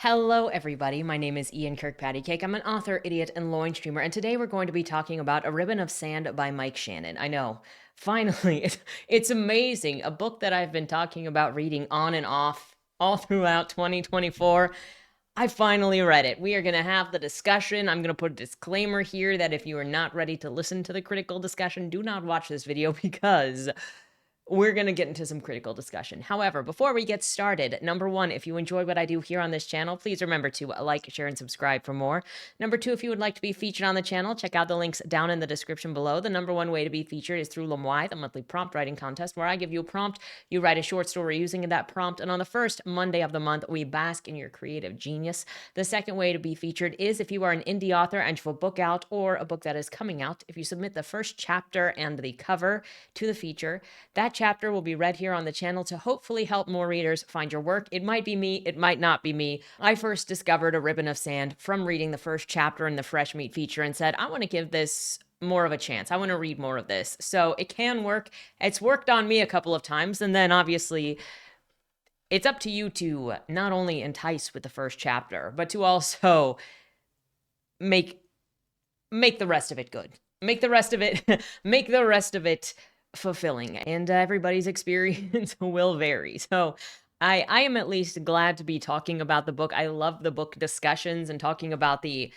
Hello, everybody. My name is Ian Kirkpatrick. I'm an author, idiot, and loin streamer, and today we're going to be talking about A Ribbon of Sand by Mike Shannon. I know, finally, it's amazing. A book that I've been talking about reading on and off all throughout 2024. I finally read it. We are going to have the discussion. I'm going to put a disclaimer here that if you are not ready to listen to the critical discussion, do not watch this video because we're going to get into some critical discussion. However, before we get started, number one, if you enjoy what I do here on this channel, please remember to like, share, and subscribe for more. Number two, if you would like to be featured on the channel, check out the links down in the description below. The number one way to be featured is through Lemoy, the monthly prompt writing contest, where I give you a prompt, you write a short story using that prompt, and on the first Monday of the month, we bask in your creative genius. The second way to be featured is if you are an indie author and you have a book out or a book that is coming out. If you submit the first chapter and the cover to the feature, that chapter will be read here on the channel to hopefully help more readers find your work. It might be me, it might not be me. I first discovered A Ribbon of Sand from reading the first chapter in the Fresh Meat feature and said, I want to give this more of a chance. I want to read more of this. So it can work. It's worked on me a couple of times. And then obviously it's up to you to not only entice with the first chapter, but to also make the rest of it good. Make the rest of it fulfilling, and everybody's experience will vary. So I am at least glad to be talking about the book. I love the book discussions and talking about the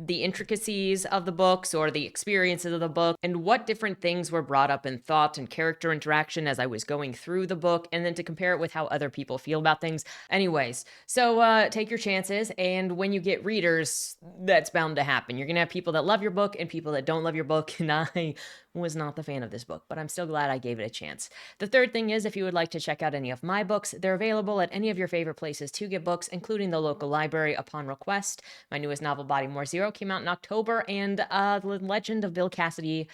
intricacies of the books or the experiences of the book and what different things were brought up in thought and character interaction as I was going through the book, and then to compare it with how other people feel about things. Anyways, so take your chances, and when you get readers, that's bound to happen. You're gonna have people that love your book and people that don't love your book, and I was not the fan of this book, but I'm still glad I gave it a chance. The third thing is, if you would like to check out any of my books, they're available at any of your favorite places to get books, including the local library upon request. My newest novel, Bodymore Zero, came out in October, and The Legend of Bill Cassidy,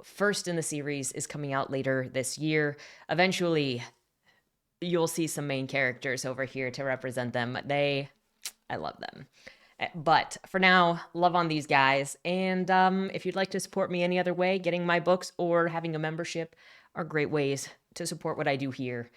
first in the series, is coming out later this year. Eventually, you'll see some main characters over here to represent them. I love them. But for now, love on these guys. And if you'd like to support me any other way, getting my books or having a membership are great ways to support what I do here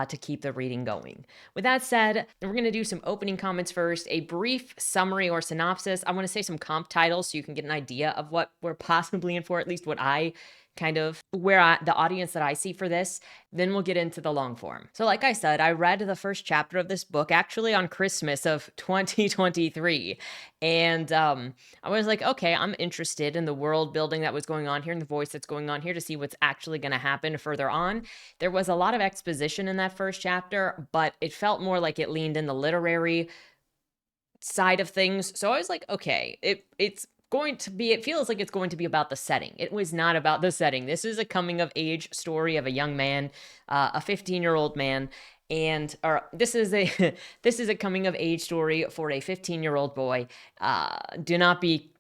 to keep the reading going. With that said, we're going to do some opening comments first, a brief summary or synopsis. I want to say some comp titles so you can get an idea of what we're possibly in for, at least what I kind of the audience that I see for this. Then we'll get into the long form. So like I said, I read the first chapter of this book actually on Christmas of 2023. And I was like, okay, I'm interested in the world building that was going on here and the voice that's going on here to see what's actually going to happen further on. There was a lot of exposition in that first chapter, but it felt more like it leaned in the literary side of things. So I was like, okay, it feels like it's going to be about the setting. It was not about the setting. This is a coming of age story of a young man, a 15-year-old man, this is a coming of age story for a 15-year-old boy. Do not be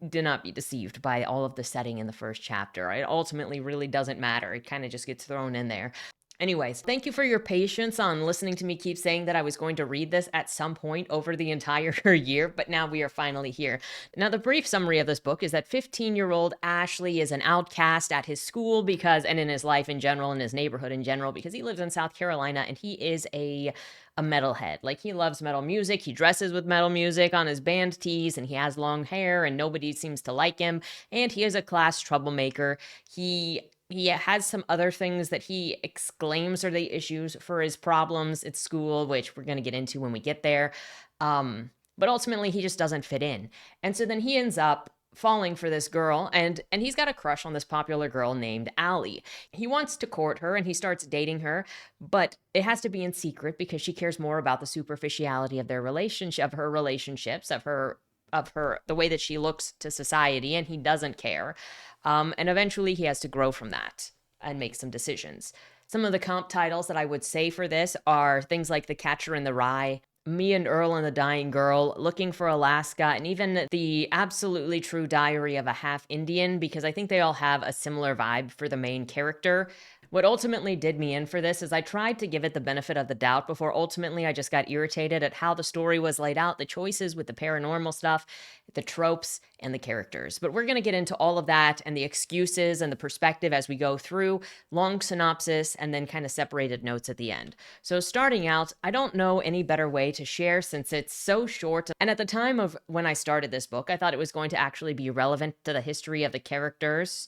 deceived by all of the setting in the first chapter. It ultimately really doesn't matter. It kind of just gets thrown in there. Anyways, thank you for your patience on listening to me keep saying that I was going to read this at some point over the entire year, but now we are finally here. Now, the brief summary of this book is that 15-year-old Ashley is an outcast at his school and in his life in general, in his neighborhood in general, because he lives in South Carolina and he is a metalhead. Like, he loves metal music. He dresses with metal music on his band tees, and he has long hair, and nobody seems to like him, and he is a class troublemaker. He has some other things that he exclaims are the issues for his problems at school, which we're going to get into when we get there. But ultimately, he just doesn't fit in. And so then he ends up falling for this girl, and he's got a crush on this popular girl named Allie. He wants to court her, and he starts dating her, but it has to be in secret because she cares more about the superficiality of their relationship, of her relationships, of her, the way that she looks to society, and he doesn't care. And eventually he has to grow from that and make some decisions. Some of the comp titles that I would say for this are things like The Catcher in the Rye, Me and Earl and the Dying Girl, Looking for Alaska, and even The Absolutely True Diary of a Half Indian, because I think they all have a similar vibe for the main character. What ultimately did me in for this is I tried to give it the benefit of the doubt before ultimately I just got irritated at how the story was laid out, the choices with the paranormal stuff, the tropes, and the characters. But we're going to get into all of that and the excuses and the perspective as we go through, long synopsis, and then kind of separated notes at the end. So, starting out, I don't know any better way to share since it's so short. And at the time of when I started this book, I thought it was going to actually be relevant to the history of the characters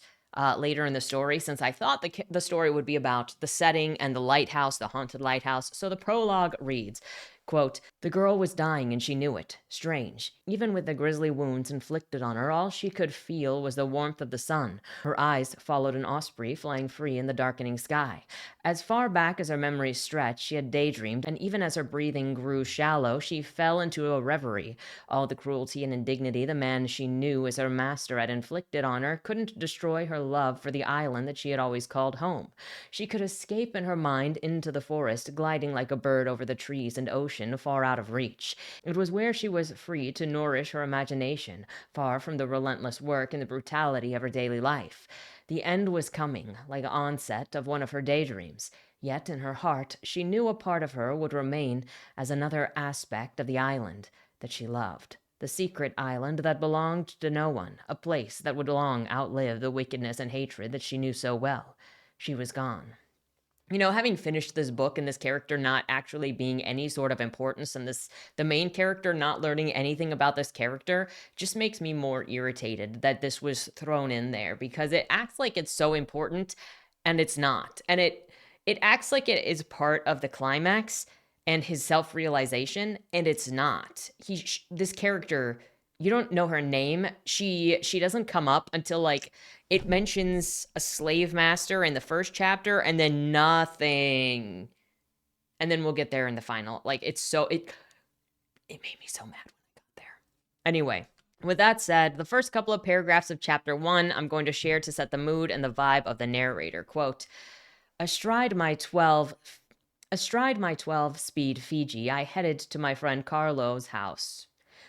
later in the story, since I thought the story would be about the setting and the lighthouse, the haunted lighthouse. So the prologue reads, quote, "The girl was dying and she knew it. Strange. Even with the grisly wounds inflicted on her, all she could feel was the warmth of the sun. Her eyes followed an osprey flying free in the darkening sky. As far back as her memories stretched, she had daydreamed, and even as her breathing grew shallow, she fell into a reverie. All the cruelty and indignity the man she knew as her master had inflicted on her couldn't destroy her love for the island that she had always called home. She could escape in her mind into the forest, gliding like a bird over the trees and ocean far out of reach. It was where she was free to nourish her imagination, far from the relentless work and the brutality of her daily life. The end was coming, like the onset of one of her daydreams. Yet in her heart she knew a part of her would remain as another aspect of the island that she loved. The secret island that belonged to no one, a place that would long outlive the wickedness and hatred that she knew so well. She was gone. Having finished this book and this character not actually being any sort of importance and the main character not learning anything about this character just makes me more irritated that this was thrown in there because it acts like it's so important and it's not. And it acts like it is part of the climax and his self-realization and it's not. This character, you don't know her name. She doesn't come up until like it mentions a slave master in the first chapter and then nothing. And then we'll get there in the final. Like it made me so mad when I got there. Anyway, with that said, the first couple of paragraphs of chapter 1 I'm going to share to set the mood and the vibe of the narrator. Quote, Astride my 12-speed Fiji, I headed to my friend Carlo's house.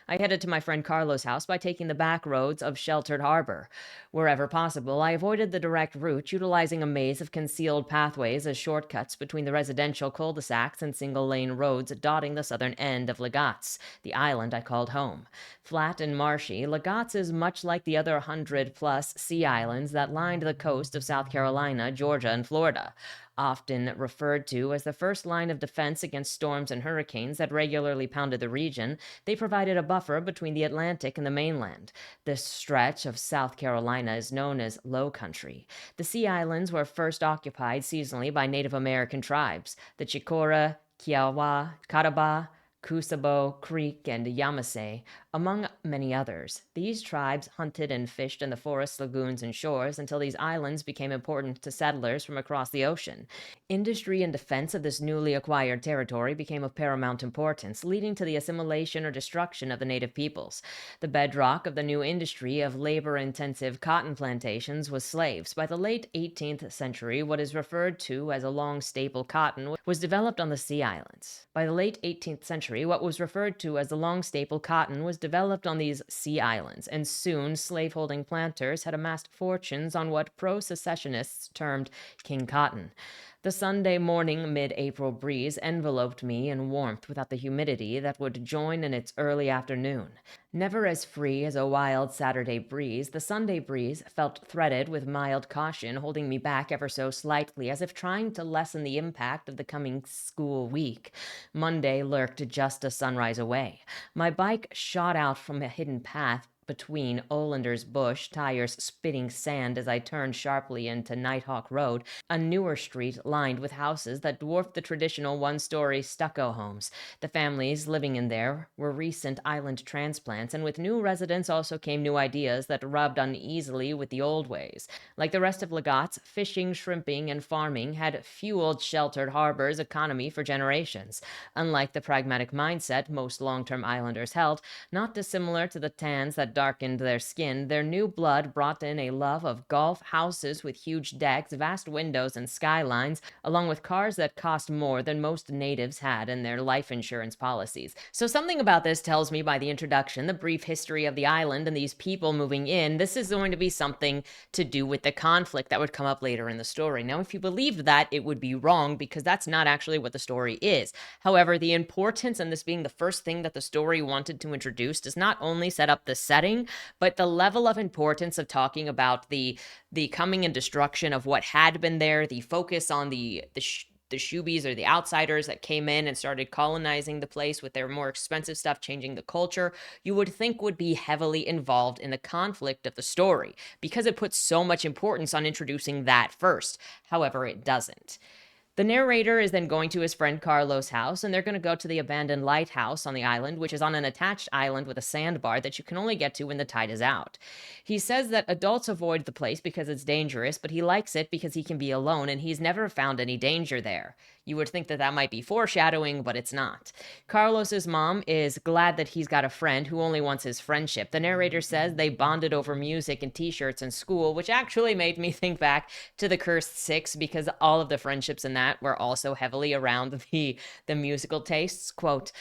I headed to my friend Carlo's house by taking the back roads of Sheltered Harbor. Wherever possible, I avoided the direct route, utilizing a maze of concealed pathways as shortcuts between the residential cul-de-sacs and single-lane roads dotting the southern end of Lagatz, the island I called home. Flat and marshy, Lagatz is much like the other 100-plus sea islands that lined the coast of South Carolina, Georgia, and Florida. Often referred to as the first line of defense against storms and hurricanes that regularly pounded the region, they provided a buffer between the Atlantic and the mainland. This stretch of South Carolina is known as Low Country. The Sea Islands were first occupied seasonally by Native American tribes, the Chicora, Kiowa, Catawba, Kusabo, Creek, and Yamasee, among many others. These tribes hunted and fished in the forests, lagoons, and shores until these islands became important to settlers from across the ocean. Industry and defense of this newly acquired territory became of paramount importance, leading to the assimilation or destruction of the native peoples. The bedrock of the new industry of labor-intensive cotton plantations was slaves. By the late 18th century, what is referred to as a long staple cotton was developed on the Sea Islands. By the late 18th century, what was referred to as the long staple cotton was developed on these Sea Islands, and soon slaveholding planters had amassed fortunes on what pro-secessionists termed King Cotton. The Sunday morning mid-April breeze enveloped me in warmth without the humidity that would join in its early afternoon. Never as free as a wild Saturday breeze, the Sunday breeze felt threaded with mild caution, holding me back ever so slightly, as if trying to lessen the impact of the coming school week. Monday lurked just a sunrise away. My bike shot out from a hidden path between Olander's bush, tires spitting sand as I turned sharply into Nighthawk Road, a newer street lined with houses that dwarfed the traditional one-story stucco homes. The families living in there were recent island transplants, and with new residents also came new ideas that rubbed uneasily with the old ways. Like the rest of Lagatz, fishing, shrimping, and farming had fueled Sheltered Harbor's economy for generations. Unlike the pragmatic mindset most long-term islanders held, not dissimilar to the tans that darkened their skin, their new blood brought in a love of golf, houses with huge decks, vast windows, and skylines, along with cars that cost more than most natives had in their life insurance policies. So, something about this tells me by the introduction, the brief history of the island, and these people moving in, this is going to be something to do with the conflict that would come up later in the story. Now, if you believed that, it would be wrong because that's not actually what the story is. However, the importance and this being the first thing that the story wanted to introduce does not only set up the setting, but the level of importance of talking about the coming and destruction of what had been there, the focus on the Shoobies or the outsiders that came in and started colonizing the place with their more expensive stuff, changing the culture, you would think would be heavily involved in the conflict of the story because it puts so much importance on introducing that first. However, it doesn't. The narrator is then going to his friend Carlos' house, and they're going to go to the abandoned lighthouse on the island, which is on an attached island with a sandbar that you can only get to when the tide is out. He says that adults avoid the place because it's dangerous, but he likes it because he can be alone, and he's never found any danger there. You would think that that might be foreshadowing, but it's not. Carlos's mom is glad that he's got a friend who only wants his friendship. The narrator says they bonded over music and t-shirts in school, which actually made me think back to the Cursed Six because all of the friendships in that were also heavily around the musical tastes. Quote,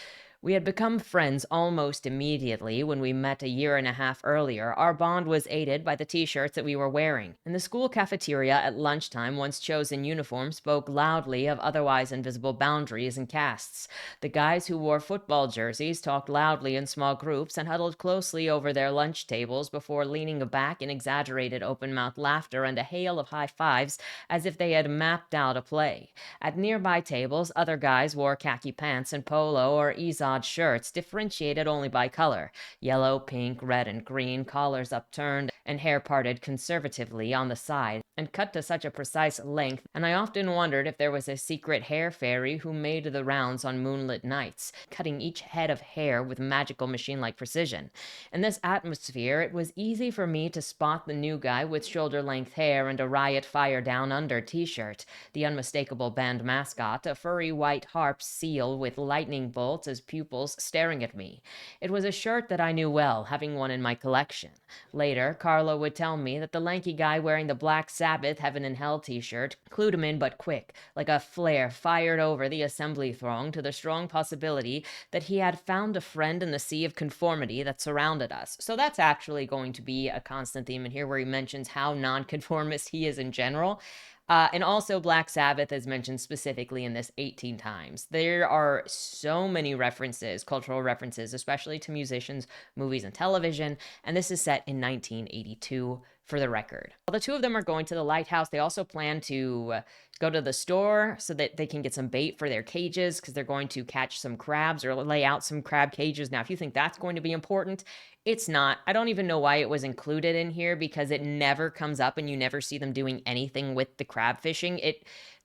"We had become friends almost immediately when we met a year and a half earlier. Our bond was aided by the t-shirts that we were wearing. In the school cafeteria at lunchtime, once chosen uniforms spoke loudly of otherwise invisible boundaries and castes. The guys who wore football jerseys talked loudly in small groups and huddled closely over their lunch tables before leaning back in exaggerated open-mouthed laughter and a hail of high fives as if they had mapped out a play. At nearby tables, other guys wore khaki pants and polo or Izod shirts, differentiated only by color: yellow, pink, red, and green, collars upturned, and hair parted conservatively on the side, and cut to such a precise length, and I often wondered if there was a secret hair fairy who made the rounds on moonlit nights, cutting each head of hair with magical machine-like precision. In this atmosphere, it was easy for me to spot the new guy with shoulder-length hair and a Riot Fire Down Under t-shirt, the unmistakable band mascot, a furry white harp seal with lightning bolts as pupils staring at me. It was a shirt that I knew well, having one in my collection. Later, Carlo would tell me that the lanky guy wearing the Black Sabbath Heaven and Hell t-shirt clued him in but quick, like a flare fired over the assembly throng to the strong possibility that he had found a friend in the sea of conformity that surrounded us. So that's actually going to be a constant theme in here where he mentions how nonconformist he is in general. And also Black Sabbath is mentioned specifically in this 18 times. There are so many references, cultural references, especially to musicians, movies, and television, and this is set in 1982 for the record. While the two of them are going to the lighthouse, they also plan to go to the store so that they can get some bait for their cages because they're going to catch some crabs or lay out some crab cages. Now, if you think that's going to be important, it's not. I don't even know why it was included in here because it never comes up and you never see them doing anything with the crab fishing.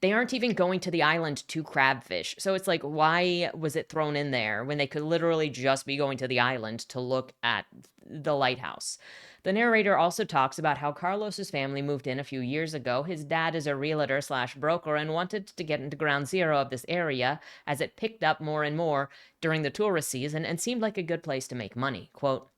They aren't even going to the island to crab fish. So it's like, why was it thrown in there when they could literally just be going to the island to look at the lighthouse? The narrator also talks about how Carlos's family moved in a few years ago. His dad is a realtor slash broker and wanted to get into ground zero of this area as it picked up more and more during the tourist season and seemed like a good place to make money. Quote,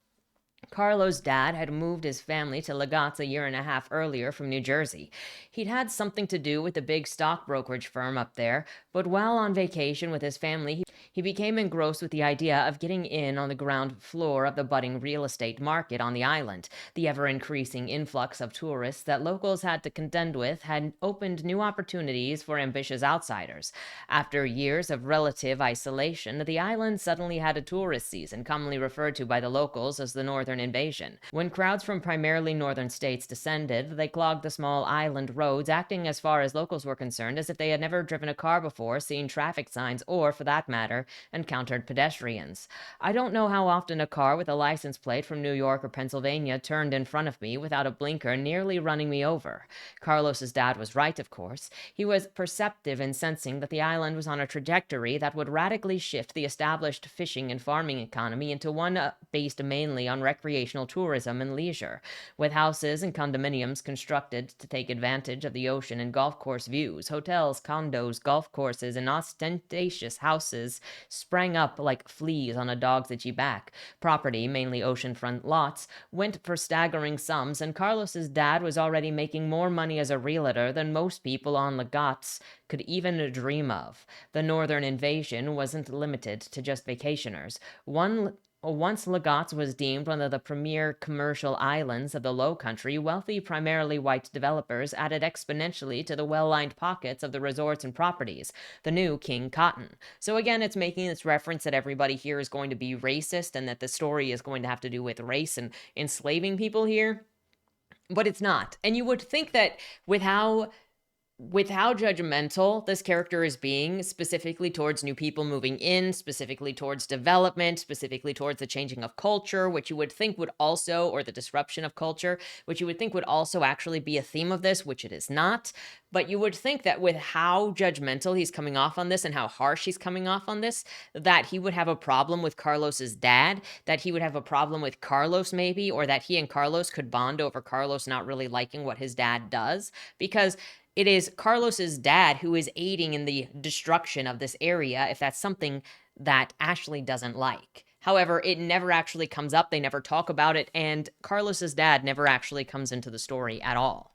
"Carlo's dad had moved his family to Legatz a year and a half earlier from New Jersey. He'd had something to do with the big stock brokerage firm up there, but while on vacation with his family, he became engrossed with the idea of getting in on the ground floor of the budding real estate market on the island. The ever-increasing influx of tourists that locals had to contend with had opened new opportunities for ambitious outsiders. After years of relative isolation, the island suddenly had a tourist season, commonly referred to by the locals as the Northern Invasion. When crowds from primarily northern states descended, they clogged the small island roads, acting as far as locals were concerned as if they had never driven a car before, seen traffic signs, or, for that matter, encountered pedestrians. I don't know how often a car with a license plate from New York or Pennsylvania turned in front of me without a blinker, nearly running me over. Carlos's dad was right, of course. He was perceptive in sensing that the island was on a trajectory that would radically shift the established fishing and farming economy into one based mainly on recreational tourism and leisure, with houses and condominiums constructed to take advantage of the ocean and golf course views, hotels, condos, golf courses, and ostentatious houses sprang up like fleas on a dog's itchy back. Property, mainly oceanfront lots, went for staggering sums, and Carlos's dad was already making more money as a realtor than most people on the Ghats could even dream of. The northern invasion wasn't limited to just vacationers. Once Lagos was deemed one of the premier commercial islands of the Low Country, wealthy, primarily white developers added exponentially to the well-lined pockets of the resorts and properties, the new King Cotton. So again, it's making this reference that everybody here is going to be racist and that the story is going to have to do with race and enslaving people here. But it's not. And you would think that with how judgmental this character is being, specifically towards new people moving in, specifically towards development, specifically towards the changing of culture, which you would think would also, or the disruption of culture, which you would think would also actually be a theme of this, which it is not. But you would think that with how judgmental he's coming off on this and how harsh he's coming off on this, that he would have a problem with Carlos's dad, that he would have a problem with Carlos maybe, or that he and Carlos could bond over Carlos not really liking what his dad does, because it is Carlos's dad who is aiding in the destruction of this area, if that's something that Ashley doesn't like. However, it never actually comes up. They never talk about it, and Carlos's dad never actually comes into the story at all.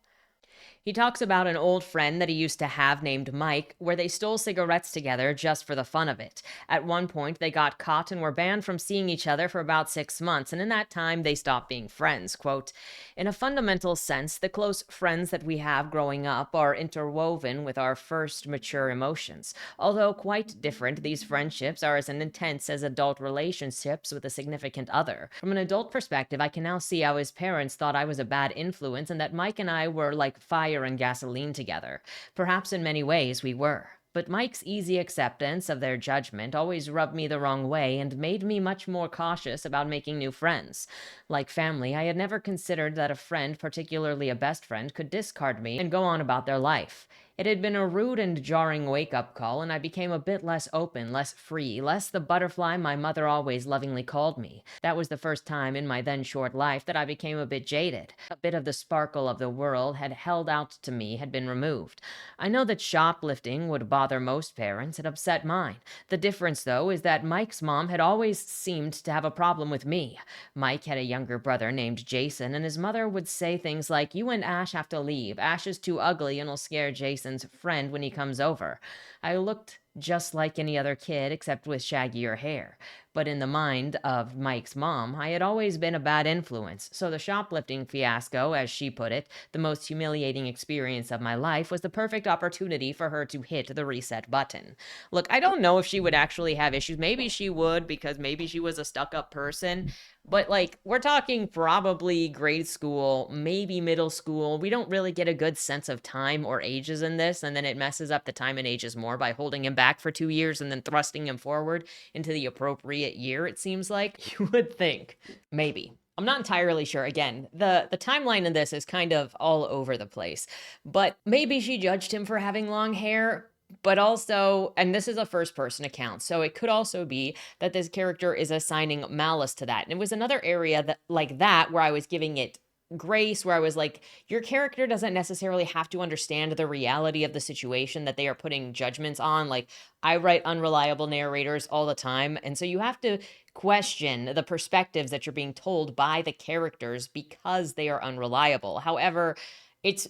He talks about an old friend that he used to have named Mike, where they stole cigarettes together just for the fun of it. At one point, they got caught and were banned from seeing each other for about 6 months, and in that time, they stopped being friends. Quote, in a fundamental sense, the close friends that we have growing up are interwoven with our first mature emotions. Although quite different, these friendships are as intense as adult relationships with a significant other. From an adult perspective, I can now see how his parents thought I was a bad influence and that Mike and I were like fire and gasoline together. Perhaps in many ways we were. But Mike's easy acceptance of their judgment always rubbed me the wrong way and made me much more cautious about making new friends. Like family, I had never considered that a friend, particularly a best friend, could discard me and go on about their life. It had been a rude and jarring wake-up call, and I became a bit less open, less free, less the butterfly my mother always lovingly called me. That was the first time in my then short life that I became a bit jaded. A bit of the sparkle of the world had held out to me had been removed. I know that shoplifting would bother most parents. It upset mine. The difference, though, is that Mike's mom had always seemed to have a problem with me. Mike had a younger brother named Jason, and his mother would say things like, you and Ash have to leave. Ash is too ugly and will scare Jason's friend when he comes over. I looked just like any other kid except with shaggier hair. But in the mind of Mike's mom, I had always been a bad influence, so the shoplifting fiasco, as she put it, the most humiliating experience of my life, was the perfect opportunity for her to hit the reset button. Look, I don't know if she would actually have issues. Maybe she would, because maybe she was a stuck-up person. But, like, we're talking probably grade school, maybe middle school. We don't really get a good sense of time or ages in this, and then it messes up the time and ages more by holding him back for 2 years and then thrusting him forward into the appropriate year, it seems like. You would think. Maybe. I'm not entirely sure. Again, the timeline in this is kind of all over the place. But maybe she judged him for having long hair, but also, and this is a first person account, so it could also be that this character is assigning malice to that. And it was another area that, like that, where I was giving it grace, where I was like, your character doesn't necessarily have to understand the reality of the situation that they are putting judgments on. Like, I write unreliable narrators all the time, and so you have to question the perspectives that you're being told by the characters because they are unreliable. However, it's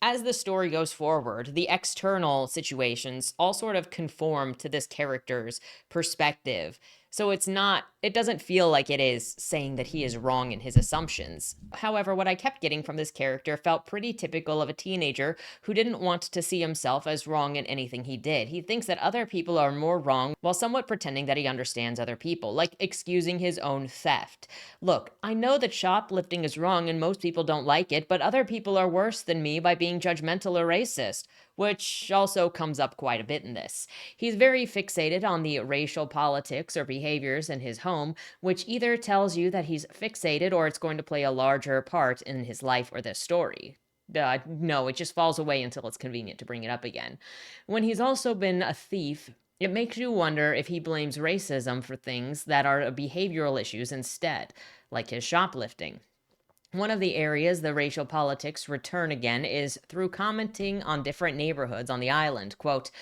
as the story goes forward, the external situations all sort of conform to this character's perspective. So it doesn't feel like it is saying that he is wrong in his assumptions. However, what I kept getting from this character felt pretty typical of a teenager who didn't want to see himself as wrong in anything he did. He thinks that other people are more wrong while somewhat pretending that he understands other people, like excusing his own theft. Look, I know that shoplifting is wrong and most people don't like it, but other people are worse than me by being judgmental or racist, which also comes up quite a bit in this. He's very fixated on the racial politics or behaviors in his home, which either tells you that he's fixated or it's going to play a larger part in his life or this story. No, it just falls away until it's convenient to bring it up again. When he's also been a thief, it makes you wonder if he blames racism for things that are behavioral issues instead, like his shoplifting. One of the areas the racial politics return again is through commenting on different neighborhoods on the island. Quote,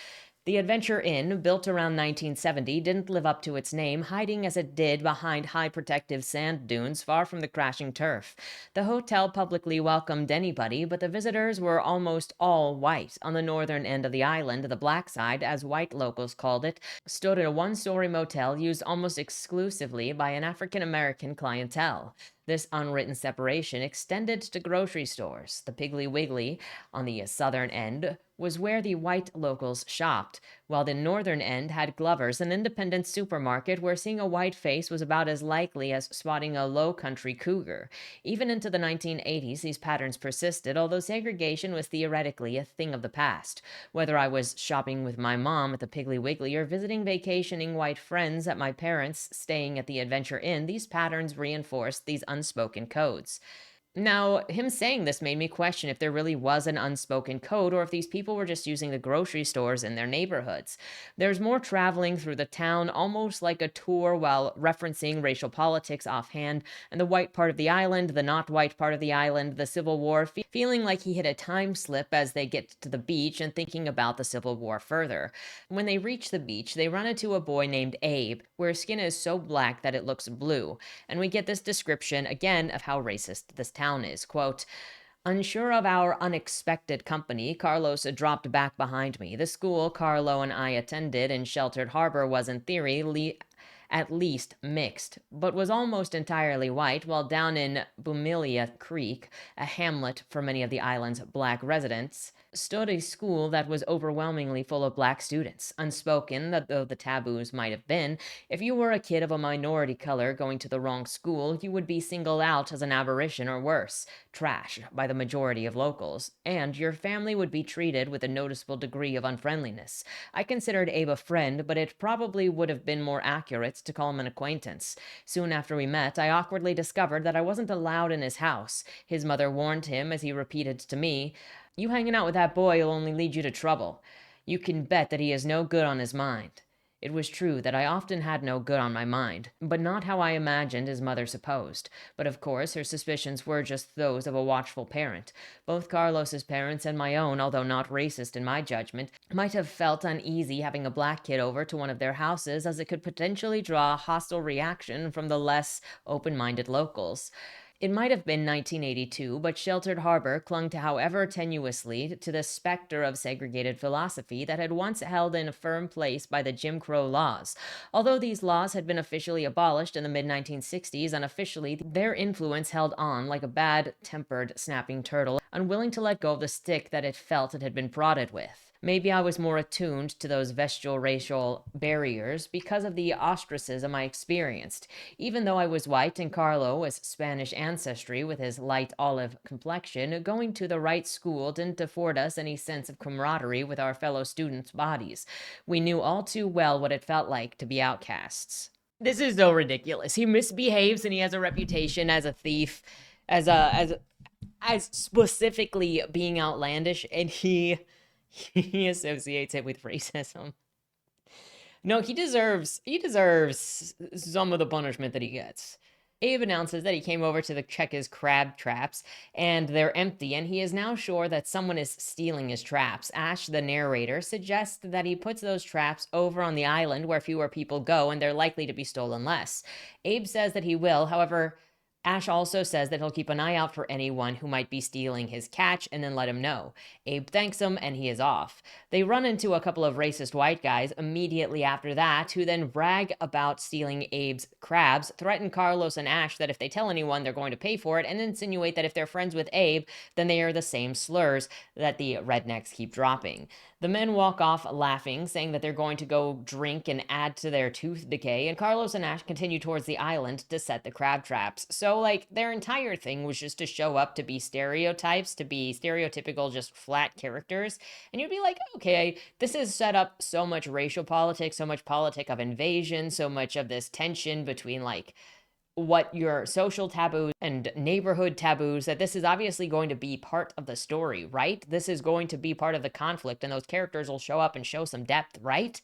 The Adventure Inn, built around 1970, didn't live up to its name, hiding as it did behind high protective sand dunes far from the crashing turf. The hotel publicly welcomed anybody, but the visitors were almost all white. On the northern end of the island, the black side, as white locals called it, stood in a one-story motel used almost exclusively by an African American clientele. This unwritten separation extended to grocery stores. The Piggly Wiggly, on the southern end, was where the white locals shopped, while the northern end had Glover's, an independent supermarket where seeing a white face was about as likely as spotting a low country cougar. Even into the 1980s, these patterns persisted, although segregation was theoretically a thing of the past. Whether I was shopping with my mom at the Piggly Wiggly or visiting vacationing white friends at my parents' staying at the Adventure Inn, these patterns reinforced these unspoken codes. Now, him saying this made me question if there really was an unspoken code or if these people were just using the grocery stores in their neighborhoods. There's more traveling through the town, almost like a tour while referencing racial politics offhand, and the white part of the island, the not white part of the island, the Civil War, feeling like he hit a time slip as they get to the beach and thinking about the Civil War further. When they reach the beach, they run into a boy named Abe, where his skin is so black that it looks blue, and we get this description again of how racist this town is. Quote, "Unsure of our unexpected company, Carlos dropped back behind me. The school Carlo and I attended in Sheltered Harbor was, in theory, at least mixed, but was almost entirely white, while down in Bumilia Creek, a hamlet for many of the island's black residents, stood a school that was overwhelmingly full of black students. Unspoken, though the taboos might have been, if you were a kid of a minority color going to the wrong school, you would be singled out as an aberration or worse, trash, by the majority of locals, and your family would be treated with a noticeable degree of unfriendliness. I considered Abe a friend, but it probably would have been more accurate to call him an acquaintance. Soon after we met, I awkwardly discovered that I wasn't allowed in his house. His mother warned him as he repeated to me, 'You hanging out with that boy will only lead you to trouble. You can bet that he has no good on his mind.' It was true that I often had no good on my mind, but not how I imagined his mother supposed. But of course, her suspicions were just those of a watchful parent. Both Carlos's parents and my own, although not racist in my judgment, might have felt uneasy having a black kid over to one of their houses, as it could potentially draw a hostile reaction from the less open-minded locals. It might have been 1982, but Sheltered Harbor clung to however tenuously to the specter of segregated philosophy that had once held in a firm place by the Jim Crow laws. Although these laws had been officially abolished in the mid-1960s, unofficially, their influence held on like a bad-tempered snapping turtle, unwilling to let go of the stick that it felt it had been prodded with. Maybe I was more attuned to those vestigial racial barriers because of the ostracism I experienced. Even though I was white and Carlo was Spanish ancestry with his light olive complexion, going to the right school didn't afford us any sense of camaraderie with our fellow students' bodies. We knew all too well what it felt like to be outcasts. This is so ridiculous. He misbehaves and he has a reputation as a thief, as specifically being outlandish, and he associates it with racism. No, he deserves some of the punishment that he gets. Abe announces that he came over to check his crab traps, and they're empty, and he is now sure that someone is stealing his traps. Ash, the narrator, suggests that he puts those traps over on the island where fewer people go, and they're likely to be stolen less. Abe says that he will, however, Ash also says that he'll keep an eye out for anyone who might be stealing his catch and then let him know. Abe thanks him and he is off. They run into a couple of racist white guys immediately after that who then brag about stealing Abe's crabs, threaten Carlos and Ash that if they tell anyone they're going to pay for it, and insinuate that if they're friends with Abe, then they are the same slurs that the rednecks keep dropping. The men walk off laughing, saying that they're going to go drink and add to their tooth decay, and Carlos and Ash continue towards the island to set the crab traps. So, their entire thing was just to show up to be stereotypes, to be stereotypical, just flat characters. And you'd be like, okay, this is set up so much racial politics, so much politic of invasion, so much of this tension between, what your social taboos and neighborhood taboos, that this is obviously going to be part of the story, right? This is going to be part of the conflict, and those characters will show up and show some depth, right?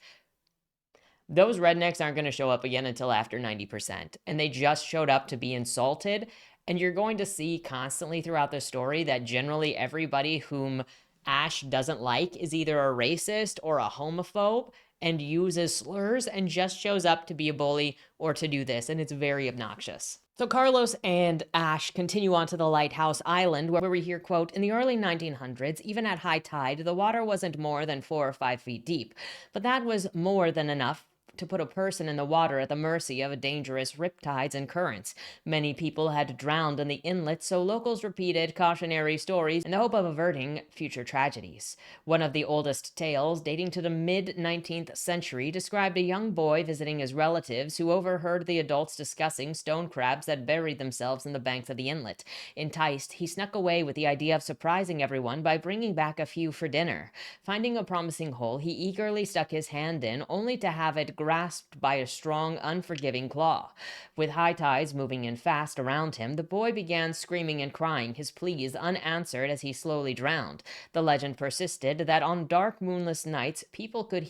Those rednecks aren't going to show up again until after 90%, and they just showed up to be insulted. And you're going to see constantly throughout the story that generally everybody whom Ash doesn't like is either a racist or a homophobe and uses slurs and just shows up to be a bully or to do this, and it's very obnoxious. So Carlos and Ash continue on to the Lighthouse Island, where we hear, quote, "In the early 1900s, even at high tide, the water wasn't more than 4 or 5 feet deep, but that was more than enough to put a person in the water at the mercy of dangerous riptides and currents. Many people had drowned in the inlet, so locals repeated cautionary stories in the hope of averting future tragedies. One of the oldest tales, dating to the mid-19th century, described a young boy visiting his relatives who overheard the adults discussing stone crabs that buried themselves in the banks of the inlet. Enticed, he snuck away with the idea of surprising everyone by bringing back a few for dinner. Finding a promising hole, he eagerly stuck his hand in, only to have it grasped by a strong, unforgiving claw. With high tides moving in fast around him, the boy began screaming and crying, his pleas unanswered as he slowly drowned. The legend persisted that on dark, moonless nights, people could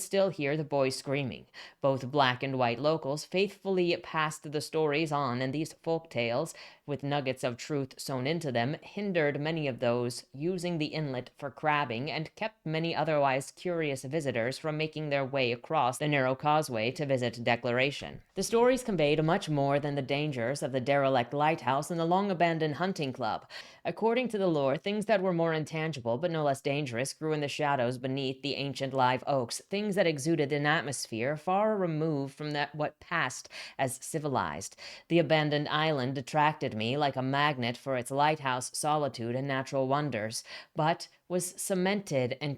still hear the boy screaming. Both black and white locals faithfully passed the stories on, and these folk tales, with nuggets of truth sewn into them, hindered many of those using the inlet for crabbing and kept many otherwise curious visitors from making their way across the narrow causeway to visit Declaration. The stories conveyed much more than the dangers of the derelict lighthouse and the long-abandoned hunting club. According to the lore, things that were more intangible but no less dangerous grew in the shadows beneath the ancient live oaks, things that exuded an atmosphere far removed from what passed as civilized. The abandoned island attracted me like a magnet for its lighthouse solitude and natural wonders, but what cemented the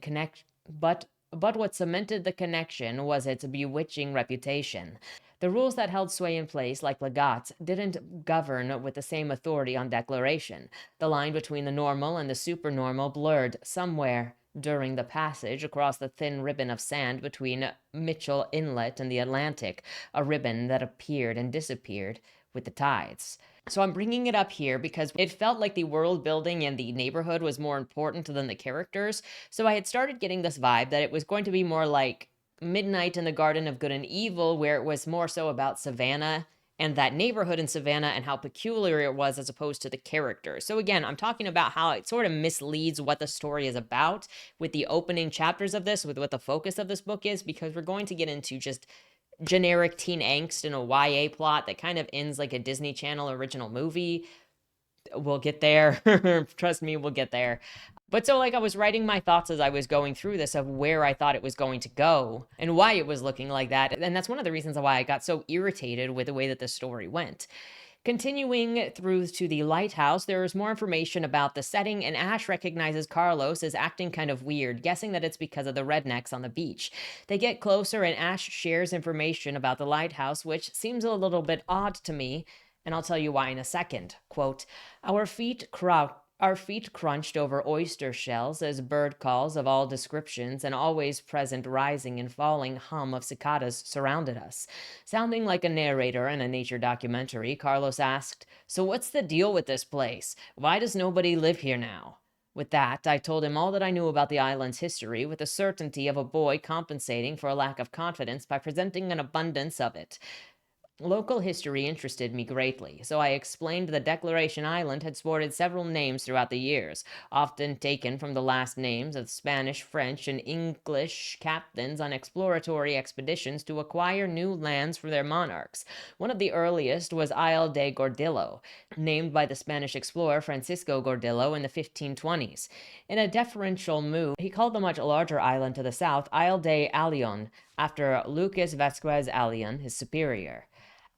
connection was its bewitching reputation. The rules that held sway in place, like legats, didn't govern with the same authority on Declaration. The line between the normal and the supernormal blurred somewhere during the passage across the thin ribbon of sand between Mitchell Inlet and the Atlantic, a ribbon that appeared and disappeared with the tides. So I'm bringing it up here because it felt like the world building and the neighborhood was more important than the characters. So I had started getting this vibe that it was going to be more like Midnight in the Garden of Good and Evil, where it was more so about Savannah and that neighborhood in Savannah and how peculiar it was as opposed to the characters. So again, I'm talking about how it sort of misleads what the story is about with the opening chapters of this, with what the focus of this book is, because we're going to get into just generic teen angst in a YA plot that kind of ends like a Disney Channel original movie. We'll get there. Trust me, we'll get there. But so, like, I was writing my thoughts as I was going through this of where I thought it was going to go and why it was looking like that. And that's one of the reasons why I got so irritated with the way that the story went. Continuing through to the lighthouse, there is more information about the setting, and Ash recognizes Carlos as acting kind of weird, guessing that it's because of the rednecks on the beach. They get closer, and Ash shares information about the lighthouse, which seems a little bit odd to me, and I'll tell you why in a second. Quote, our feet crunched over oyster shells as bird calls of all descriptions and always present rising and falling hum of cicadas surrounded us. Sounding like a narrator in a nature documentary, Carlos asked, "So what's the deal with this place? Why does nobody live here now?" With that, I told him all that I knew about the island's history with the certainty of a boy compensating for a lack of confidence by presenting an abundance of it. Local history interested me greatly, so I explained that Declaration Island had sported several names throughout the years, often taken from the last names of Spanish, French, and English captains on exploratory expeditions to acquire new lands for their monarchs. One of the earliest was Isle de Gordillo, named by the Spanish explorer Francisco Gordillo in the 1520s. In a deferential move, he called the much larger island to the south Isle de Alion, after Lucas Vasquez Alion, his superior.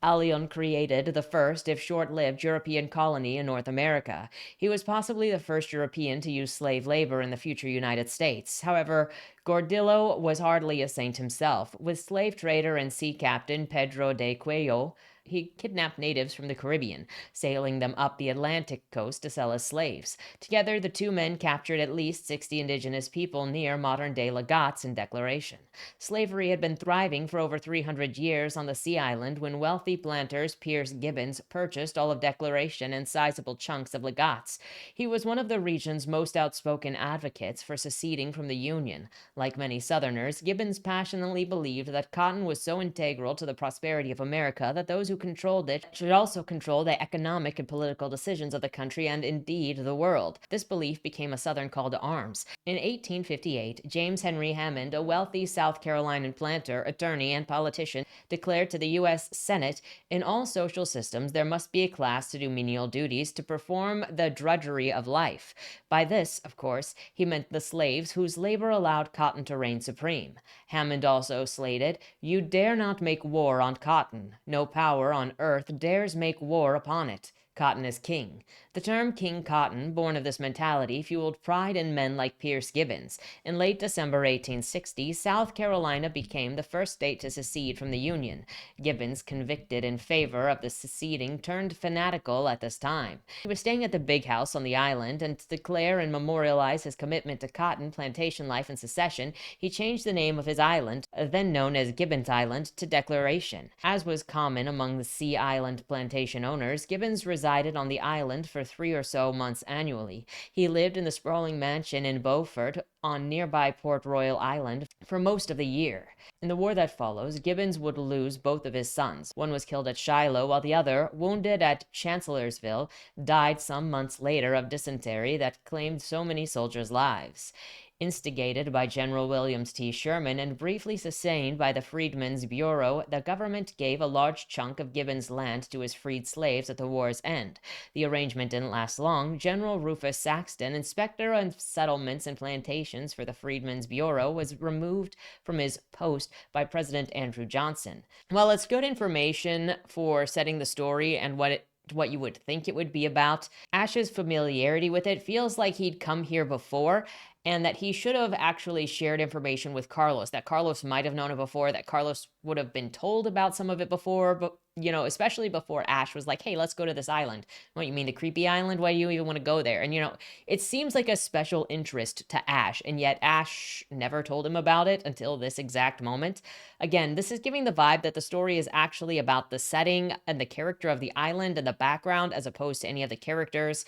Alion created the first, if short-lived, European colony in North America. He was possibly the first European to use slave labor in the future United States. However, Gordillo was hardly a saint himself. With slave trader and sea captain Pedro de Cuello, he kidnapped natives from the Caribbean, sailing them up the Atlantic coast to sell as slaves. Together, the two men captured at least 60 indigenous people near modern-day Legats in Declaration. Slavery had been thriving for over 300 years on the sea island when wealthy planters Pierce Gibbons purchased all of Declaration and sizable chunks of Legats. He was one of the region's most outspoken advocates for seceding from the Union. Like many Southerners, Gibbons passionately believed that cotton was so integral to the prosperity of America that those who controlled it should also control the economic and political decisions of the country and indeed the world. This belief became a Southern call to arms. In 1858, James Henry Hammond, a wealthy South Carolinian planter, attorney, and politician, declared to the U.S. Senate, in all social systems there must be a class to do menial duties, to perform the drudgery of life. By this, of course, he meant the slaves whose labor allowed cotton to reign supreme. Hammond also slated, "You dare not make war on cotton. No power on earth dares make war upon it. Cotton is king." The term King Cotton, born of this mentality, fueled pride in men like Pierce Gibbons. In late December 1860, South Carolina became the first state to secede from the Union. Gibbons, convicted in favor of the seceding, turned fanatical at this time. He was staying at the Big House on the island, and to declare and memorialize his commitment to cotton, plantation life, and secession, he changed the name of his island, then known as Gibbons Island, to Declaration. As was common among the Sea Island plantation owners, Gibbons resided on the island for 3 or so months annually. He lived in the sprawling mansion in Beaufort on nearby Port Royal Island for most of the year. In the war that follows, Gibbons would lose both of his sons. One was killed at Shiloh, while the other, wounded at Chancellorsville, died some months later of dysentery that claimed so many soldiers' lives. Instigated by General William T. Sherman and briefly sustained by the Freedmen's Bureau, the government gave a large chunk of Gibbons' land to his freed slaves at the war's end. The arrangement didn't last long. General Rufus Saxton, inspector of settlements and plantations for the Freedmen's Bureau, was removed from his post by President Andrew Johnson. While it's good information for setting the story and what you would think it would be about, Ash's familiarity with it feels like he'd come here before, and that he should have actually shared information with Carlos, that Carlos might have known it before, that Carlos would have been told about some of it before, but, especially before Ash was like, "Hey, let's go to this island." "What, you mean the creepy island? Why do you even want to go there?" And, it seems like a special interest to Ash, and yet Ash never told him about it until this exact moment. Again, this is giving the vibe that the story is actually about the setting and the character of the island and the background as opposed to any of the characters.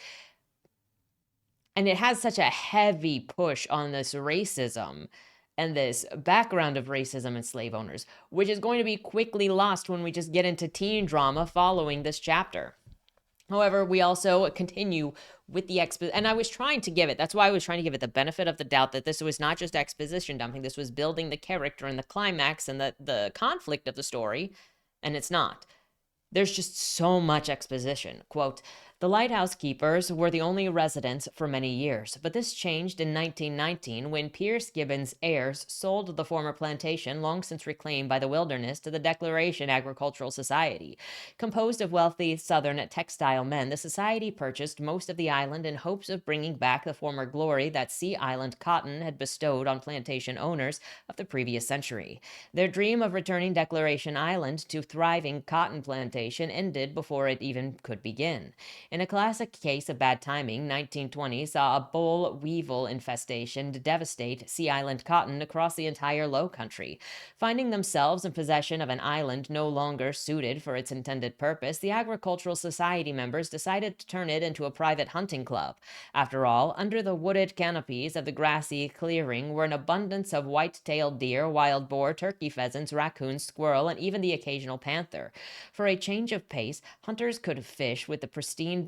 And it has such a heavy push on this racism and this background of racism and slave owners, which is going to be quickly lost when we just get into teen drama following this chapter. However, we also continue with the and I was trying to give it, that's why I was trying to give it the benefit of the doubt that this was not just exposition dumping, this was building the character and the climax and the conflict of the story, and it's not. There's just so much exposition. Quote, "The Lighthouse keepers were the only residents for many years, but this changed in 1919 when Pierce Gibbons' heirs sold the former plantation, long since reclaimed by the wilderness, to the Declaration Agricultural Society. Composed of wealthy Southern textile men, the society purchased most of the island in hopes of bringing back the former glory that Sea Island cotton had bestowed on plantation owners of the previous century. Their dream of returning Declaration Island to thriving cotton plantation ended before it even could begin. In a classic case of bad timing, 1920 saw a boll weevil infestation devastate Sea Island cotton across the entire Low Country. Finding themselves in possession of an island no longer suited for its intended purpose, the Agricultural Society members decided to turn it into a private hunting club. After all, under the wooded canopies of the grassy clearing were an abundance of white-tailed deer, wild boar, turkey, pheasants, raccoons, squirrel, and even the occasional panther. For a change of pace, hunters could fish the pristine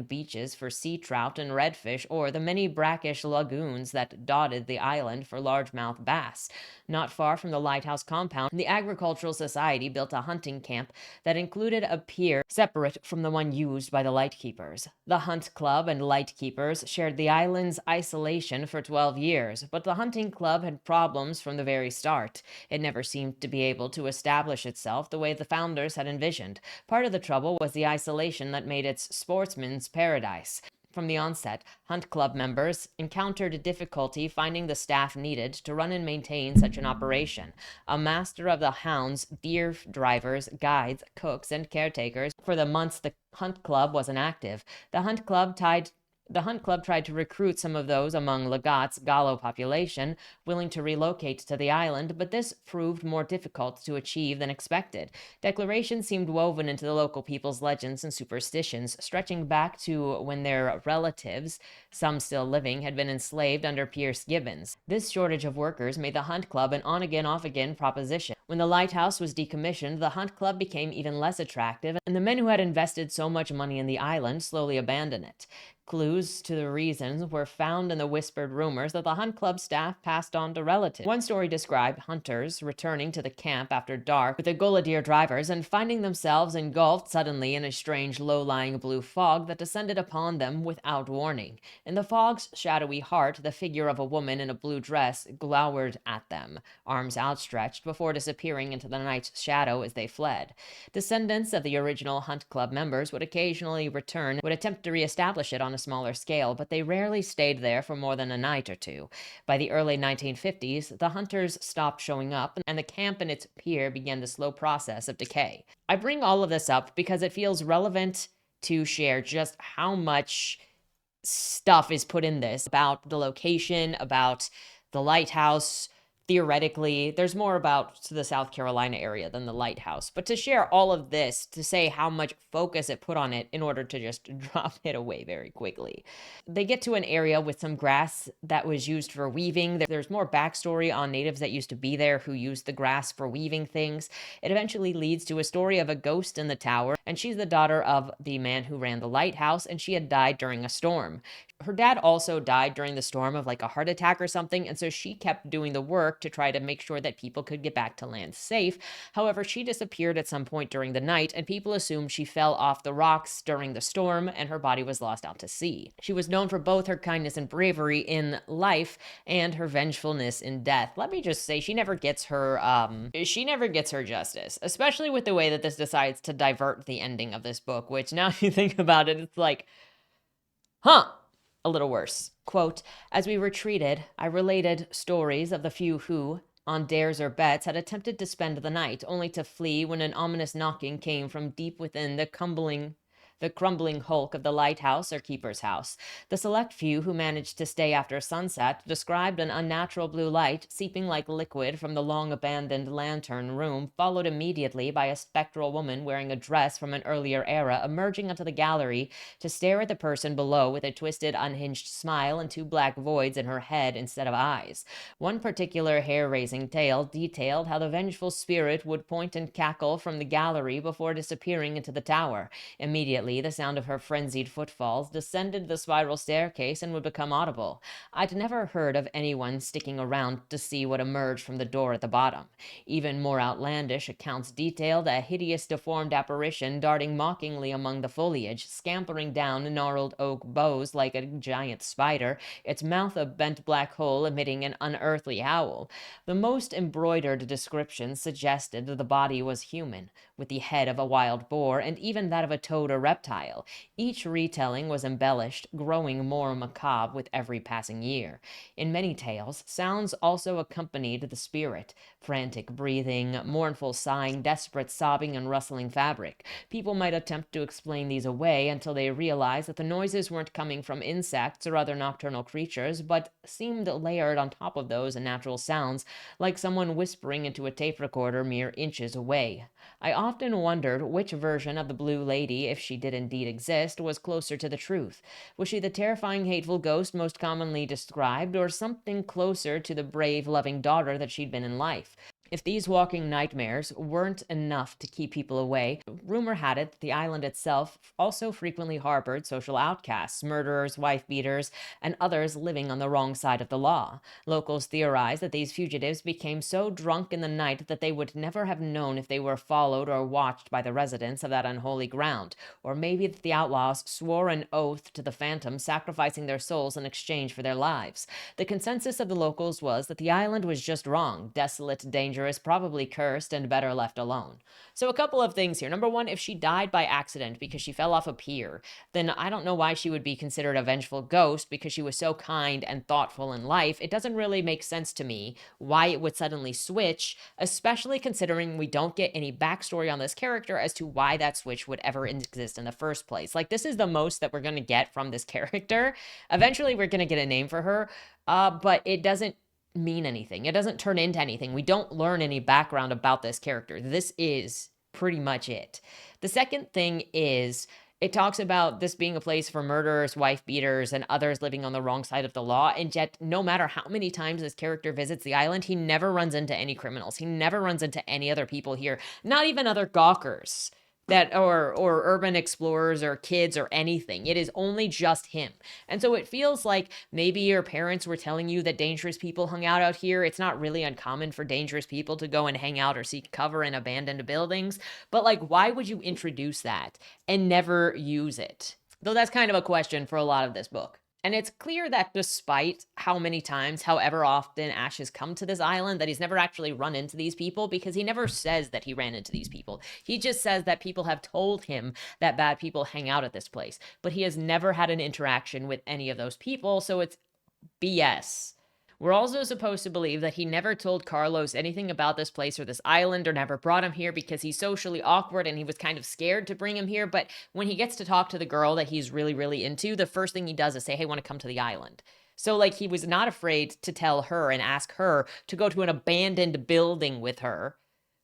beaches for sea trout and redfish, or the many brackish lagoons that dotted the island for largemouth bass. Not far from the Lighthouse compound, the Agricultural Society built a hunting camp that included a pier separate from the one used by the lightkeepers. The Hunt Club and lightkeepers shared the island's isolation for 12 years, but the hunting club had problems from the very start. It never seemed to be able to establish itself the way the founders had envisioned. Part of the trouble was the isolation that made it sportsman's paradise. From the onset, Hunt Club members encountered difficulty finding the staff needed to run and maintain such an operation. A master of the hounds, deer drivers, guides, cooks, and caretakers for the months the Hunt Club wasn't active. The Hunt Club tried to recruit some of those among Legate's Gallo population willing to relocate to the island, but this proved more difficult to achieve than expected. Declaration seemed woven into the local people's legends and superstitions, stretching back to when their relatives, some still living, had been enslaved under Pierce Gibbons. This shortage of workers made the Hunt Club an on-again, off-again proposition. When the lighthouse was decommissioned, the hunt club became even less attractive, and the men who had invested so much money in the island slowly abandoned it. Clues to the reasons were found in the whispered rumors that the hunt club staff passed on to relatives. One story described hunters returning to the camp after dark with the grenadier drivers and finding themselves engulfed suddenly in a strange low-lying blue fog that descended upon them without warning. In the fog's shadowy heart, the figure of a woman in a blue dress glowered at them, arms outstretched, before disappearing into the night's shadow as they fled. Descendants of the original hunt club members would occasionally return, would attempt to reestablish it on a smaller scale, but they rarely stayed there for more than a night or two. By the early 1950s, the hunters stopped showing up, and the camp and its pier began the slow process of decay. I bring all of this up because it feels relevant to share just how much stuff is put in this about the location, about the lighthouse. Theoretically, there's more about the South Carolina area than the lighthouse. But to share all of this, to say how much focus it put on it in order to just drop it away very quickly. They get to an area with some grass that was used for weaving. There's more backstory on natives that used to be there who used the grass for weaving things. It eventually leads to a story of a ghost in the tower, and she's the daughter of the man who ran the lighthouse, and she had died during a storm. Her dad also died during the storm of like a heart attack or something, and so she kept doing the work to try to make sure that people could get back to land safe. However, she disappeared at some point during the night, and people assumed she fell off the rocks during the storm and her body was lost out to sea. She was known for both her kindness and bravery in life and her vengefulness in death. Let me just say, she never gets her justice, especially with the way that this decides to divert the ending of this book, which now you think about it, it's like, huh, a little worse. Quote, as we retreated, I related stories of the few who, on dares or bets, had attempted to spend the night, only to flee when an ominous knocking came from deep within the crumbling hulk of the lighthouse or keeper's house. The select few who managed to stay after sunset described an unnatural blue light seeping like liquid from the long-abandoned lantern room, followed immediately by a spectral woman wearing a dress from an earlier era emerging onto the gallery to stare at the person below with a twisted, unhinged smile and two black voids in her head instead of eyes. One particular hair-raising tale detailed how the vengeful spirit would point and cackle from the gallery before disappearing into the tower. Immediately, the sound of her frenzied footfalls descended the spiral staircase and would become audible. I'd never heard of anyone sticking around to see what emerged from the door at the bottom. Even more outlandish accounts detailed a hideous deformed apparition darting mockingly among the foliage, scampering down gnarled oak boughs like a giant spider, its mouth a bent black hole emitting an unearthly howl. The most embroidered descriptions suggested that the body was human, with the head of a wild boar and even that of a toad or reptile. Each retelling was embellished, growing more macabre with every passing year. In many tales, sounds also accompanied the spirit: frantic breathing, mournful sighing, desperate sobbing, and rustling fabric. People might attempt to explain these away until they realized that the noises weren't coming from insects or other nocturnal creatures, but seemed layered on top of those natural sounds, like someone whispering into a tape recorder mere inches away. I often wondered which version of the Blue Lady, if she did indeed exist, was closer to the truth. Was she the terrifying, hateful ghost most commonly described, or something closer to the brave, loving daughter that she'd been in life? If these walking nightmares weren't enough to keep people away, rumor had it that the island itself also frequently harbored social outcasts, murderers, wife-beaters, and others living on the wrong side of the law. Locals theorized that these fugitives became so drunk in the night that they would never have known if they were followed or watched by the residents of that unholy ground, or maybe that the outlaws swore an oath to the phantom, sacrificing their souls in exchange for their lives. The consensus of the locals was that the island was just wrong, desolate, dangerous, probably cursed, and better left alone. So a couple of things here. Number one, if she died by accident because she fell off a pier, then I don't know why she would be considered a vengeful ghost because she was so kind and thoughtful in life. It doesn't really make sense to me why it would suddenly switch, especially considering we don't get any backstory on this character as to why that switch would ever exist in the first place. Like, this is the most that we're going to get from this character. Eventually, we're going to get a name for her, but it doesn't mean anything. It doesn't turn into anything. We don't learn any background about this character. This is pretty much it. The second thing is, It talks about this being a place for murderers, wife beaters, and others living on the wrong side of the law. And yet, no matter how many times this character visits the island, he never runs into any criminals. He never runs into any other people here, not even other gawkers that or urban explorers or kids or anything. It is only just him. And so it feels like maybe your parents were telling you that dangerous people hung out here. It's not really uncommon for dangerous people to go and hang out or seek cover in abandoned buildings, but like, why would you introduce that and never use it? Though that's kind of a question for a lot of this book. And it's clear that despite how many times, however often Ash has come to this island, that he's never actually run into these people, because he never says that he ran into these people. He just says that people have told him that bad people hang out at this place, but he has never had an interaction with any of those people, so it's BS. We're also supposed to believe that he never told Carlos anything about this place or this island, or never brought him here because he's socially awkward and he was kind of scared to bring him here. But when he gets to talk to the girl that he's really, really into, the first thing he does is say, hey, want to come to the island? So like, he was not afraid to tell her and ask her to go to an abandoned building with her,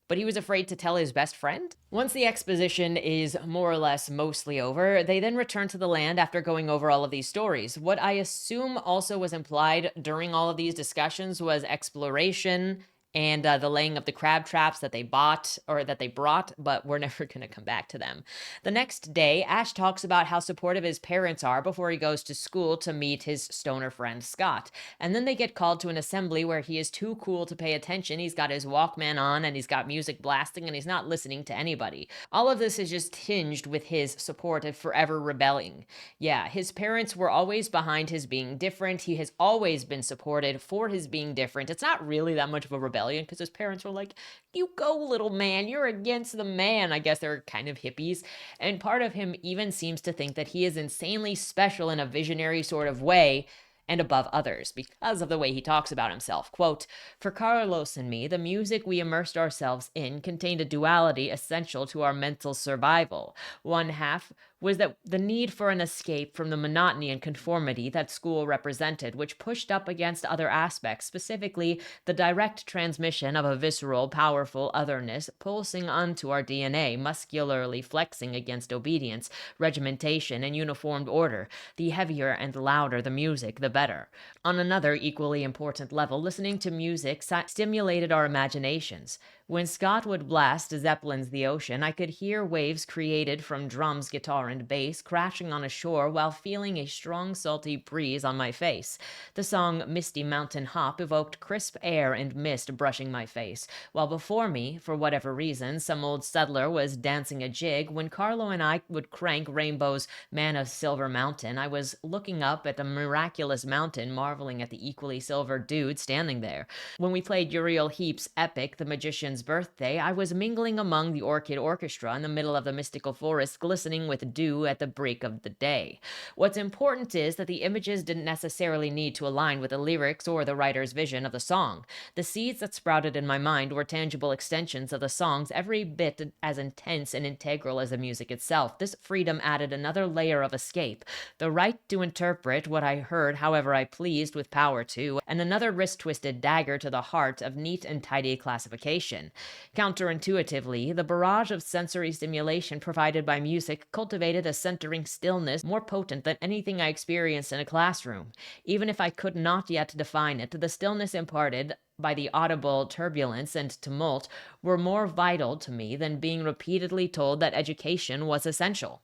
but he was afraid to tell his best friend? Once the exposition is more or less mostly over, they then return to the land after going over all of these stories. What I assume also was implied during all of these discussions was exploration and the laying of the crab traps that they bought or that they brought, but we're never going to come back to them. The next day, Ash talks about how supportive his parents are before he goes to school to meet his stoner friend Scott. And then they get called to an assembly where he is too cool to pay attention. He's got his Walkman on and he's got music blasting and he's not listening to anybody. All of this is just tinged with his support of forever rebelling. Yeah, his parents were always behind his being different. He has always been supported for his being different. It's not really that much of a rebellion, because his parents were like, you go, little man, you're against the man. I guess they're kind of hippies. And part of him even seems to think that he is insanely special in a visionary sort of way and above others because of the way he talks about himself. Quote, for Carlos and me, the music we immersed ourselves in contained a duality essential to our mental survival. One half was that the need for an escape from the monotony and conformity that school represented, which pushed up against other aspects, specifically the direct transmission of a visceral, powerful otherness pulsing onto our DNA, muscularly flexing against obedience, regimentation, and uniformed order. The heavier and louder the music, the better. On another equally important level, listening to music stimulated our imaginations. When Scott would blast Zeppelin's The Ocean, I could hear waves created from drums, guitar, and bass crashing on a shore while feeling a strong, salty breeze on my face. The song Misty Mountain Hop evoked crisp air and mist brushing my face, while before me, for whatever reason, some old settler was dancing a jig. When Carlo and I would crank Rainbow's Man of Silver Mountain, I was looking up at a miraculous mountain, marveling at the equally silver dude standing there. When we played Uriel Heep's epic, The Magician's Birthday, I was mingling among the orchid orchestra in the middle of the mystical forest, glistening with dew at the break of the day. What's important is that the images didn't necessarily need to align with the lyrics or the writer's vision of the song. The seeds that sprouted in my mind were tangible extensions of the songs, every bit as intense and integral as the music itself. This freedom added another layer of escape, the right to interpret what I heard however I pleased with power to, and another wrist-twisted dagger to the heart of neat and tidy classification. Counterintuitively, the barrage of sensory stimulation provided by music cultivated a centering stillness more potent than anything I experienced in a classroom. Even if I could not yet define it, the stillness imparted by the audible turbulence and tumult were more vital to me than being repeatedly told that education was essential.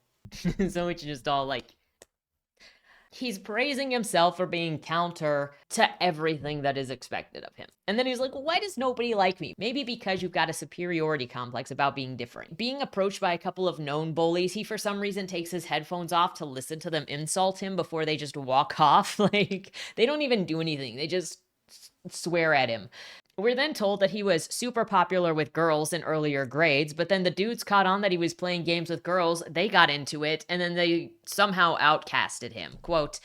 So it's just all like, he's praising himself for being counter to everything that is expected of him. And then he's like, why does nobody like me? Maybe because you've got a superiority complex about being different. Being approached by a couple of known bullies, he for some reason takes his headphones off to listen to them insult him before they just walk off. Like, they don't even do anything. They just swear at him. We're then told that he was super popular with girls in earlier grades, but then the dudes caught on that he was playing games with girls, they got into it, and then they somehow outcasted him. Quote,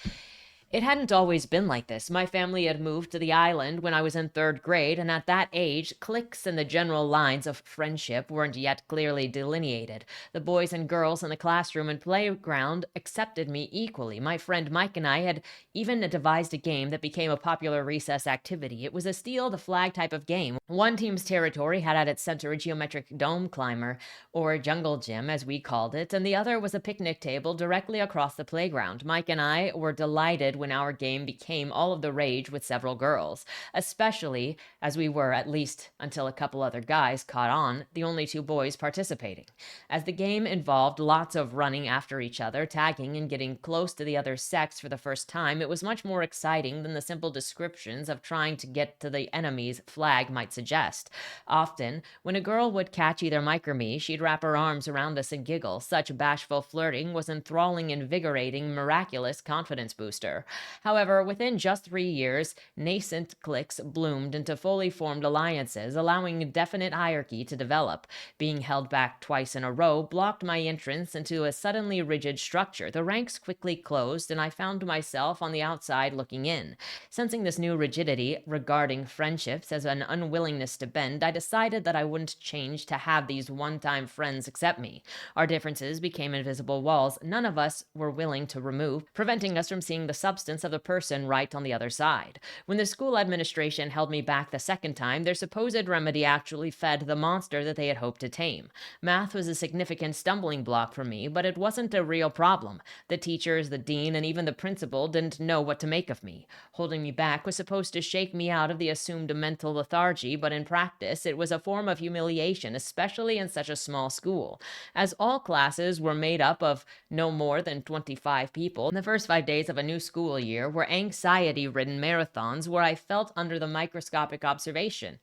It hadn't always been like this. My family had moved to the island when I was in third grade, and at that age, cliques and the general lines of friendship weren't yet clearly delineated. The boys and girls in the classroom and playground accepted me equally. My friend Mike and I had even devised a game that became a popular recess activity. It was a steal the flag type of game. One team's territory had at its center a geometric dome climber, or jungle gym as we called it, and the other was a picnic table directly across the playground. Mike and I were delighted when our game became all of the rage with several girls, especially as we were, at least until a couple other guys caught on, the only two boys participating. As the game involved lots of running after each other, tagging, and getting close to the other sex for the first time, it was much more exciting than the simple descriptions of trying to get to the enemy's flag might suggest. Often, when a girl would catch either Mike or me, she'd wrap her arms around us and giggle. Such bashful flirting was enthralling, invigorating, miraculous confidence booster. However, within just 3 years, nascent cliques bloomed into fully formed alliances, allowing a definite hierarchy to develop. Being held back twice in a row blocked my entrance into a suddenly rigid structure. The ranks quickly closed, and I found myself on the outside looking in. Sensing this new rigidity regarding friendships as an unwillingness to bend, I decided that I wouldn't change to have these one-time friends accept me. Our differences became invisible walls none of us were willing to remove, preventing us from seeing the substance of the person right on the other side. When the school administration held me back the second time, their supposed remedy actually fed the monster that they had hoped to tame. Math was a significant stumbling block for me, but it wasn't a real problem. The teachers, the dean, and even the principal didn't know what to make of me. Holding me back was supposed to shake me out of the assumed mental lethargy, but in practice, it was a form of humiliation, especially in such a small school. As all classes were made up of no more than 25 people, the first 5 days of a new school year were anxiety-ridden marathons where I felt under microscopic observation.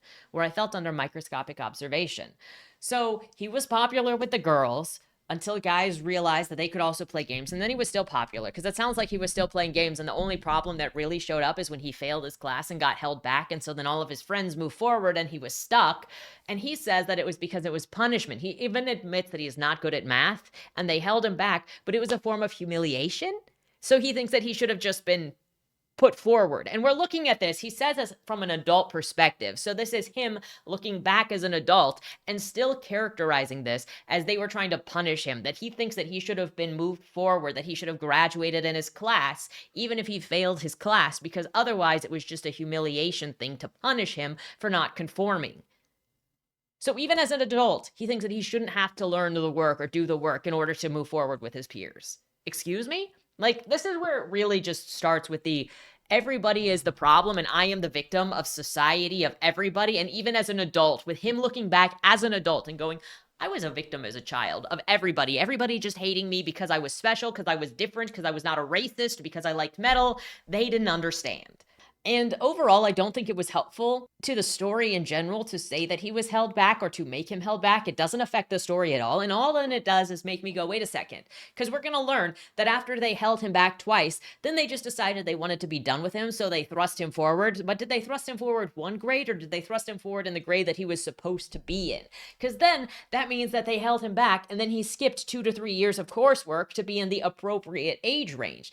So he was popular with the girls until guys realized that they could also play games, and then he was still popular because it sounds like he was still playing games, and the only problem that really showed up is when he failed his class and got held back, and so then all of his friends moved forward and he was stuck. And he says that it was because it was punishment. He even admits that he is not good at math and they held him back, but it was a form of humiliation. So he thinks that he should have just been put forward. And we're looking at this, he says this from an adult perspective. So this is him looking back as an adult and still characterizing this as they were trying to punish him, that he thinks that he should have been moved forward, that he should have graduated in his class, even if he failed his class, because otherwise it was just a humiliation thing to punish him for not conforming. So even as an adult, he thinks that he shouldn't have to learn the work or do the work in order to move forward with his peers. Excuse me? Like, this is where it really just starts with the everybody is the problem and I am the victim of society, of everybody. And even as an adult, with him looking back as an adult and going, I was a victim as a child of everybody just hating me because I was special, because I was different, because I was not a racist, because I liked metal. They didn't understand. And overall, I don't think it was helpful to the story in general to say that he was held back or to make him held back. It doesn't affect the story at all. And all that it does is make me go, wait a second. Because we're going to learn that after they held him back twice, then they just decided they wanted to be done with him. So they thrust him forward. But did they thrust him forward one grade, or did they thrust him forward in the grade that he was supposed to be in? Because then that means that they held him back and then he skipped 2 to 3 years of coursework to be in the appropriate age range.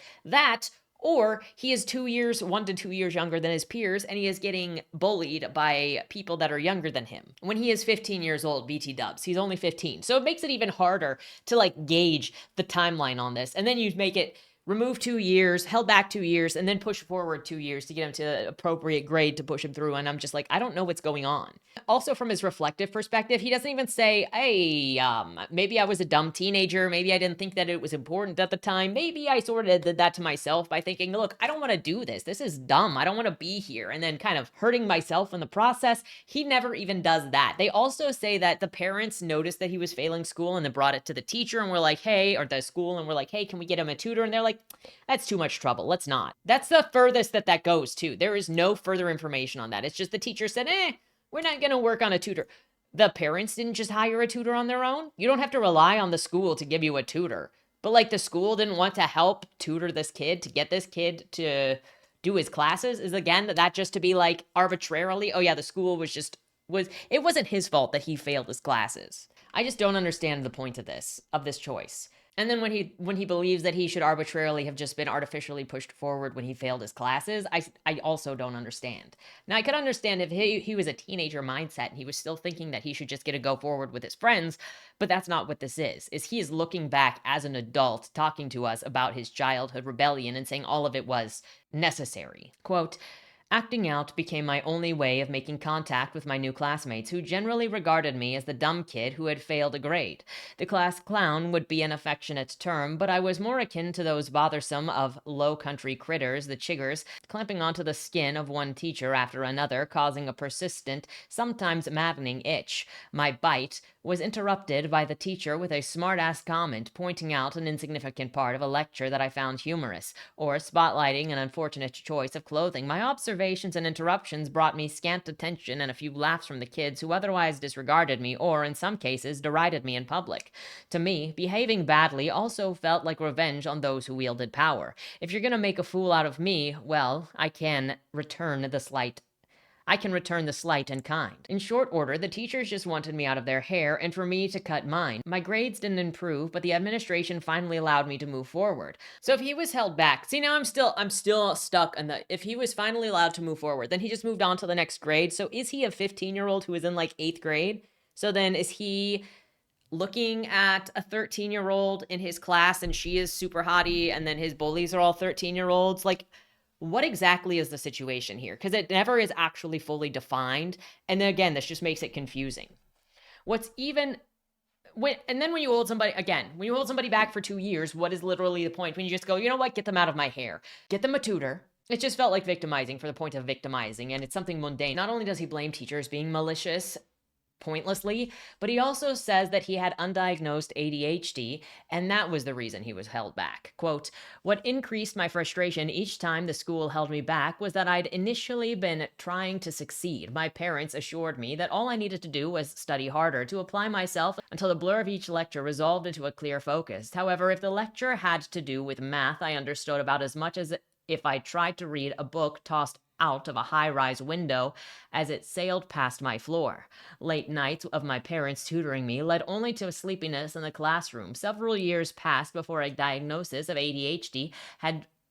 Or he is 1 to 2 years younger than his peers, and he is getting bullied by people that are younger than him. When he is 15 years old, BT dubs, he's only 15. So it makes it even harder to gauge the timeline on this. And then you make it remove 2 years, held back 2 years, and then push forward 2 years to get him to an appropriate grade to push him through. And I'm just like, I don't know what's going on. Also, from his reflective perspective, he doesn't even say, hey, maybe I was a dumb teenager. Maybe I didn't think that it was important at the time. Maybe I sort of did that to myself by thinking, look, I don't want to do this. This is dumb. I don't want to be here. And then kind of hurting myself in the process. He never even does that. They also say that the parents noticed that he was failing school and then brought it to the teacher and were like, hey, or the school, and we're like, hey, can we get him a tutor? And they're like, that's too much trouble. Let's not. That's the furthest that goes to. There is no further information on that. It's just the teacher said, we're not going to work on a tutor. The parents didn't just hire a tutor on their own. You don't have to rely on the school to give you a tutor. But the school didn't want to help tutor this kid, to get this kid to do his classes. Is again that just to be arbitrarily, oh yeah, the school it wasn't his fault that he failed his classes. I just don't understand the point of this choice. And then when he believes that he should arbitrarily have just been artificially pushed forward when he failed his classes, I also don't understand. Now I could understand if he was a teenager mindset and he was still thinking that he should just get to go forward with his friends, but that's not what this is he is looking back as an adult talking to us about his childhood rebellion and saying all of it was necessary. Quote, acting out became my only way of making contact with my new classmates, who generally regarded me as the dumb kid who had failed a grade. The class clown would be an affectionate term, but I was more akin to those bothersome of low country critters, the chiggers, clamping onto the skin of one teacher after another, causing a persistent, sometimes maddening itch. My bite was interrupted by the teacher with a smart-ass comment pointing out an insignificant part of a lecture that I found humorous, or spotlighting an unfortunate choice of clothing. My observations and interruptions brought me scant attention and a few laughs from the kids who otherwise disregarded me or, in some cases, derided me in public. To me, behaving badly also felt like revenge on those who wielded power. If you're gonna make a fool out of me, well, I can return the slight in kind. In short order, the teachers just wanted me out of their hair and for me to cut mine. My grades didn't improve, but the administration finally allowed me to move forward. So if he was held back, see, now I'm still stuck in if he was finally allowed to move forward, then he just moved on to the next grade. So is he a 15-year-old who is in like 8th grade? So then is he looking at a 13-year-old in his class and she is super hottie and then his bullies are all 13-year-olds? Like, what exactly is the situation here? Because it never is actually fully defined. And then again, this just makes it confusing. When you hold somebody back for 2 years, what is literally the point? When you just go, you know what, get them out of my hair, get them a tutor. It just felt like victimizing for the point of victimizing, and it's something mundane. Not only does he blame teachers being malicious pointlessly, but he also says that he had undiagnosed ADHD, and that was the reason he was held back. Quote, what increased my frustration each time the school held me back was that I'd initially been trying to succeed. My parents assured me that all I needed to do was study harder, to apply myself until the blur of each lecture resolved into a clear focus. However, if the lecture had to do with math, I understood about as much as if I tried to read a book tossed out of a high-rise window as it sailed past my floor. Late nights of my parents tutoring me led only to sleepiness in the classroom. Several years passed before a diagnosis of ADHD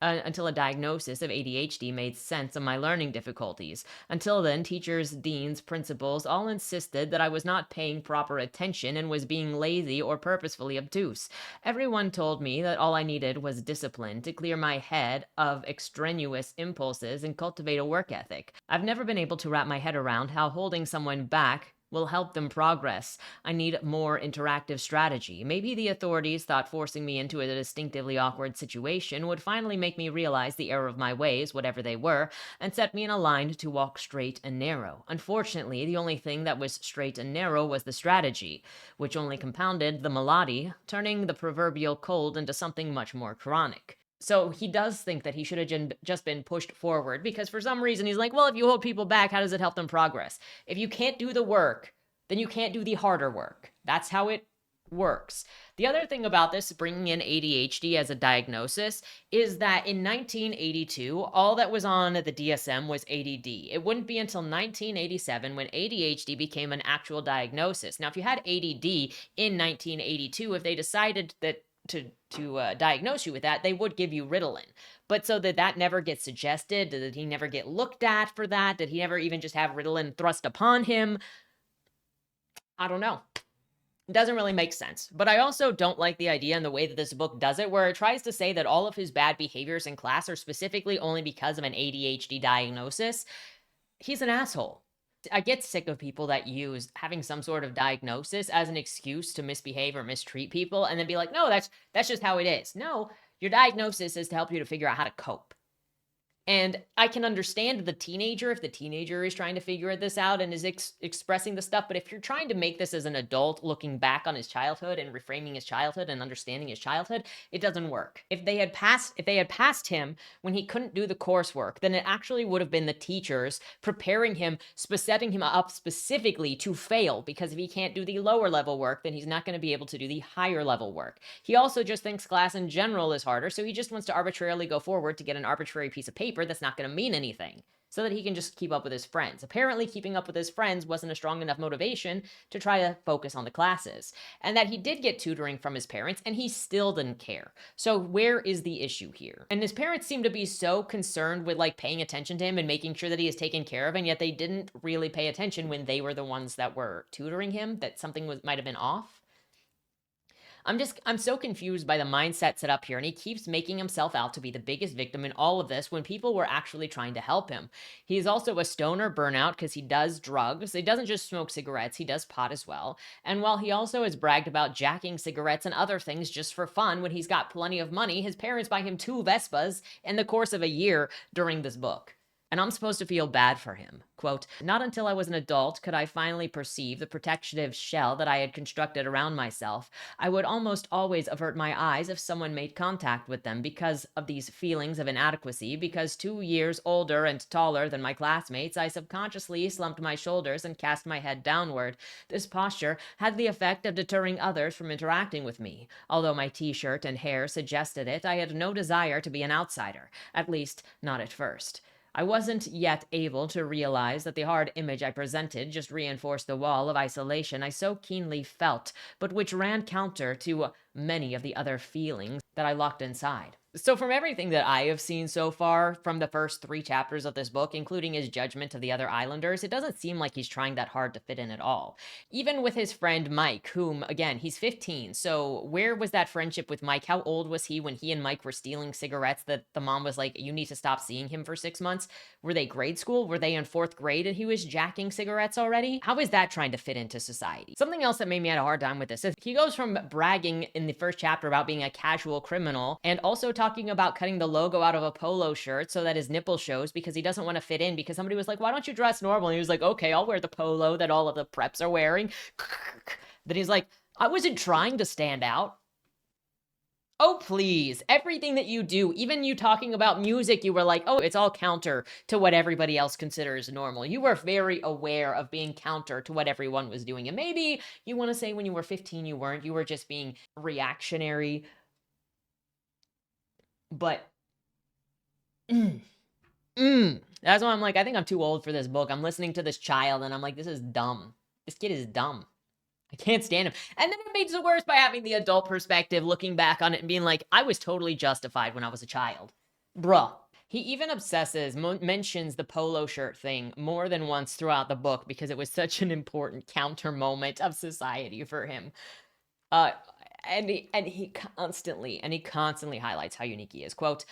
until a diagnosis of ADHD made sense of my learning difficulties. Until then, teachers, deans, principals all insisted that I was not paying proper attention and was being lazy or purposefully obtuse. Everyone told me that all I needed was discipline to clear my head of extraneous impulses and cultivate a work ethic. I've never been able to wrap my head around how holding someone back will help them progress. I need more interactive strategy. Maybe the authorities thought forcing me into a distinctively awkward situation would finally make me realize the error of my ways, whatever they were, and set me in a line to walk straight and narrow. Unfortunately, the only thing that was straight and narrow was the strategy, which only compounded the malady, turning the proverbial cold into something much more chronic. So he does think that he should have just been pushed forward because for some reason he's like, well, if you hold people back, how does it help them progress? If you can't do the work, then you can't do the harder work. That's how it works. The other thing about this, bringing in ADHD as a diagnosis, is that in 1982, all that was on the DSM was ADD. It wouldn't be until 1987 when ADHD became an actual diagnosis. Now, if you had ADD in 1982, if they decided that to diagnose you with that, they would give you Ritalin. But so that never gets suggested, did he never get looked at for that? Did he never even just have Ritalin thrust upon him? I don't know. It doesn't really make sense. But I also don't like the idea and the way that this book does it, where it tries to say that all of his bad behaviors in class are specifically only because of an ADHD diagnosis. He's an asshole. I get sick of people that use having some sort of diagnosis as an excuse to misbehave or mistreat people and then be like, no, that's just how it is. No, your diagnosis is to help you to figure out how to cope. And I can understand the teenager if the teenager is trying to figure this out and is expressing the stuff. But if you're trying to make this as an adult looking back on his childhood and reframing his childhood and understanding his childhood, it doesn't work. If they had passed him when he couldn't do the coursework, then it actually would have been the teachers preparing him, setting him up specifically to fail, because if he can't do the lower level work, then he's not going to be able to do the higher level work. He also just thinks class in general is harder, so he just wants to arbitrarily go forward to get an arbitrary piece of paper that's not going to mean anything. so that he can just keep up with his friends. Apparently, keeping up with his friends wasn't a strong enough motivation to try to focus on the classes, and that he did get tutoring from his parents, and he still didn't care. So where is the issue here? And his parents seem to be so concerned with like paying attention to him and making sure that he is taken care of, and yet they didn't really pay attention when they were the ones that were tutoring him, that something might have been off. I'm so confused by the mindset set up here, and he keeps making himself out to be the biggest victim in all of this when people were actually trying to help him. He's also a stoner burnout because he does drugs. He doesn't just smoke cigarettes, he does pot as well. And while he also has bragged about jacking cigarettes and other things just for fun when he's got plenty of money, his parents buy him 2 Vespas in the course of a year during this book. And I'm supposed to feel bad for him. Quote, "Not until I was an adult could I finally perceive the protective shell that I had constructed around myself. I would almost always avert my eyes if someone made contact with them because of these feelings of inadequacy. Because 2 years older and taller than my classmates, I subconsciously slumped my shoulders and cast my head downward. This posture had the effect of deterring others from interacting with me. Although my t-shirt and hair suggested it, I had no desire to be an outsider, at least not at first. I wasn't yet able to realize that the hard image I presented just reinforced the wall of isolation I so keenly felt, but which ran counter to many of the other feelings that I locked inside." So from everything that I have seen so far from the first 3 chapters of this book, including his judgment of the other islanders, it doesn't seem like he's trying that hard to fit in at all. Even with his friend Mike, whom, again, he's 15, so where was that friendship with Mike? How old was he when he and Mike were stealing cigarettes that the mom was like, you need to stop seeing him for 6 months? Were they grade school? Were they in 4th grade and he was jacking cigarettes already? How is that trying to fit into society? Something else that made me have a hard time with this is he goes from bragging in the first chapter about being a casual criminal and also talking about cutting the logo out of a polo shirt so that his nipple shows because he doesn't want to fit in, because somebody was like, why don't you dress normal? And he was like, okay, I'll wear the polo that all of the preps are wearing. Then he's like, I wasn't trying to stand out. Oh, please. Everything that you do, even you talking about music, you were like, oh, it's all counter to what everybody else considers normal. You were very aware of being counter to what everyone was doing. And maybe you want to say when you were 15, you weren't. You were just being reactionary. But that's why I'm like, I think I'm too old for this book. I'm listening to this child and I'm like, this is dumb. This kid is dumb. I can't stand him. And then it makes it worse by having the adult perspective, looking back on it and being like, I was totally justified when I was a child. Bruh. He even mentions the polo shirt thing more than once throughout the book because it was such an important counter moment of society for him. And he constantly highlights how unique he is. Quote,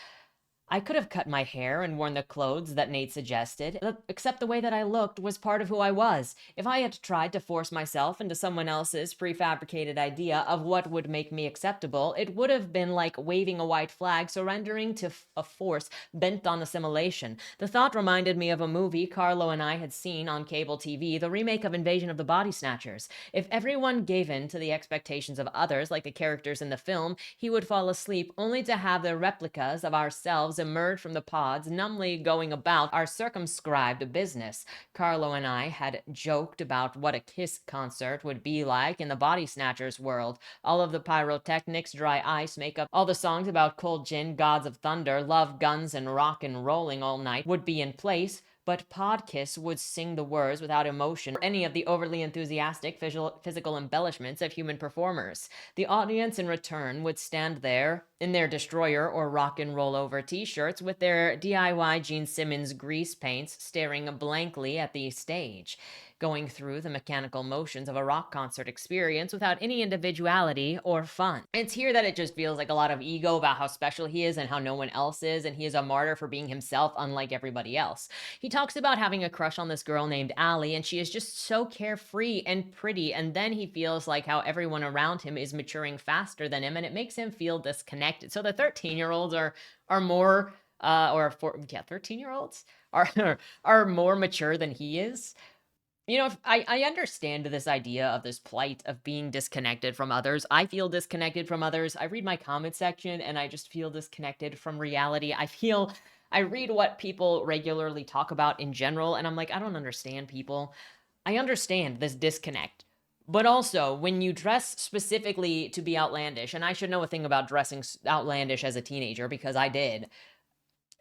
I could have cut my hair and worn the clothes that Nate suggested, except the way that I looked was part of who I was. If I had tried to force myself into someone else's prefabricated idea of what would make me acceptable, it would have been like waving a white flag, surrendering to a force bent on assimilation. The thought reminded me of a movie Carlo and I had seen on cable TV, the remake of Invasion of the Body Snatchers. If everyone gave in to the expectations of others, like the characters in the film, he would fall asleep only to have the replicas of ourselves emerge from the pods, numbly going about our circumscribed business. Carlo and I had joked about what a Kiss concert would be like in the Body Snatchers world. All of the pyrotechnics, dry ice, makeup, all the songs about cold gin, gods of thunder, love, guns, and rock and rolling all night would be in place, but Podkiss would sing the words without emotion or any of the overly enthusiastic physical embellishments of human performers. The audience in return would stand there in their Destroyer or Rock and Roll Over t-shirts with their DIY Gene Simmons grease paints, staring blankly at the stage, going through the mechanical motions of a rock concert experience without any individuality or fun. And it's here that it just feels like a lot of ego about how special he is and how no one else is, and he is a martyr for being himself unlike everybody else. He talks about having a crush on this girl named Allie, and she is just so carefree and pretty, and then he feels like how everyone around him is maturing faster than him, and it makes him feel disconnected. So the 13-year-olds are more 13-year-olds are more mature than he is. You know, I understand this idea of this plight of being disconnected from others. I feel disconnected from others. I read my comment section and I just feel disconnected from reality. I read what people regularly talk about in general, and I'm like, I don't understand people. I understand this disconnect. But also, when you dress specifically to be outlandish, and I should know a thing about dressing outlandish as a teenager because I did,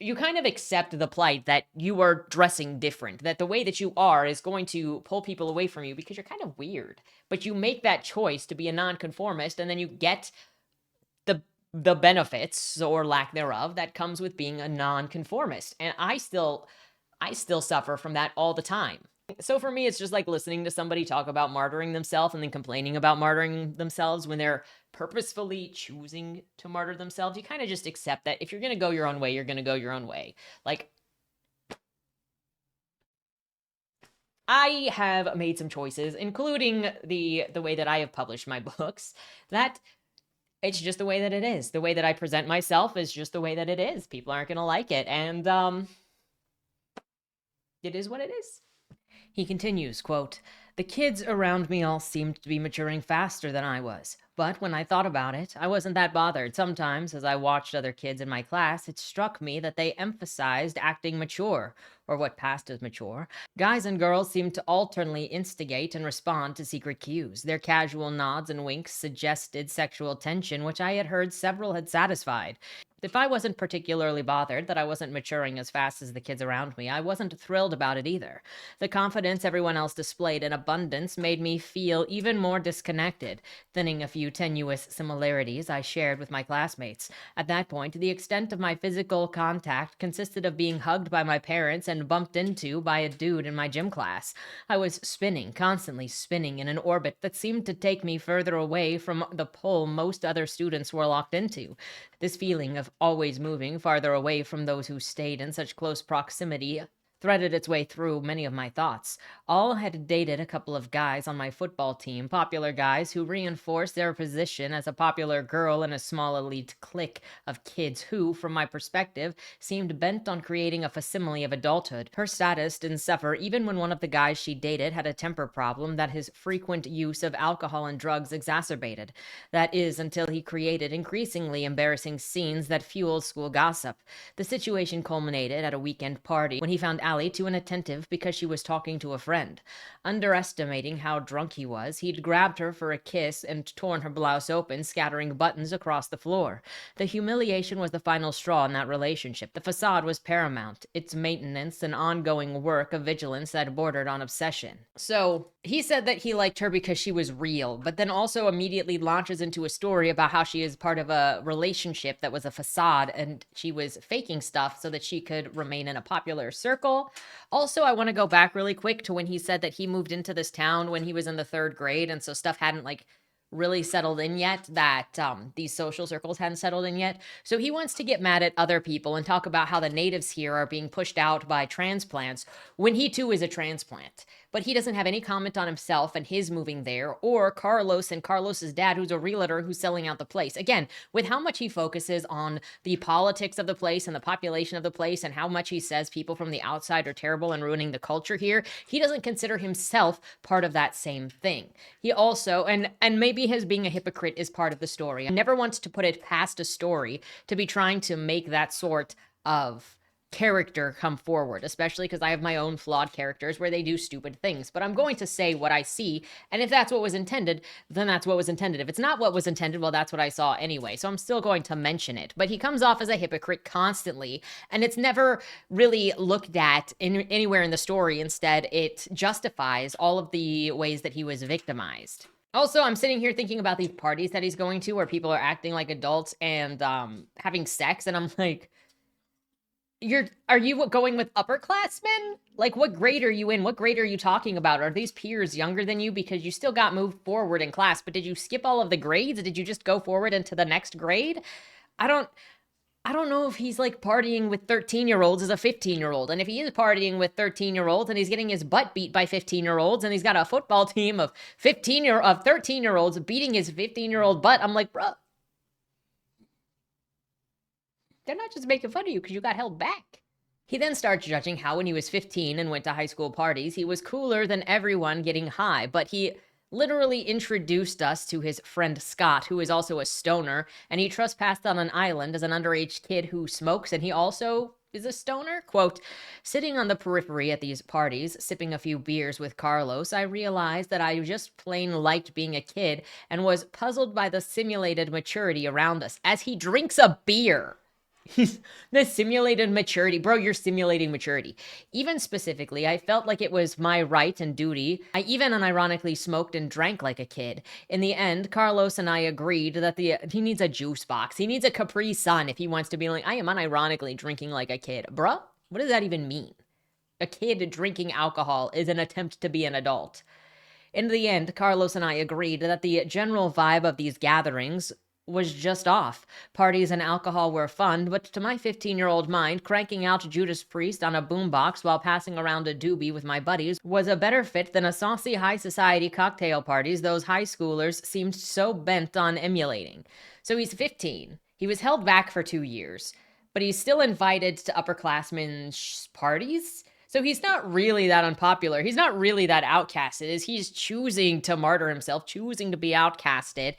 you kind of accept the plight that you are dressing different, that the way that you are is going to pull people away from you because you're kind of weird. But you make that choice to be a nonconformist, and then you get the the benefits or lack thereof that comes with being a nonconformist. And I still suffer from that all the time. So for me, it's just like listening to somebody talk about martyring themselves and then complaining about martyring themselves when they're purposefully choosing to martyr themselves. You kind of just accept that if you're going to go your own way, you're going to go your own way. Like, I have made some choices, including the way that I have published my books, that it's just the way that it is. The way that I present myself is just the way that it is. People aren't going to like it, and it is what it is. He continues, quote, "The kids around me all seemed to be maturing faster than I was. But when I thought about it, I wasn't that bothered. Sometimes, as I watched other kids in my class, it struck me that they emphasized acting mature, or what passed as mature. Guys and girls seemed to alternately instigate and respond to secret cues. Their casual nods and winks suggested sexual tension, which I had heard several had satisfied. If I wasn't particularly bothered that I wasn't maturing as fast as the kids around me, I wasn't thrilled about it either. The confidence everyone else displayed in abundance made me feel even more disconnected, thinning a few tenuous similarities I shared with my classmates. At that point, the extent of my physical contact consisted of being hugged by my parents and bumped into by a dude in my gym class. I was spinning, constantly spinning in an orbit that seemed to take me further away from the pole most other students were locked into. This feeling of always moving farther away from those who stayed in such close proximity threaded its way through many of my thoughts. All had dated a couple of guys on my football team, popular guys who reinforced their position as a popular girl in a small elite clique of kids who, from my perspective, seemed bent on creating a facsimile of adulthood. Her status didn't suffer even when one of the guys she dated had a temper problem that his frequent use of alcohol and drugs exacerbated. That is, until he created increasingly embarrassing scenes that fueled school gossip. The situation culminated at a weekend party when he found Allie too inattentive because she was talking to a friend. Underestimating how drunk he was, he'd grabbed her for a kiss and torn her blouse open, scattering buttons across the floor. The humiliation was the final straw in that relationship. The facade was paramount, its maintenance an ongoing work of vigilance that bordered on obsession. So, he said that he liked her because she was real, but then also immediately launches into a story about how she is part of a relationship that was a facade and she was faking stuff so that she could remain in a popular circle. Also, I want to go back really quick to when he said that he moved into this town when he was in the 3rd grade, and so stuff hadn't really settled in yet, that these social circles hadn't settled in yet. So he wants to get mad at other people and talk about how the natives here are being pushed out by transplants when he too is a transplant. But he doesn't have any comment on himself and his moving there, or Carlos and Carlos's dad, who's a realtor who's selling out the place. Again, with how much he focuses on the politics of the place and the population of the place and how much he says people from the outside are terrible and ruining the culture here, he doesn't consider himself part of that same thing. He also, and maybe his being a hypocrite is part of the story. I never wants to put it past a story to be trying to make that sort of character come forward, especially because I have my own flawed characters where they do stupid things. But I'm going to say what I see, and if that's what was intended, then that's what was intended. If it's not what was intended, well, that's what I saw anyway. So I'm still going to mention it. But he comes off as a hypocrite constantly, and it's never really looked at anywhere in the story. Instead, it justifies all of the ways that he was victimized. Also, I'm sitting here thinking about these parties that he's going to where people are acting like adults and having sex, and I'm like, are you going with upperclassmen? Like, what grade are you in? What grade are you talking about? Are these peers younger than you? Because you still got moved forward in class, but did you skip all of the grades? Did you just go forward into the next grade? I don't I don't know if he's like partying with 13-year-olds as a 15-year-old. And if he is partying with 13-year-olds and he's getting his butt beat by 15-year-olds and he's got a football team of 13-year-olds beating his 15-year-old butt, I'm like, bro, they're not just making fun of you because you got held back. He then starts judging how when he was 15 and went to high school parties, he was cooler than everyone getting high, but he literally introduced us to his friend Scott, who is also a stoner, and he trespassed on an island as an underage kid who smokes, and he also is a stoner. Quote, sitting on the periphery at these parties, sipping a few beers with Carlos, I realized that I just plain liked being a kid and was puzzled by the simulated maturity around us as he drinks a beer. The simulated maturity. Bro, you're simulating maturity. Even specifically, I felt like it was my right and duty. I even unironically smoked and drank like a kid. In the end, Carlos and I agreed that he needs a juice box. He needs a Capri Sun if he wants to be like, I am unironically drinking like a kid. Bruh, what does that even mean? A kid drinking alcohol is an attempt to be an adult. In the end, Carlos and I agreed that the general vibe of these gatherings was just off. Parties and alcohol were fun, but to my 15-year-old mind, cranking out Judas Priest on a boombox while passing around a doobie with my buddies was a better fit than a saucy high society cocktail parties those high schoolers seemed so bent on emulating. So he's 15. He was held back for 2 years, but he's still invited to upperclassmen parties? So he's not really that unpopular. He's not really that outcasted. He's choosing to martyr himself, choosing to be outcasted.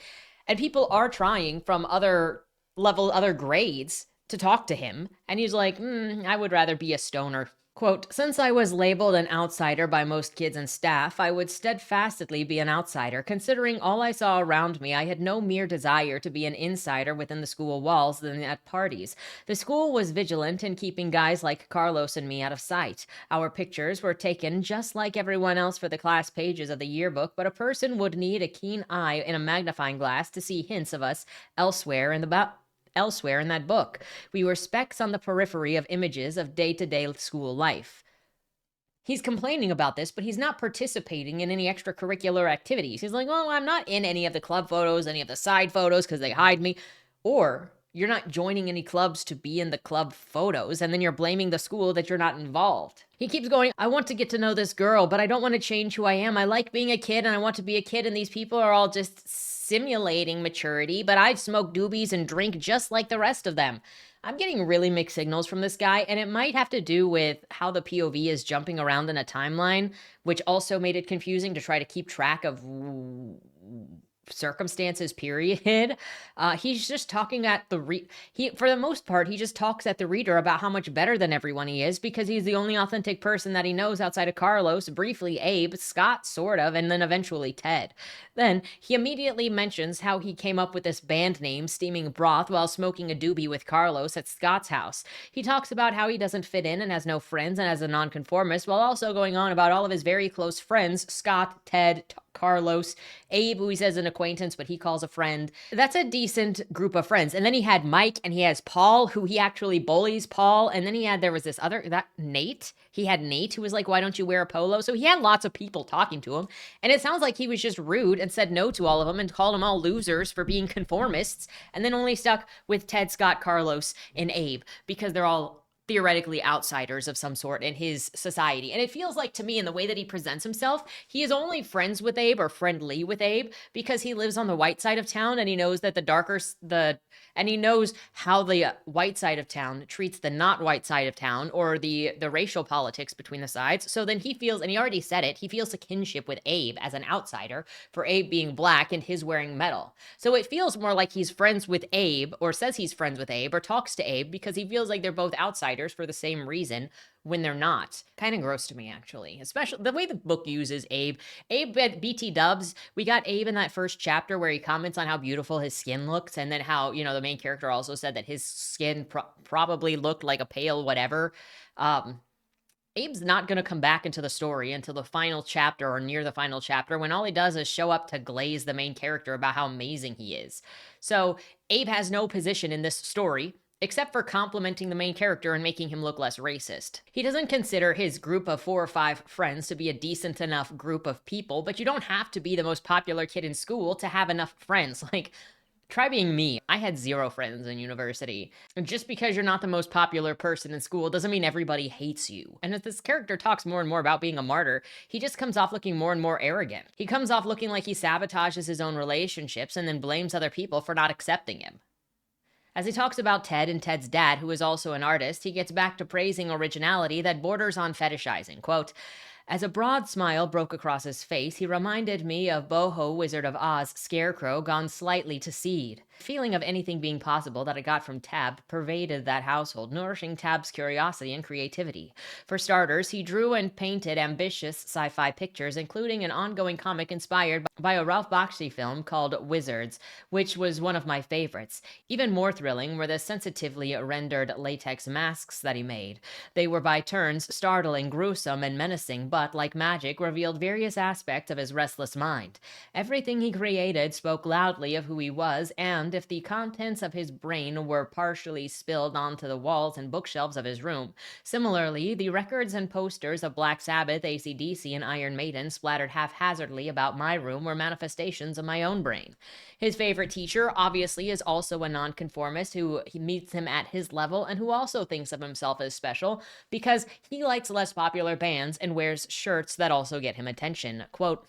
And people are trying from other grades to talk to him. And he's like, I would rather be a stoner. Quote, since I was labeled an outsider by most kids and staff, I would steadfastly be an outsider. Considering all I saw around me, I had no mere desire to be an insider within the school walls than at parties. The school was vigilant in keeping guys like Carlos and me out of sight. Our pictures were taken just like everyone else for the class pages of the yearbook, but a person would need a keen eye and a magnifying glass to see hints of us elsewhere in that book. We were specks on the periphery of images of day-to-day school life. He's complaining about this, but he's not participating in any extracurricular activities. He's like, well, I'm not in any of the club photos, any of the side photos, because they hide me. Or you're not joining any clubs to be in the club photos, and then you're blaming the school that you're not involved. He keeps going, I want to get to know this girl, but I don't want to change who I am. I like being a kid, and I want to be a kid, and these people are all just simulating maturity, but I smoke doobies and drink just like the rest of them. I'm getting really mixed signals from this guy, and it might have to do with how the POV is jumping around in a timeline, which also made it confusing to try to keep track of circumstances, period. He's just talking at the for the most part, he just talks at the reader about how much better than everyone he is because he's the only authentic person that he knows outside of Carlos, briefly Abe, Scott, sort of, and then eventually Ted. Then he immediately mentions how he came up with this band name, Steaming Broth, while smoking a doobie with Carlos at Scott's house. He talks about how he doesn't fit in and has no friends and as a nonconformist, while also going on about all of his very close friends, Scott, Ted, Carlos, Abe, who he says an acquaintance, but he calls a friend. That's a decent group of friends. And then he had Mike, and he has Paul, who he actually bullies Paul. And then there was this other, Nate. He had Nate, who was like, why don't you wear a polo? So he had lots of people talking to him. And it sounds like he was just rude and said no to all of them and called them all losers for being conformists. And then only stuck with Ted, Scott, Carlos, and Abe because they're all theoretically outsiders of some sort in his society. And it feels like to me in the way that he presents himself, he is only friends with Abe or friendly with Abe because he lives on the white side of town and he knows that and he knows how the white side of town treats the not white side of town or the racial politics between the sides. So then he feels, and he already said it, he feels a kinship with Abe as an outsider for Abe being black and his wearing metal. So it feels more like he's friends with Abe or says he's friends with Abe or talks to Abe because he feels like they're both outsiders for the same reason when they're not. Kind of gross to me, actually, especially the way the book uses Abe. Abe at BT Dubs, we got Abe in that first chapter where he comments on how beautiful his skin looks and then how, the main character also said that his skin probably looked like a pale whatever. Abe's not going to come back into the story until the final chapter or near the final chapter when all he does is show up to glaze the main character about how amazing he is. So Abe has no position in this story except for complimenting the main character and making him look less racist. He doesn't consider his group of 4 or 5 friends to be a decent enough group of people, but you don't have to be the most popular kid in school to have enough friends. Like, try being me. I had 0 friends in university. And just because you're not the most popular person in school doesn't mean everybody hates you. And as this character talks more and more about being a martyr, he just comes off looking more and more arrogant. He comes off looking like he sabotages his own relationships and then blames other people for not accepting him. As he talks about Ted and Ted's dad, who is also an artist, he gets back to praising originality that borders on fetishizing. Quote, As a broad smile broke across his face, he reminded me of Boho Wizard of Oz Scarecrow gone slightly to seed. The feeling of anything being possible that I got from Tab pervaded that household, nourishing Tab's curiosity and creativity. For starters, he drew and painted ambitious sci-fi pictures, including an ongoing comic inspired by a Ralph Bakshi film called Wizards, which was one of my favorites. Even more thrilling were the sensitively rendered latex masks that he made. They were by turns startling, gruesome, and menacing, but, like magic, revealed various aspects of his restless mind. Everything he created spoke loudly of who he was, and if the contents of his brain were partially spilled onto the walls and bookshelves of his room. Similarly, the records and posters of Black Sabbath, AC/DC, and Iron Maiden splattered haphazardly about my room were manifestations of my own brain. His favorite teacher, obviously, is also a nonconformist who he meets him at his level and who also thinks of himself as special because he likes less popular bands and wears shirts that also get him attention. Quote,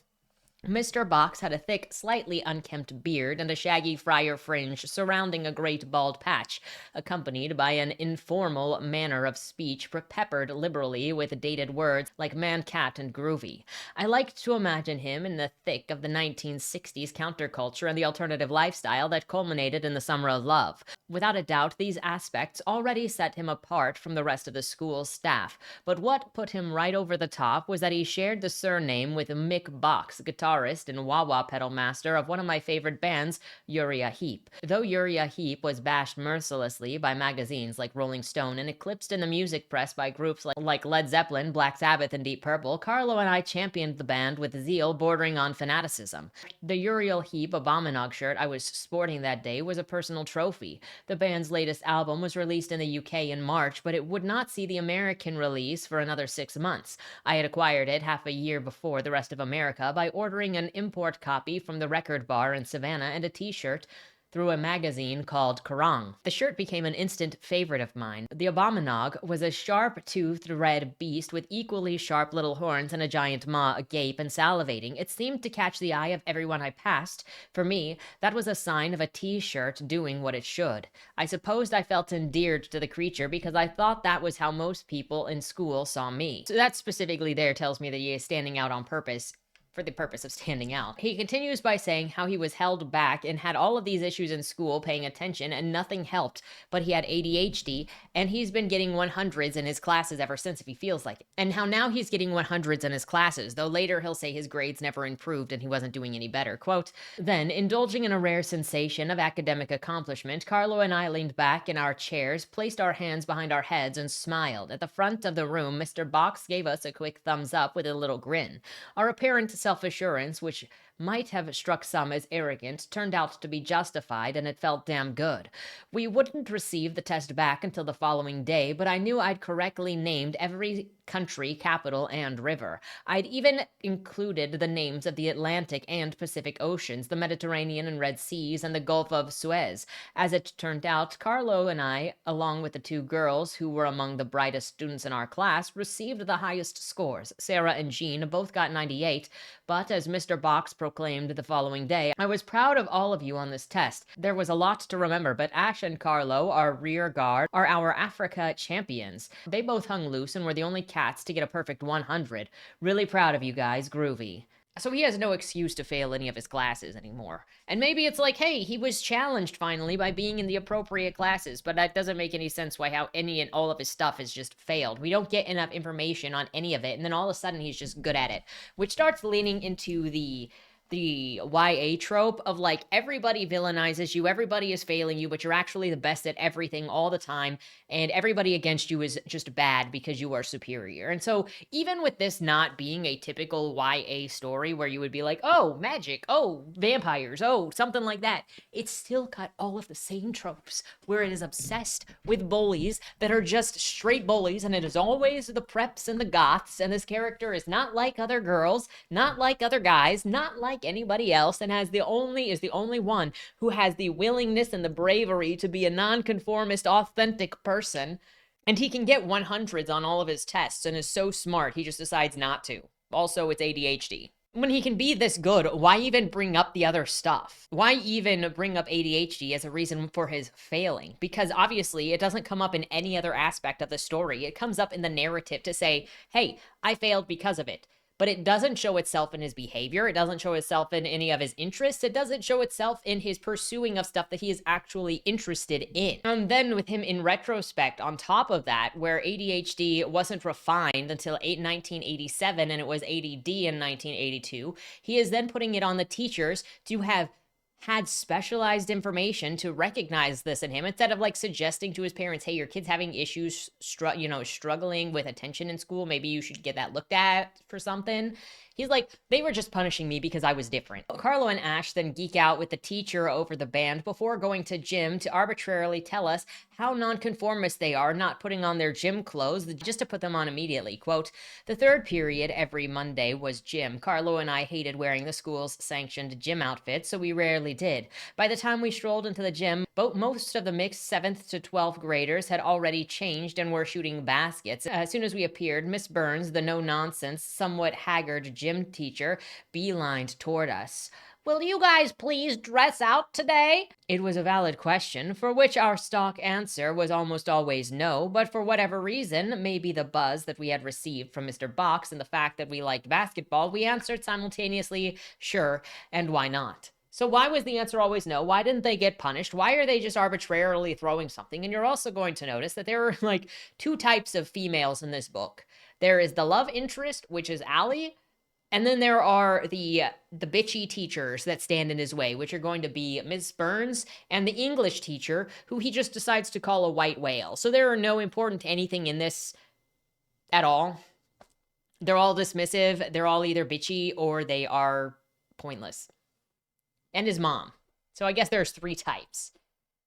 Mr. Box had a thick, slightly unkempt beard and a shaggy friar fringe surrounding a great bald patch, accompanied by an informal manner of speech peppered liberally with dated words like man, cat, and groovy. I liked to imagine him in the thick of the 1960s counterculture and the alternative lifestyle that culminated in the Summer of Love. Without a doubt, these aspects already set him apart from the rest of the school's staff, but what put him right over the top was that he shared the surname with Mick Box, guitarist and wah-wah pedal master of one of my favorite bands, Uriah Heep. Though Uriah Heep was bashed mercilessly by magazines like Rolling Stone and eclipsed in the music press by groups like Led Zeppelin, Black Sabbath, and Deep Purple, Carlo and I championed the band with zeal bordering on fanaticism. The Uriah Heep Abominog shirt I was sporting that day was a personal trophy. The band's latest album was released in the UK in March, but it would not see the American release for another 6 months. I had acquired it half a year before the rest of America by ordering an import copy from the Record Bar in Savannah and a t-shirt through a magazine called Kerrang. The shirt became an instant favorite of mine. The Abominog was a sharp-toothed red beast with equally sharp little horns and a giant maw agape and salivating. It seemed to catch the eye of everyone I passed. For me, that was a sign of a t-shirt doing what it should. I supposed I felt endeared to the creature because I thought that was how most people in school saw me. So that specifically there tells me that he is standing out on purpose for the purpose of standing out. He continues by saying how he was held back and had all of these issues in school paying attention and nothing helped, but he had ADHD and he's been getting 100s in his classes ever since if he feels like it. And how now he's getting 100s in his classes, though later he'll say his grades never improved and he wasn't doing any better. Quote, then, indulging in a rare sensation of academic accomplishment, Carlo and I leaned back in our chairs, placed our hands behind our heads, and smiled. At the front of the room, Mr. Box gave us a quick thumbs up with a little grin. Our apparent self-assurance, which might have struck some as arrogant, turned out to be justified, and it felt damn good. We wouldn't receive the test back until the following day, but I knew I'd correctly named every country, capital, and river. I'd even included the names of the Atlantic and Pacific Oceans, the Mediterranean and Red Seas, and the Gulf of Suez. As it turned out, Carlo and I, along with the two girls who were among the brightest students in our class, received the highest scores. Sarah and Jean both got 98, but as Mr. Box proclaimed the following day, I was proud of all of you on this test. There was a lot to remember, but Ash and Carlo, our rear guard, are our Africa champions. They both hung loose and were the only cats to get a perfect 100. Really proud of you guys, groovy. So he has no excuse to fail any of his classes anymore. And maybe it's like, hey, he was challenged finally by being in the appropriate classes, but that doesn't make any sense why how any and all of his stuff has just failed. We don't get enough information on any of it, and then all of a sudden he's just good at it, which starts leaning into the YA trope of like everybody villainizes you, everybody is failing you, but you're actually the best at everything all the time, and everybody against you is just bad because you are superior. And so even with this not being a typical YA story where you would be like, oh, magic, oh, vampires, oh, something like that, it's still got all of the same tropes where it is obsessed with bullies that are just straight bullies, and it is always the preps and the goths, and this character is not like other girls, not like other guys, not like anybody else, and is the only one who has the willingness and the bravery to be a nonconformist, authentic person, and he can get 100s on all of his tests and is so smart he just decides not to. Also, it's ADHD. When he can be this good, why even bring up the other stuff? Why even bring up ADHD as a reason for his failing? Because obviously it doesn't come up in any other aspect of the story. It comes up in the narrative to say, hey, I failed because of it. But it doesn't show itself in his behavior. It doesn't show itself in any of his interests. It doesn't show itself in his pursuing of stuff that he is actually interested in. And then with him in retrospect, on top of that, where ADHD wasn't refined until 1987 and it was ADD in 1982, he is then putting it on the teachers to have had specialized information to recognize this in him, instead of like suggesting to his parents, hey, your kid's having issues, struggling with attention in school. Maybe you should get that looked at for something. He's like, they were just punishing me because I was different. Carlo and Ash then geek out with the teacher over the band before going to gym to arbitrarily tell us how nonconformist they are, not putting on their gym clothes just to put them on immediately. Quote, the third period every Monday was gym. Carlo and I hated wearing the school's sanctioned gym outfits, so we rarely did. By the time we strolled into the gym, most of the mixed 7th to 12th graders had already changed and were shooting baskets. As soon as we appeared, Miss Burns, the no-nonsense, somewhat haggard gym teacher, beelined toward us. Will you guys please dress out today? It was a valid question, for which our stock answer was almost always no, but for whatever reason, maybe the buzz that we had received from Mr. Box and the fact that we liked basketball, we answered simultaneously, sure, and why not? So why was the answer always no? Why didn't they get punished? Why are they just arbitrarily throwing something? And you're also going to notice that there are like two types of females in this book. There is the love interest, which is Allie, and then there are the bitchy teachers that stand in his way, which are going to be Miss Burns and the English teacher, who he just decides to call a white whale. So there are no important anything in this at all. They're all dismissive. They're all either bitchy or they are pointless. And his mom. So I guess there's three types.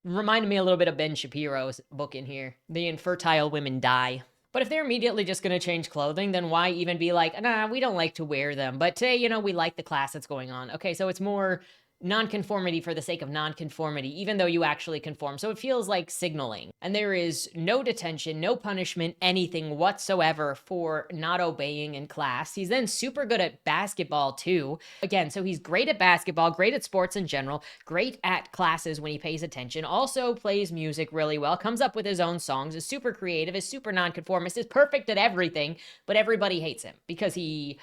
Reminded me a little bit of Ben Shapiro's book in here. The infertile women die. But if they're immediately just going to change clothing, then why even be like, nah, we don't like to wear them. But today, we like the class that's going on. Okay, so it's more nonconformity for the sake of nonconformity, even though you actually conform. So it feels like signaling. And there is no detention, no punishment, anything whatsoever for not obeying in class. He's then super good at basketball too. Again, so he's great at basketball, great at sports in general, great at classes when he pays attention, also plays music really well, comes up with his own songs, is super creative, is super nonconformist, is perfect at everything, but everybody hates him because he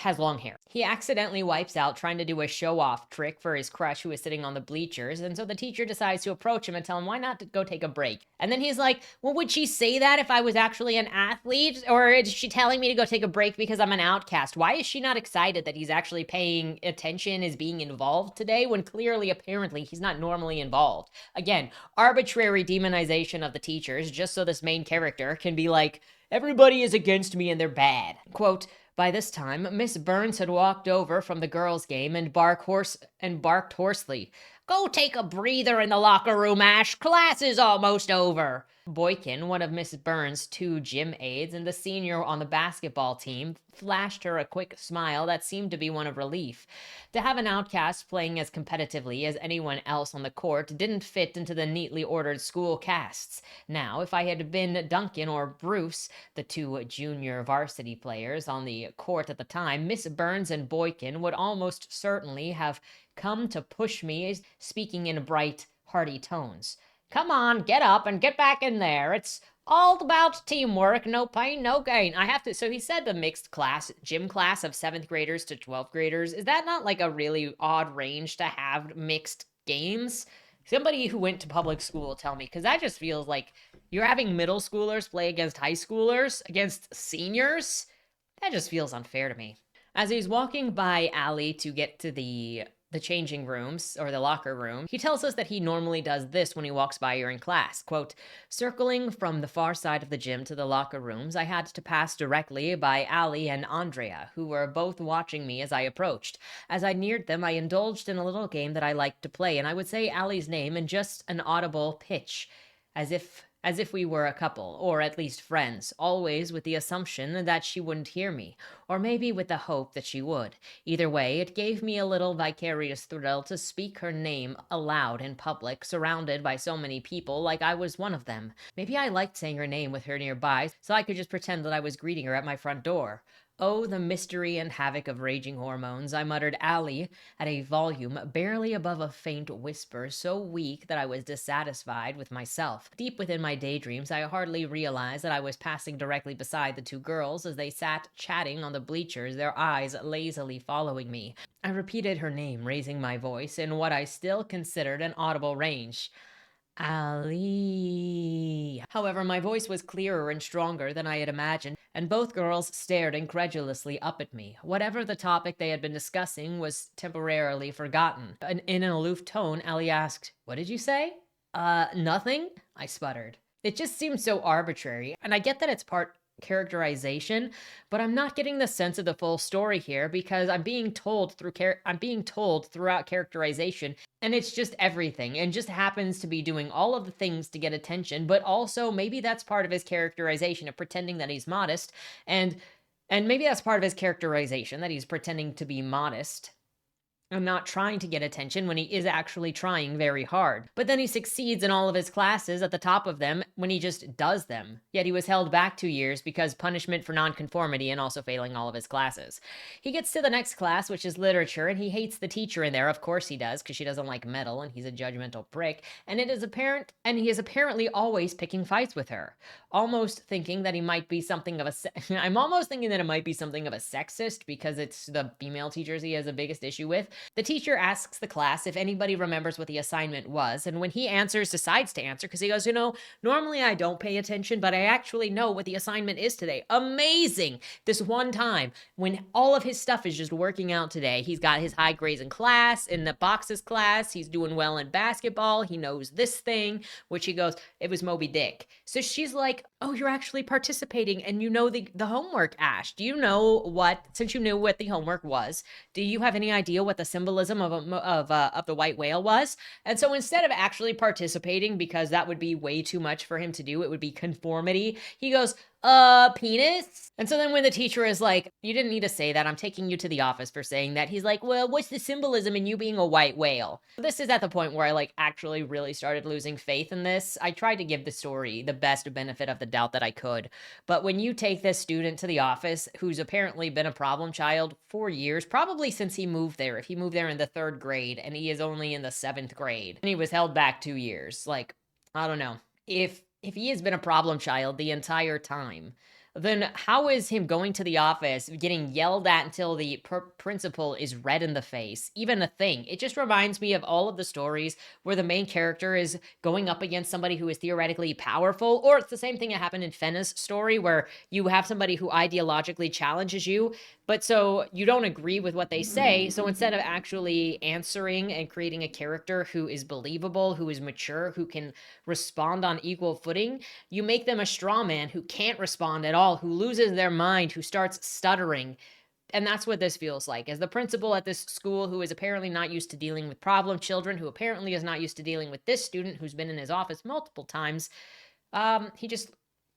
has long hair. He accidentally wipes out trying to do a show-off trick for his crush who is sitting on the bleachers, and so the teacher decides to approach him and tell him why not to go take a break. And then he's like, well, would she say that if I was actually an athlete? Or is she telling me to go take a break because I'm an outcast? Why is she not excited that he's actually paying attention, is being involved today, when clearly, apparently, he's not normally involved? Again, arbitrary demonization of the teachers, just so this main character can be like, everybody is against me and they're bad. Quote, by this time, Miss Burns had walked over from the girls' game and barked hoarsely. Go take a breather in the locker room, Ash. Class is almost over. Boykin, one of Miss Burns' two gym aides and the senior on the basketball team, flashed her a quick smile that seemed to be one of relief. To have an outcast playing as competitively as anyone else on the court didn't fit into the neatly ordered school casts. Now, if I had been Duncan or Bruce, the two junior varsity players on the court at the time, Miss Burns and Boykin would almost certainly have come to push me, speaking in bright, hearty tones. Come on, get up and get back in there. It's all about teamwork, no pain, no gain. So he said the mixed class, gym class of 7th graders to 12th graders. Is that not like a really odd range to have mixed games? Somebody who went to public school tell me, because that just feels like you're having middle schoolers play against high schoolers, against seniors. That just feels unfair to me. As he's walking by Allie to get to the changing rooms, or the locker room, he tells us that he normally does this when he walks by her in class. Quote, circling from the far side of the gym to the locker rooms, I had to pass directly by Allie and Andrea, who were both watching me as I approached. As I neared them, I indulged in a little game that I liked to play, and I would say Allie's name in just an audible pitch, as if we were a couple, or at least friends, always with the assumption that she wouldn't hear me, or maybe with the hope that she would. Either way, it gave me a little vicarious thrill to speak her name aloud in public, surrounded by so many people like I was one of them. Maybe I liked saying her name with her nearby, so I could just pretend that I was greeting her at my front door. Oh, the mystery and havoc of raging hormones, I muttered Allie at a volume barely above a faint whisper, so weak that I was dissatisfied with myself. Deep within my daydreams, I hardly realized that I was passing directly beside the two girls as they sat chatting on the bleachers, their eyes lazily following me. I repeated her name, raising my voice in what I still considered an audible range. Ali. However, my voice was clearer and stronger than I had imagined, and both girls stared incredulously up at me. Whatever the topic they had been discussing was temporarily forgotten. In an aloof tone, Ali asked, "What did you say?" Nothing, I sputtered. It just seemed so arbitrary, and I get that it's part characterization, but I'm not getting the sense of the full story here because I'm being told throughout characterization, and it's just everything and just happens to be doing all of the things to get attention, but also maybe that's part of his characterization of pretending that he's modest, and maybe that's part of his characterization that he's pretending to be modest and not trying to get attention when he is actually trying very hard. But then he succeeds in all of his classes at the top of them when he just does them. Yet he was held back 2 years because punishment for nonconformity and also failing all of his classes. He gets to the next class, which is literature, and he hates the teacher in there. Of course he does, because she doesn't like metal and he's a judgmental prick. And it is apparent, and he is apparently always picking fights with her. Almost thinking that he might be something of a I'm almost thinking that it might be something of a sexist because it's the female teachers he has the biggest issue with. The teacher asks the class if anybody remembers what the assignment was, and when he decides to answer, because he goes, normally I don't pay attention, but I actually know what the assignment is today. Amazing! This one time, when all of his stuff is just working out today, he's got his high grades in class, in the boxes class, he's doing well in basketball, he knows this thing, which he goes, it was Moby Dick. So she's like, oh, you're actually participating, and you know the homework, Ash. Do you know since you knew what the homework was, do you have any idea what the symbolism of the white whale was? And so instead of actually participating, because that would be way too much for him to do, it would be conformity, he goes, penis? And so then when the teacher is like, you didn't need to say that, I'm taking you to the office for saying that, he's like, well, what's the symbolism in you being a white whale? This is at the point where I actually really started losing faith in this. I tried to give the story the best benefit of the doubt that I could. But when you take this student to the office, who's apparently been a problem child for years, probably since he moved there, if he moved there in the 3rd grade and he is only in the 7th grade, and he was held back 2 years, I don't know. If he has been a problem child the entire time, then how is him going to the office, getting yelled at until the principal is red in the face, even a thing? It just reminds me of all of the stories where the main character is going up against somebody who is theoretically powerful, or it's the same thing that happened in Fenna's story where you have somebody who ideologically challenges you, but so you don't agree with what they say, so instead of actually answering and creating a character who is believable, who is mature, who can respond on equal footing, you make them a straw man who can't respond at all, who loses their mind, who starts stuttering. And that's what this feels like. As the principal at this school, who is apparently not used to dealing with problem children, who apparently is not used to dealing with this student who's been in his office multiple times, he just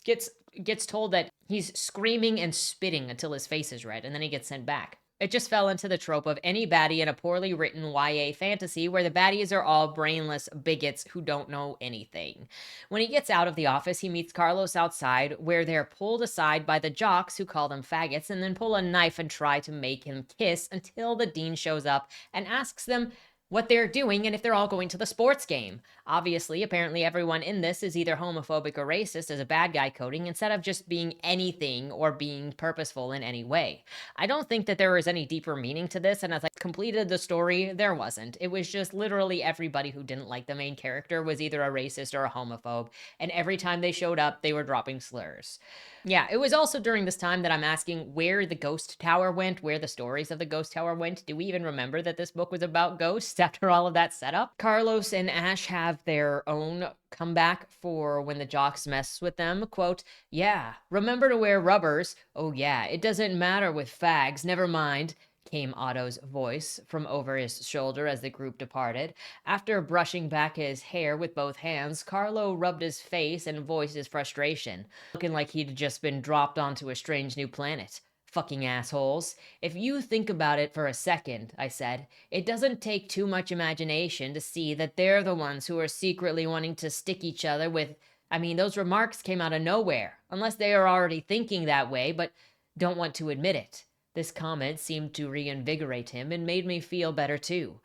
gets told that he's screaming and spitting until his face is red, and then he gets sent back. It just fell into the trope of any baddie in a poorly written YA fantasy where the baddies are all brainless bigots who don't know anything. When he gets out of the office, he meets Carlos outside, where they're pulled aside by the jocks who call them faggots and then pull a knife and try to make him kiss until the dean shows up and asks them what they're doing and if they're all going to the sports game. Obviously, apparently everyone in this is either homophobic or racist as a bad guy coding instead of just being anything or being purposeful in any way. I don't think that there is any deeper meaning to this, and as I completed the story, there wasn't. It was just literally everybody who didn't like the main character was either a racist or a homophobe, and every time they showed up, they were dropping slurs. Yeah, it was also during this time that I'm asking where the ghost tower went, where the stories of the ghost tower went. Do we even remember that this book was about ghosts after all of that setup? Carlos and Ash have their own comeback for when the jocks mess with them. Quote, yeah, remember to wear rubbers. Oh yeah, it doesn't matter with fags, never mind, came Otto's voice from over his shoulder as the group departed. After brushing back his hair with both hands, Carlo rubbed his face and voiced his frustration, looking like he'd just been dropped onto a strange new planet. Fucking assholes. If you think about it for a second, I said, it doesn't take too much imagination to see that they're the ones who are secretly wanting to stick each other with. I mean, those remarks came out of nowhere, unless they are already thinking that way, but don't want to admit it. This comment seemed to reinvigorate him and made me feel better too.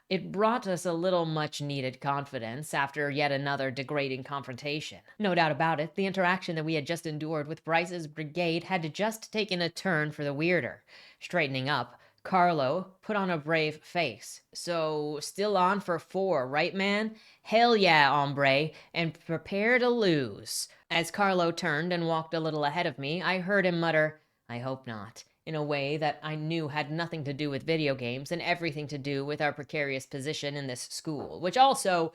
It brought us a little much needed confidence after yet another degrading confrontation. No doubt about it, the interaction that we had just endured with Bryce's brigade had just taken a turn for the weirder. Straightening up, Carlo put on a brave face. So, still on for 4, right, man? Hell yeah, hombre, and prepare to lose. As Carlo turned and walked a little ahead of me, I heard him mutter, I hope not, in a way that I knew had nothing to do with video games and everything to do with our precarious position in this school, which also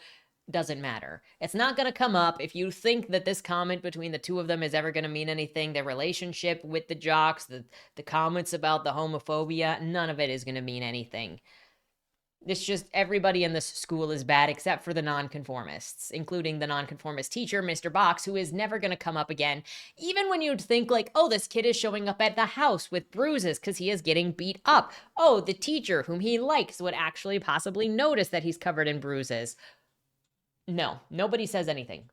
doesn't matter. It's not going to come up. If you think that this comment between the two of them is ever going to mean anything, their relationship with the jocks, the comments about the homophobia, none of it is going to mean anything. It's just everybody in this school is bad except for the nonconformists, including the nonconformist teacher, Mr. Box, who is never going to come up again, even when you'd think like, oh, this kid is showing up at the house with bruises because he is getting beat up. Oh, the teacher whom he likes would actually possibly notice that he's covered in bruises. No, nobody says anything.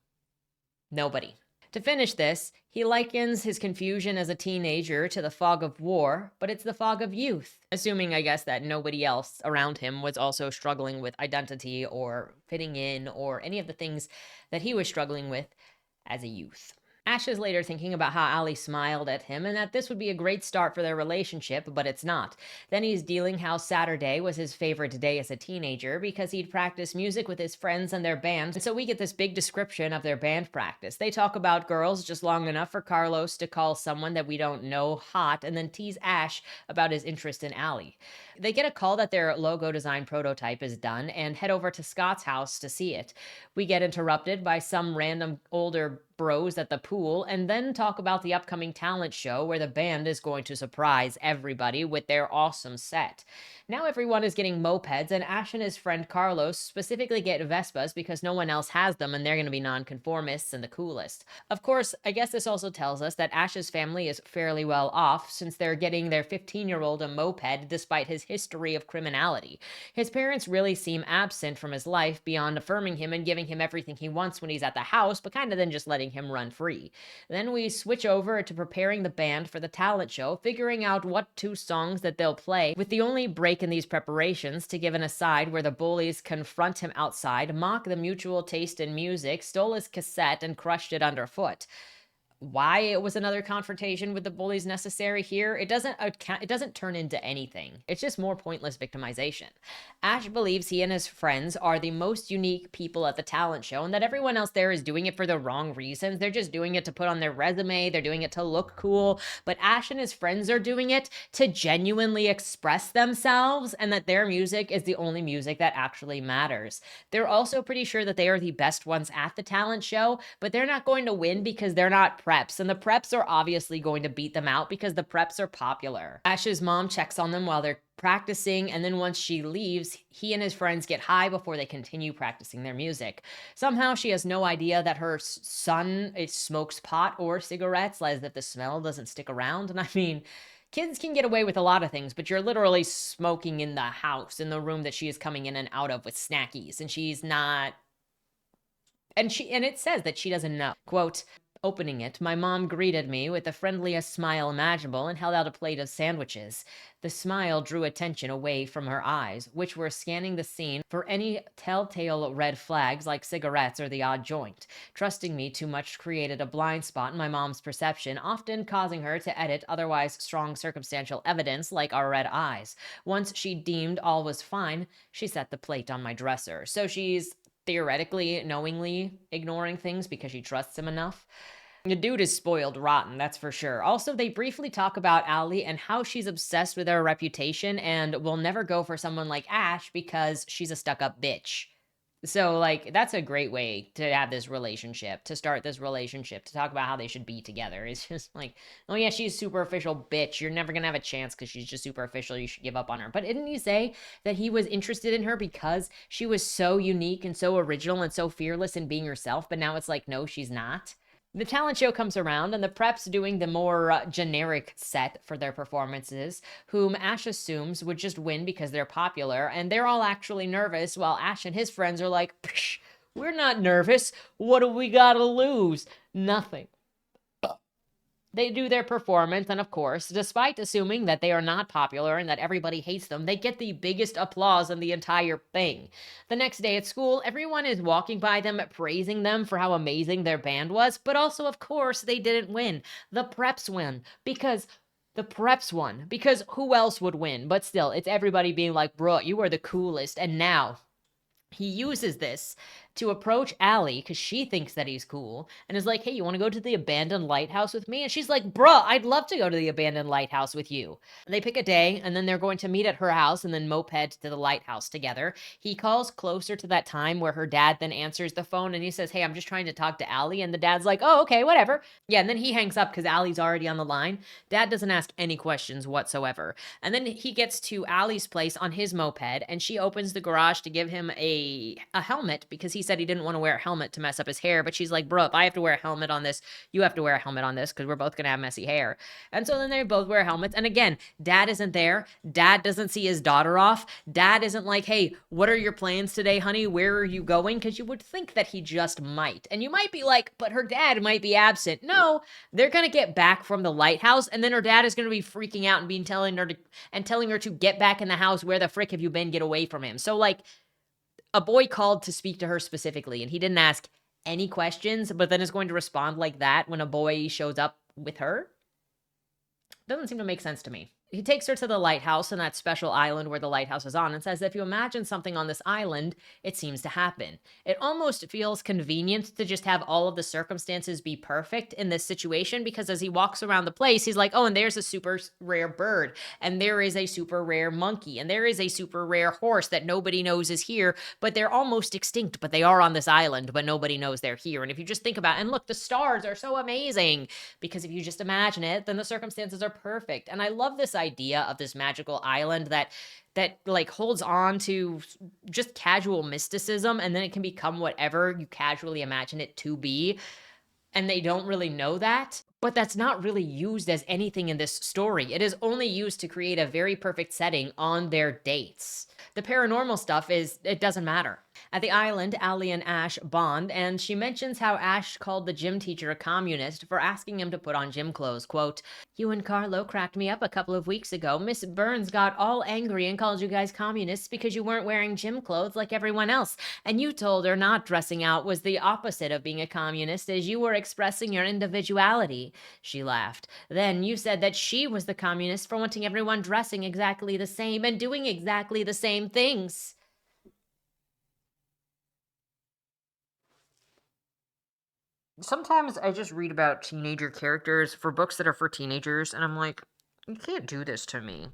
Nobody. To finish this, he likens his confusion as a teenager to the fog of war, but it's the fog of youth. Assuming, I guess, that nobody else around him was also struggling with identity or fitting in or any of the things that he was struggling with as a youth. Ash is later thinking about how Allie smiled at him and that this would be a great start for their relationship, but it's not. Then he's dealing how Saturday was his favorite day as a teenager because he'd practice music with his friends and their band, and so we get this big description of their band practice. They talk about girls just long enough for Carlos to call someone that we don't know hot and then tease Ash about his interest in Allie. They get a call that their logo design prototype is done and head over to Scott's house to see it. We get interrupted by some random older bros at the pool and then talk about the upcoming talent show where the band is going to surprise everybody with their awesome set. Now everyone is getting mopeds, and Ash and his friend Carlos specifically get Vespas because no one else has them and they're going to be nonconformists and the coolest. Of course, I guess this also tells us that Ash's family is fairly well off since they're getting their 15-year-old a moped despite his history of criminality. His parents really seem absent from his life beyond affirming him and giving him everything he wants when he's at the house, but kind of then just letting him run free. Then we switch over to preparing the band for the talent show, figuring out what 2 songs that they'll play, with the only break in these preparations to give an aside where the bullies confront him outside, mock the mutual taste in music, stole his cassette, and crushed it underfoot. Why it was another confrontation with the bullies necessary here, it doesn't turn into anything. It's just more pointless victimization. Ash believes he and his friends are the most unique people at the talent show and that everyone else there is doing it for the wrong reasons. They're just doing it to put on their resume, they're doing it to look cool, but Ash and his friends are doing it to genuinely express themselves and that their music is the only music that actually matters. They're also pretty sure that they are the best ones at the talent show, but they're not going to win because they're not preps, and the preps are obviously going to beat them out because the preps are popular. Ash's mom checks on them while they're practicing, and then once she leaves, he and his friends get high before they continue practicing their music. Somehow she has no idea that her son smokes pot or cigarettes, as if the smell doesn't stick around. And I mean, kids can get away with a lot of things, but you're literally smoking in the house, in the room that she is coming in and out of with snackies, and she's not. And it says that she doesn't know. Quote, opening it, my mom greeted me with the friendliest smile imaginable and held out a plate of sandwiches. The smile drew attention away from her eyes, which were scanning the scene for any telltale red flags like cigarettes or the odd joint. Trusting me too much created a blind spot in my mom's perception, often causing her to edit otherwise strong circumstantial evidence like our red eyes. Once she deemed all was fine, she set the plate on my dresser. So she's theoretically, knowingly ignoring things because she trusts him enough. The dude is spoiled rotten, that's for sure. Also, they briefly talk about Allie and how she's obsessed with her reputation and will never go for someone like Ash because she's a stuck-up bitch. So, like, that's a great way to have this relationship, to start this relationship, to talk about how they should be together. It's just like, oh yeah, she's a superficial bitch. You're never gonna have a chance because she's just superficial. You should give up on her. But didn't you say that he was interested in her because she was so unique and so original and so fearless in being herself? But now it's like, no, she's not. The talent show comes around, and the preps doing the more generic set for their performances, whom Ash assumes would just win because they're popular, and they're all actually nervous, while Ash and his friends are like, psh, we're not nervous. What do we gotta lose? Nothing. They do their performance, and of course, despite assuming that they are not popular and that everybody hates them, they get the biggest applause in the entire thing. The next day at school, everyone is walking by them, praising them for how amazing their band was, but also, of course, they didn't win. The preps win because the preps won because who else would win? But still, it's everybody being like, bro, you are the coolest. And now he uses this to approach Allie because she thinks that he's cool and is like, hey, you want to go to the abandoned lighthouse with me? And she's like, bruh, I'd love to go to the abandoned lighthouse with you. They pick a day and then they're going to meet at her house and then moped to the lighthouse together. He calls closer to that time where her dad then answers the phone and he says, hey, I'm just trying to talk to Allie. And the dad's like, oh, okay, whatever. Yeah, and then he hangs up because Allie's already on the line. Dad doesn't ask any questions whatsoever. And then he gets to Allie's place on his moped and she opens the garage to give him a helmet because he said he didn't want to wear a helmet to mess up his hair. But she's like, bro, if I have to wear a helmet on this, you have to wear a helmet on this because we're both going to have messy hair. And so then they both wear helmets. And again, dad isn't there. Dad doesn't see his daughter off. Dad isn't like, hey, what are your plans today, honey? Where are you going? Because you would think that he just might. And you might be like, but her dad might be absent. No, they're going to get back from the lighthouse. And then her dad is going to be freaking out and telling her to get back in the house. Where the frick have you been? Get away from him. So like, a boy called to speak to her specifically, and he didn't ask any questions, but then is going to respond like that when a boy shows up with her? Doesn't seem to make sense to me. He takes her to the lighthouse and that special island where the lighthouse is on and says that if you imagine something on this island, it seems to happen. It almost feels convenient to just have all of the circumstances be perfect in this situation because as he walks around the place, he's like, oh, and there's a super rare bird, and there is a super rare monkey, and there is a super rare horse that nobody knows is here, but they're almost extinct, but they are on this island, but nobody knows they're here. And if you just think about it, and look, the stars are so amazing because if you just imagine it, then the circumstances are perfect. And I love this idea of this magical island that like holds on to just casual mysticism and then it can become whatever you casually imagine it to be. And they don't really know that, but that's not really used as anything in this story. It is only used to create a very perfect setting on their dates. The paranormal stuff it doesn't matter. At the island, Allie and Ash bond, and she mentions how Ash called the gym teacher a communist for asking him to put on gym clothes. Quote, you and Carlo cracked me up a couple of weeks ago. Miss Burns got all angry and called you guys communists because you weren't wearing gym clothes like everyone else. And you told her not dressing out was the opposite of being a communist as you were expressing your individuality. She laughed. Then you said that she was the communist for wanting everyone dressing exactly the same and doing exactly the same things. Sometimes I just read about teenager characters for books that are for teenagers, and I'm like, you can't do this to me.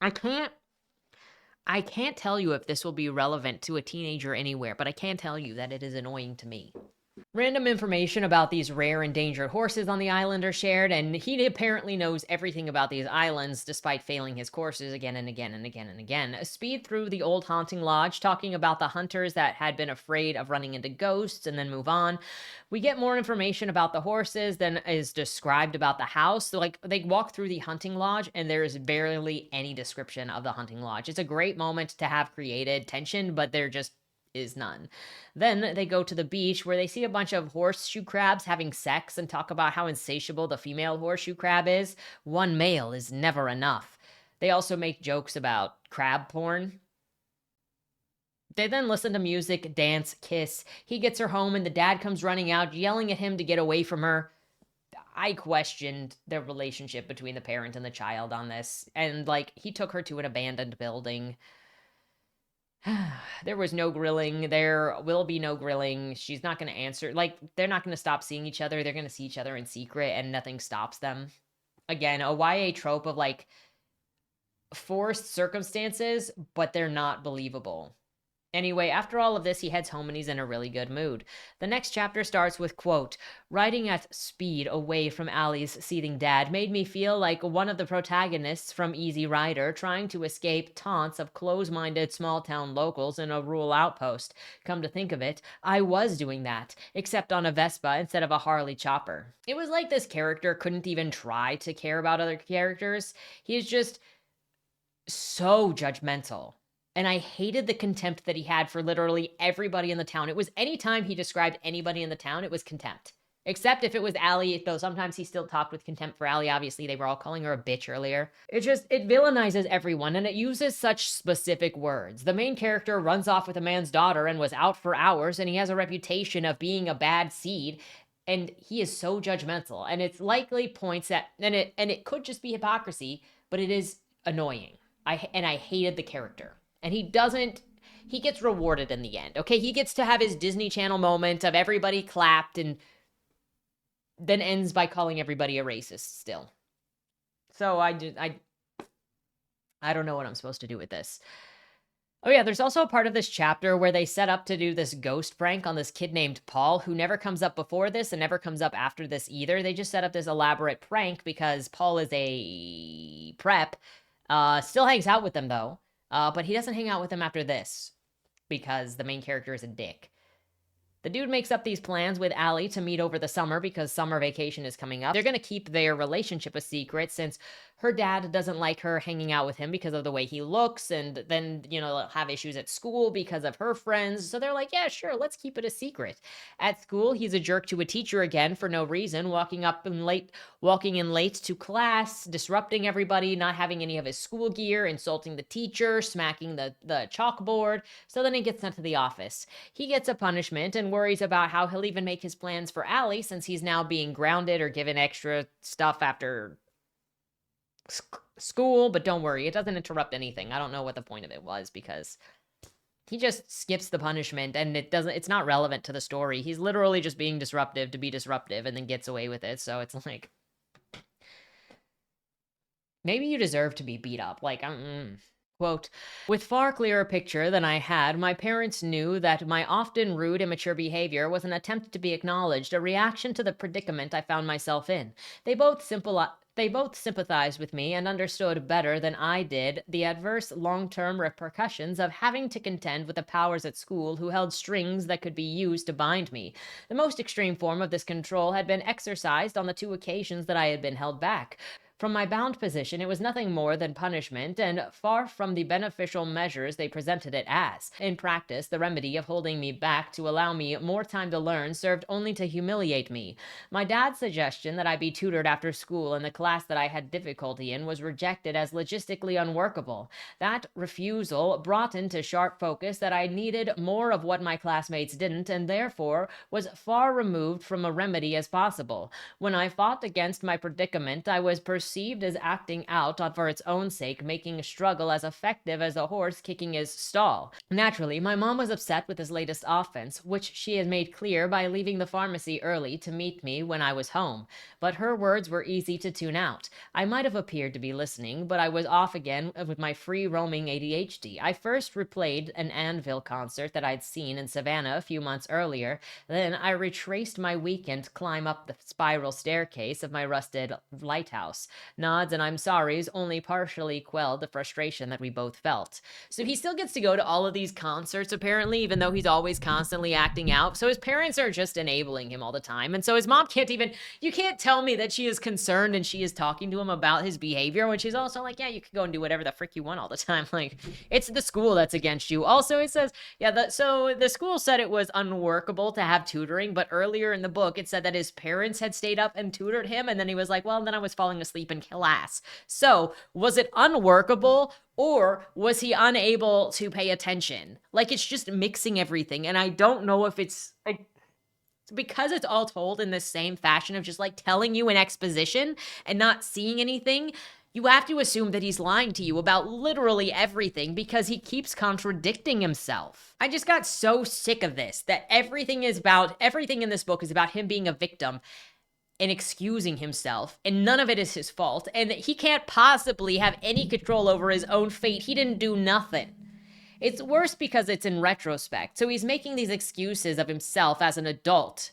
I can't tell you if this will be relevant to a teenager anywhere, but I can tell you that it is annoying to me. Random information about these rare endangered horses on the island are shared, and he apparently knows everything about these islands despite failing his courses again and again and again and again. Speed through the old haunting lodge, talking about the hunters that had been afraid of running into ghosts, and then move on. We get more information about the horses than is described about the house. So, like, they walk through the hunting lodge, and there is barely any description of the hunting lodge. It's a great moment to have created tension, but there just is none. Then they go to the beach where they see a bunch of horseshoe crabs having sex and talk about how insatiable the female horseshoe crab is. One male is never enough. They also make jokes about crab porn. They then listen to music, dance, kiss. He gets her home and the dad comes running out, yelling at him to get away from her. I questioned the relationship between the parent and the child on this. And, like, he took her to an abandoned building. There was no grilling. There will be no grilling. She's not going to answer. Like, they're not going to stop seeing each other. They're going to see each other in secret and nothing stops them. Again, a YA trope of, like, forced circumstances, but they're not believable. Anyway, after all of this, he heads home and he's in a really good mood. The next chapter starts with, quote, riding at speed away from Allie's seething dad made me feel like one of the protagonists from Easy Rider trying to escape taunts of close-minded small-town locals in a rural outpost. Come to think of it, I was doing that, except on a Vespa instead of a Harley chopper. It was like this character couldn't even try to care about other characters. He's just so judgmental. And I hated the contempt that he had for literally everybody in the town. It was anytime he described anybody in the town, it was contempt. Except if it was Allie, though sometimes he still talked with contempt for Allie. Obviously, they were all calling her a bitch earlier. It villainizes everyone, and it uses such specific words. The main character runs off with a man's daughter and was out for hours, and he has a reputation of being a bad seed, and he is so judgmental. And it's likely points at, and it could just be hypocrisy, but it is annoying. I hated the character. And he gets rewarded in the end. Okay, he gets to have his Disney Channel moment of everybody clapped and then ends by calling everybody a racist still. So I don't know what I'm supposed to do with this. Oh yeah, there's also a part of this chapter where they set up to do this ghost prank on this kid named Paul, who never comes up before this and never comes up after this either. They just set up this elaborate prank because Paul is a prep. Still hangs out with them though, but he doesn't hang out with them after this because the main character is a dick. The dude makes up these plans with Allie to meet over the summer because summer vacation is coming up. They're going to keep their relationship a secret since her dad doesn't like her hanging out with him because of the way he looks, and then, have issues at school because of her friends. So they're like, yeah, sure, let's keep it a secret. At school, he's a jerk to a teacher again for no reason, walking in late to class, disrupting everybody, not having any of his school gear, insulting the teacher, smacking the chalkboard. So then he gets sent to the office. He gets a punishment and worries about how he'll even make his plans for Allie since he's now being grounded or given extra stuff after school. But don't worry, it doesn't interrupt anything. I don't know what the point of it was because he just skips the punishment and it's not relevant to the story. He's literally just being disruptive to be disruptive and then gets away with it. So it's like, maybe you deserve to be beat up. Like, Quote, with far clearer picture than I had, my parents knew that my often rude, immature behavior was an attempt to be acknowledged, a reaction to the predicament I found myself in. They both sympathized with me and understood better than I did the adverse long-term repercussions of having to contend with the powers at school who held strings that could be used to bind me. The most extreme form of this control had been exercised on the 2 occasions that I had been held back. From my bound position, it was nothing more than punishment, and far from the beneficial measures they presented it as. In practice, the remedy of holding me back to allow me more time to learn served only to humiliate me. My dad's suggestion that I be tutored after school in the class that I had difficulty in was rejected as logistically unworkable. That refusal brought into sharp focus that I needed more of what my classmates didn't, and therefore was far removed from a remedy as possible. When I fought against my predicament, I was perceived as acting out for its own sake, making a struggle as effective as a horse kicking his stall. Naturally, my mom was upset with his latest offense, which she had made clear by leaving the pharmacy early to meet me when I was home. But her words were easy to tune out. I might have appeared to be listening, but I was off again with my free-roaming ADHD. I first replayed an Anvil concert that I'd seen in Savannah a few months earlier. Then I retraced my weekend climb up the spiral staircase of my rusted Lighthouse. Nods and I'm sorries only partially quelled the frustration that we both felt. So he still gets to go to all of these concerts, apparently, even though he's always constantly acting out. So his parents are just enabling him all the time. And so his mom you can't tell me that she is concerned and she is talking to him about his behavior when she's also like, yeah, you can go and do whatever the frick you want all the time. Like, it's the school that's against you. Also, it says, so the school said it was unworkable to have tutoring, but earlier in the book, it said that his parents had stayed up and tutored him. And then he was like, well, then I was falling asleep in class. So was it unworkable or was he unable to pay attention? Like, it's just mixing everything. And I don't know if it's because it's all told in the same fashion of just like telling you an exposition and not seeing anything. You have to assume that he's lying to you about literally everything because he keeps contradicting himself. I just got so sick of this, that everything in this book is about him being a victim and excusing himself, and none of it is his fault, and he can't possibly have any control over his own fate. He didn't do nothing. It's worse because it's in retrospect. So he's making these excuses of himself as an adult.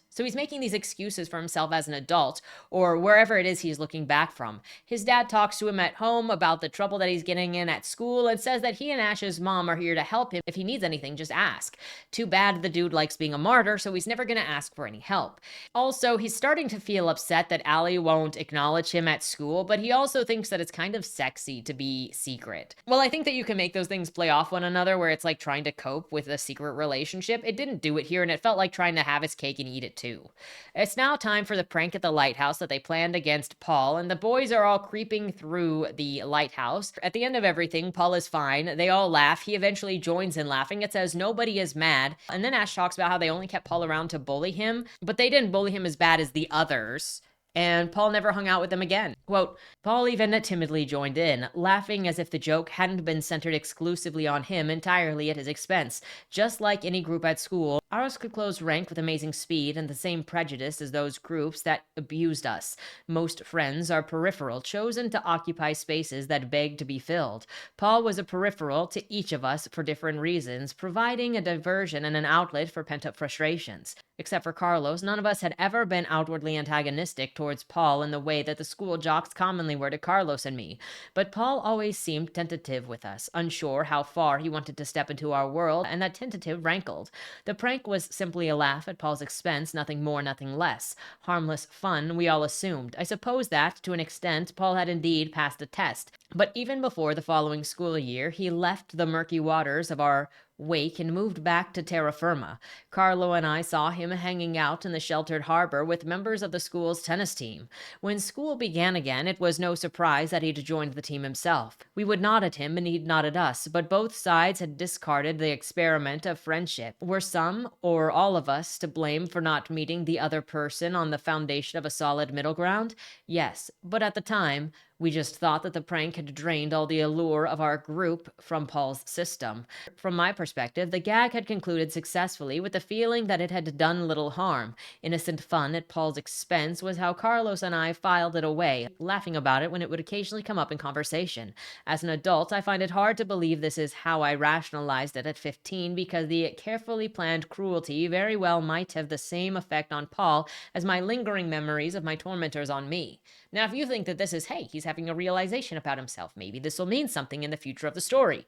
Or wherever it is he's looking back from. His dad talks to him at home about the trouble that he's getting in at school and says that he and Ash's mom are here to help him. If he needs anything, just ask. Too bad the dude likes being a martyr, so he's never going to ask for any help. Also, he's starting to feel upset that Allie won't acknowledge him at school, but he also thinks that it's kind of sexy to be secret. Well, I think that you can make those things play off one another where it's like trying to cope with a secret relationship. It didn't do it here, and it felt like trying to have his cake and eat it too. too. It's now time for the prank at the lighthouse that they planned against Paul, and the boys are all creeping through the lighthouse. At the end of everything, Paul is fine. They all laugh. He eventually joins in laughing. It says nobody is mad. And then Ash talks about how they only kept Paul around to bully him, but they didn't bully him as bad as the others. And Paul never hung out with them again. Quote, Paul even timidly joined in, laughing as if the joke hadn't been centered exclusively on him, entirely at his expense. Just like any group at school, ours could close rank with amazing speed and the same prejudice as those groups that abused us. Most friends are peripheral, chosen to occupy spaces that beg to be filled. Paul was a peripheral to each of us for different reasons, providing a diversion and an outlet for pent-up frustrations. Except for Carlos, none of us had ever been outwardly antagonistic towards Paul in the way that the school jocks commonly were to Carlos and me. But Paul always seemed tentative with us, unsure how far he wanted to step into our world, and that tentative rankled. The prank was simply a laugh at Paul's expense, nothing more, nothing less. Harmless fun, we all assumed. I suppose that, to an extent, Paul had indeed passed the test. But even before the following school year, he left the murky waters of our wake and moved back to terra firma. Carlo and I saw him hanging out in the sheltered harbor with members of the school's tennis team. When school began again, it was no surprise that he'd joined the team himself. We would nod at him and he'd nod at us, but both sides had discarded the experiment of friendship. Were some, or all of us, to blame for not meeting the other person on the foundation of a solid middle ground? Yes, but at the time, we just thought that the prank had drained all the allure of our group from Paul's system. From my perspective, the gag had concluded successfully with the feeling that it had done little harm. Innocent fun at Paul's expense was how Carlos and I filed it away, laughing about it when it would occasionally come up in conversation. As an adult, I find it hard to believe this is how I rationalized it at 15, because the carefully planned cruelty very well might have the same effect on Paul as my lingering memories of my tormentors on me. Now, if you think that this is, hey, he's having a realization about himself, maybe this will mean something in the future of the story.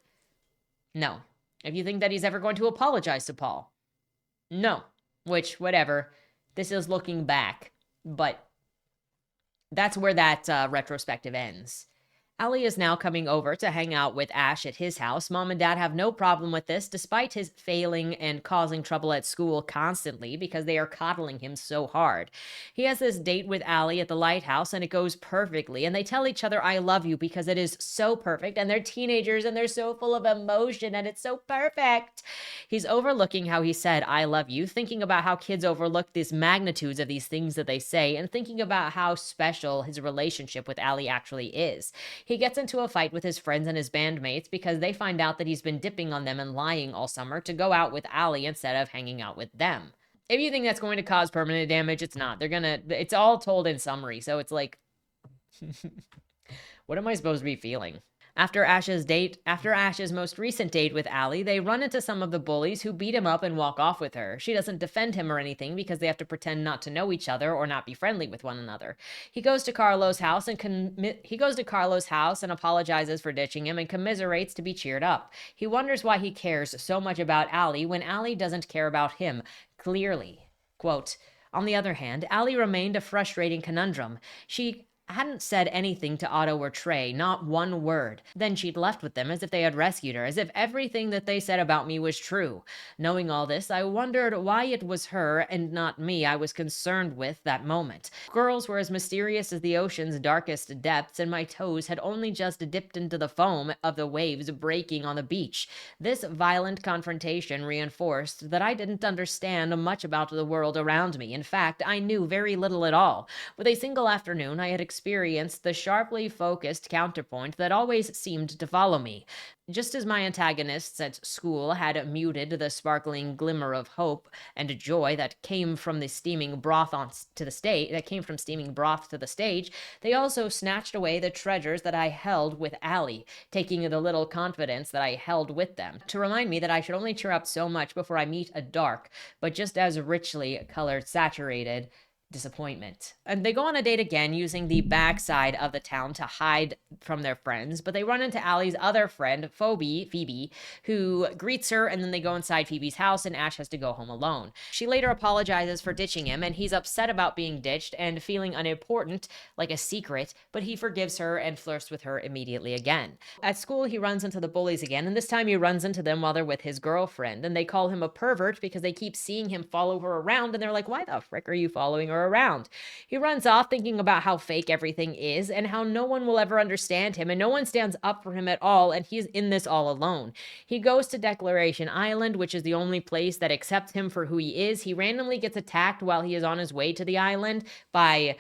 No. If you think that he's ever going to apologize to Paul. No. Which, whatever. This is looking back. But that's where that retrospective ends. Allie is now coming over to hang out with Ash at his house. Mom and Dad have no problem with this, despite his failing and causing trouble at school constantly because they are coddling him so hard. He has this date with Allie at the Lighthouse, and it goes perfectly, and they tell each other, I love you, because it is so perfect, and they're teenagers, and they're so full of emotion, and it's so perfect. He's overlooking how he said, I love you, thinking about how kids overlook these magnitudes of these things that they say, and thinking about how special his relationship with Allie actually is. He gets into a fight with his friends and his bandmates because they find out that he's been dipping on them and lying all summer to go out with Allie instead of hanging out with them. If you think that's going to cause permanent damage, it's not. It's all told in summary, so it's like, what am I supposed to be feeling? After Ash's most recent date with Allie, they run into some of the bullies who beat him up and walk off with her. She doesn't defend him or anything because they have to pretend not to know each other or not be friendly with one another. He goes to Carlos' house and apologizes for ditching him and commiserates to be cheered up. He wonders why he cares so much about Allie when Allie doesn't care about him, clearly. Quote, on the other hand, Allie remained a frustrating conundrum. She hadn't said anything to Otto or Trey, not one word. Then she'd left with them as if they had rescued her, as if everything that they said about me was true. Knowing all this, I wondered why it was her and not me I was concerned with that moment. Girls were as mysterious as the ocean's darkest depths, and my toes had only just dipped into the foam of the waves breaking on the beach. This violent confrontation reinforced that I didn't understand much about the world around me. In fact, I knew very little at all. With a single afternoon, I had experienced the sharply focused counterpoint that always seemed to follow me. Just as my antagonists at school had muted the sparkling glimmer of hope and joy that came from steaming broth to the stage, they also snatched away the treasures that I held with Allie, taking the little confidence that I held with them, to remind me that I should only cheer up so much before I meet a dark, but just as richly colored, saturated, disappointment. And they go on a date again using the backside of the town to hide from their friends, but they run into Allie's other friend, Phoebe, who greets her, and then they go inside Phoebe's house and Ash has to go home alone. She later apologizes for ditching him, and he's upset about being ditched and feeling unimportant, like a secret, but he forgives her and flirts with her immediately again. At school, he runs into the bullies again, and this time he runs into them while they're with his girlfriend, and they call him a pervert because they keep seeing him follow her around, and they're like, why the frick are you following her around? He runs off thinking about how fake everything is and how no one will ever understand him and no one stands up for him at all, and he's in this all alone. He goes to Declaration Island, which is the only place that accepts him for who he is. He randomly gets attacked while he is on his way to the island by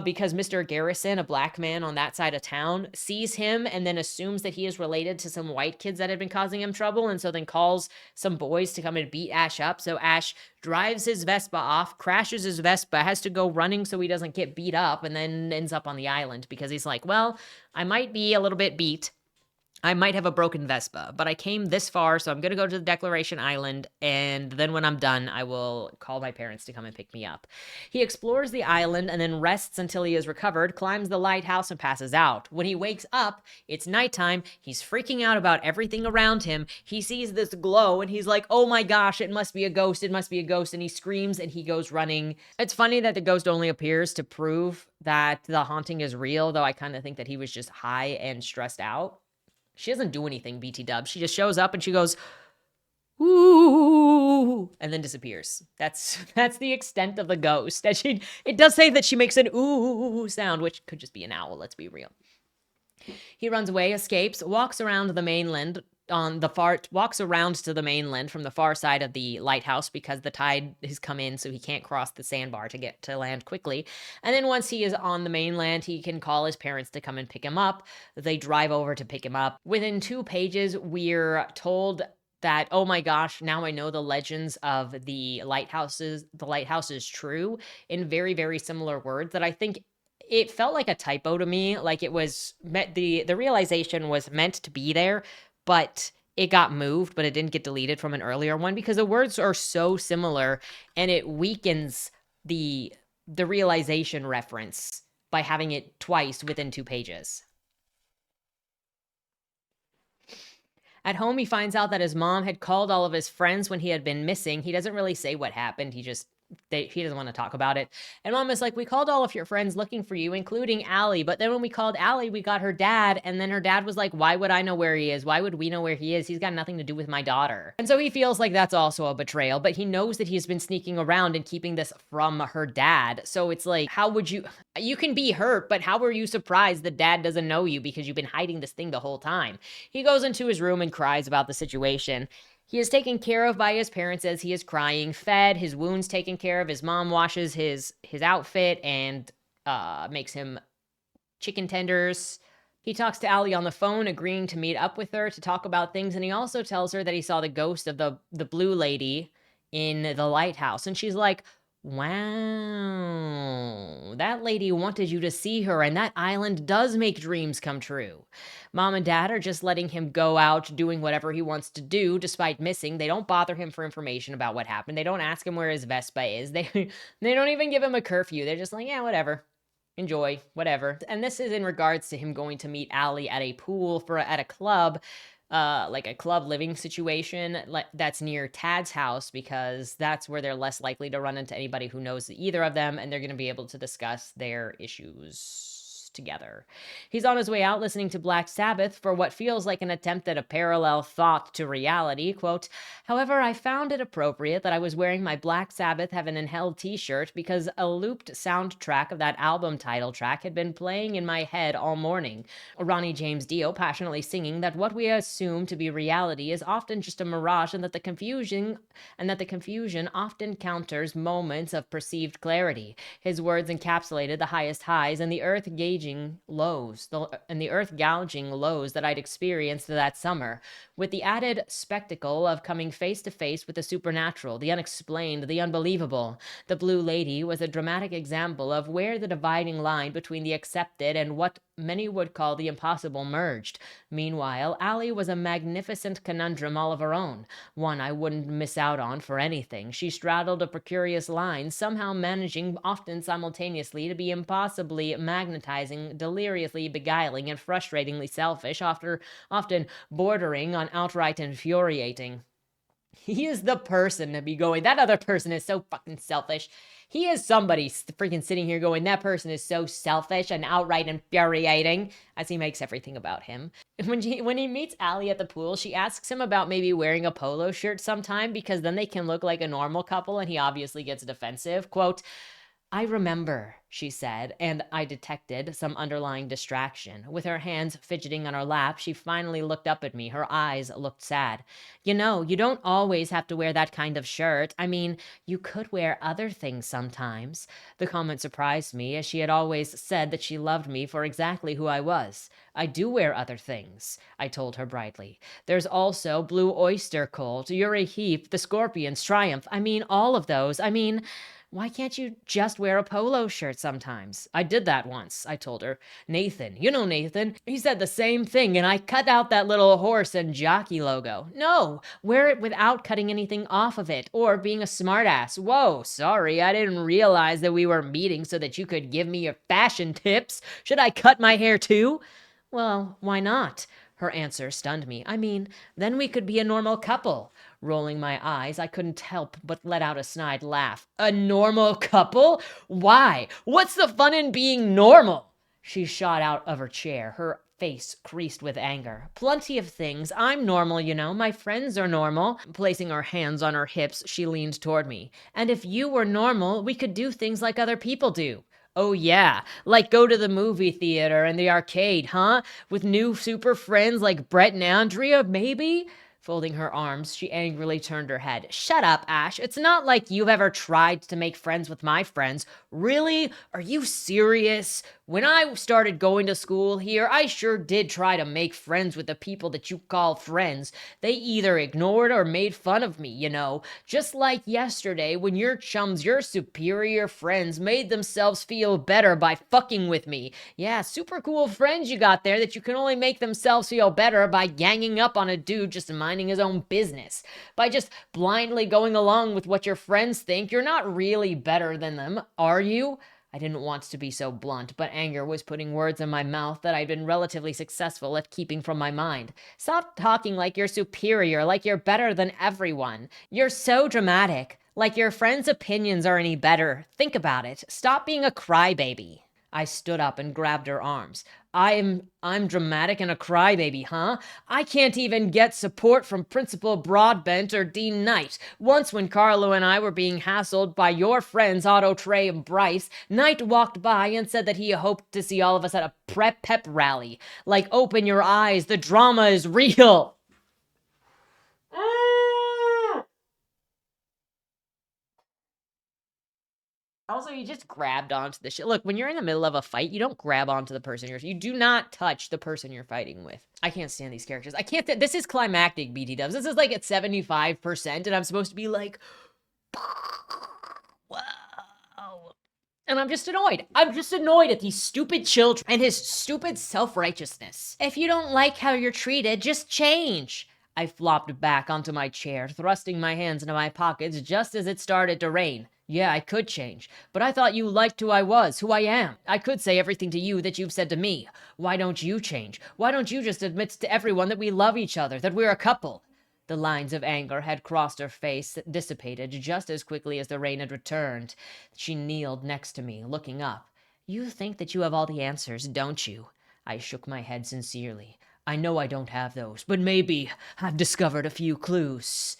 because Mr. Garrison, a black man on that side of town, sees him and then assumes that he is related to some white kids that had been causing him trouble, and so then calls some boys to come and beat Ash up. So Ash drives his Vespa off, crashes his Vespa, has to go running so he doesn't get beat up, and then ends up on the island because he's like, well, I might be a little bit beat. I might have a broken Vespa, but I came this far, so I'm going to go to the Declaration Island, and then when I'm done, I will call my parents to come and pick me up. He explores the island and then rests until he is recovered, climbs the lighthouse, and passes out. When he wakes up, it's nighttime. He's freaking out about everything around him. He sees this glow, and he's like, oh my gosh, it must be a ghost, it must be a ghost, and he screams, and he goes running. It's funny that the ghost only appears to prove that the haunting is real, though I kind of think that he was just high and stressed out. She doesn't do anything, BT dub. She just shows up and she goes, ooh, and then disappears. That's the extent of the ghost. And it does say that she makes an ooh sound, which could just be an owl, let's be real. He runs away, escapes, walks around to the mainland from the mainland from the far side of the lighthouse because the tide has come in, so he can't cross the sandbar to get to land quickly. And then once he is on the mainland, he can call his parents to come and pick him up. They drive over to pick him up. Within 2 pages, we're told that, oh my gosh, now I know the legends of the lighthouse is true, in very, very similar words that I think it felt like a typo to me. Like it was the realization was meant to be there, but it got moved, but it didn't get deleted from an earlier one because the words are so similar, and it weakens the realization reference by having it twice within 2 pages. At home, he finds out that his mom had called all of his friends when he had been missing. He doesn't really say what happened. He doesn't want to talk about it. And Mom is like, we called all of your friends looking for you, including Allie. But then when we called Allie, we got her dad. And then her dad was like, why would I know where he is? Why would we know where he is? He's got nothing to do with my daughter. And so he feels like that's also a betrayal, but he knows that he's been sneaking around and keeping this from her dad. So it's like, how would you can be hurt, but how were you surprised that dad doesn't know you because you've been hiding this thing the whole time? He goes into his room and cries about the situation. He is taken care of by his parents as he is crying, fed, his wounds taken care of. His mom washes his outfit and makes him chicken tenders. He talks to Allie on the phone, agreeing to meet up with her to talk about things. And he also tells her that he saw the ghost of the blue lady in the lighthouse. And she's like, wow, that lady wanted you to see her, and that island does make dreams come true. Mom and Dad are just letting him go out doing whatever he wants to do despite missing. They don't bother him for information about what happened. They don't ask him where his Vespa is. They don't even give him a curfew. They're just like, yeah, whatever. Enjoy, whatever. And this is in regards to him going to meet Allie at a pool at a club, like a club living situation that's near Tad's house, because that's where they're less likely to run into anybody who knows either of them, and they're going to be able to discuss their issues together. He's on his way out listening to Black Sabbath for what feels like an attempt at a parallel thought to reality. Quote, however, I found it appropriate that I was wearing my Black Sabbath Heaven and Hell t-shirt because a looped soundtrack of that album title track had been playing in my head all morning. Ronnie James Dio passionately singing that what we assume to be reality is often just a mirage, and that the confusion often counters moments of perceived clarity. His words encapsulated the highest highs, and the earth gauges earth gouging lows that I'd experienced that summer, with the added spectacle of coming face to face with the supernatural, the unexplained, the unbelievable. The Blue Lady was a dramatic example of where the dividing line between the accepted and what many would call the impossible merged. Meanwhile, Allie was a magnificent conundrum all of her own, one I wouldn't miss out on for anything. She straddled a precarious line, somehow managing, often simultaneously, to be impossibly magnetizing, deliriously beguiling, and frustratingly selfish, often bordering on outright infuriating. He is the person to be going, that other person is so fucking selfish. He is somebody freaking sitting here going, that person is so selfish and outright infuriating, as he makes everything about him. When he meets Allie at the pool, she asks him about maybe wearing a polo shirt sometime because then they can look like a normal couple, and he obviously gets defensive. Quote, I remember, she said, and I detected some underlying distraction. With her hands fidgeting on her lap, she finally looked up at me. Her eyes looked sad. You know, you don't always have to wear that kind of shirt. I mean, you could wear other things sometimes. The comment surprised me, as she had always said that she loved me for exactly who I was. I do wear other things, I told her brightly. There's also Blue Oyster Cult, Uri Heap, the Scorpions, Triumph. I mean, all of those. Why can't you just wear a polo shirt sometimes? I did that once, I told her. Nathan, you know Nathan, he said the same thing, and I cut out that little horse and jockey logo. No, wear it without cutting anything off of it, or being a smartass. Whoa, sorry, I didn't realize that we were meeting so that you could give me your fashion tips. Should I cut my hair too? Well, why not? Her answer stunned me. Then we could be a normal couple. Rolling my eyes, I couldn't help but let out a snide laugh. A normal couple? Why? What's the fun in being normal? She shot out of her chair, her face creased with anger. Plenty of things. I'm normal, you know. My friends are normal. Placing her hands on her hips, she leaned toward me. And if you were normal, we could do things like other people do. Oh yeah, like go to the movie theater and the arcade, huh? With new super friends like Brett and Andrea, maybe? Folding her arms, she angrily turned her head. Shut up, Ash. It's not like you've ever tried to make friends with my friends. Really? Are you serious? When I started going to school here, I sure did try to make friends with the people that you call friends. They either ignored or made fun of me, you know. Just like yesterday when your chums, your superior friends, made themselves feel better by fucking with me. Yeah, super cool friends you got there that you can only make themselves feel better by ganging up on a dude just minding his own business. By just blindly going along with what your friends think, you're not really better than them, are you? I didn't want to be so blunt, but anger was putting words in my mouth that I'd been relatively successful at keeping from my mind. Stop talking like you're superior, like you're better than everyone. You're so dramatic. Like your friends' opinions are any better. Think about it. Stop being a crybaby. I stood up and grabbed her arms. I'm dramatic and a crybaby, huh? I can't even get support from Principal Broadbent or Dean Knight. Once when Carlo and I were being hassled by your friends Otto, Trey, and Bryce, Knight walked by and said that he hoped to see all of us at a pep rally. Like, open your eyes, the drama is real. Also, you just grabbed onto the shit. Look, when you're in the middle of a fight, you don't grab onto the person you do not touch the person you're fighting with. I can't stand these characters. I can't. This is climactic, BT dubs. This is like at 75%, and I'm supposed to be like, wow. And I'm just annoyed. I'm just annoyed at these stupid children and his stupid self-righteousness. If you don't like how you're treated, just change. I flopped back onto my chair, thrusting my hands into my pockets just as it started to rain. Yeah, I could change, but I thought you liked who I was, who I am. I could say everything to you that you've said to me. Why don't you change? Why don't you just admit to everyone that we love each other, that we're a couple? The lines of anger had crossed her face, dissipated just as quickly as the rain had returned. She kneeled next to me, looking up. You think that you have all the answers, don't you? I shook my head sincerely. I know I don't have those, but maybe I've discovered a few clues.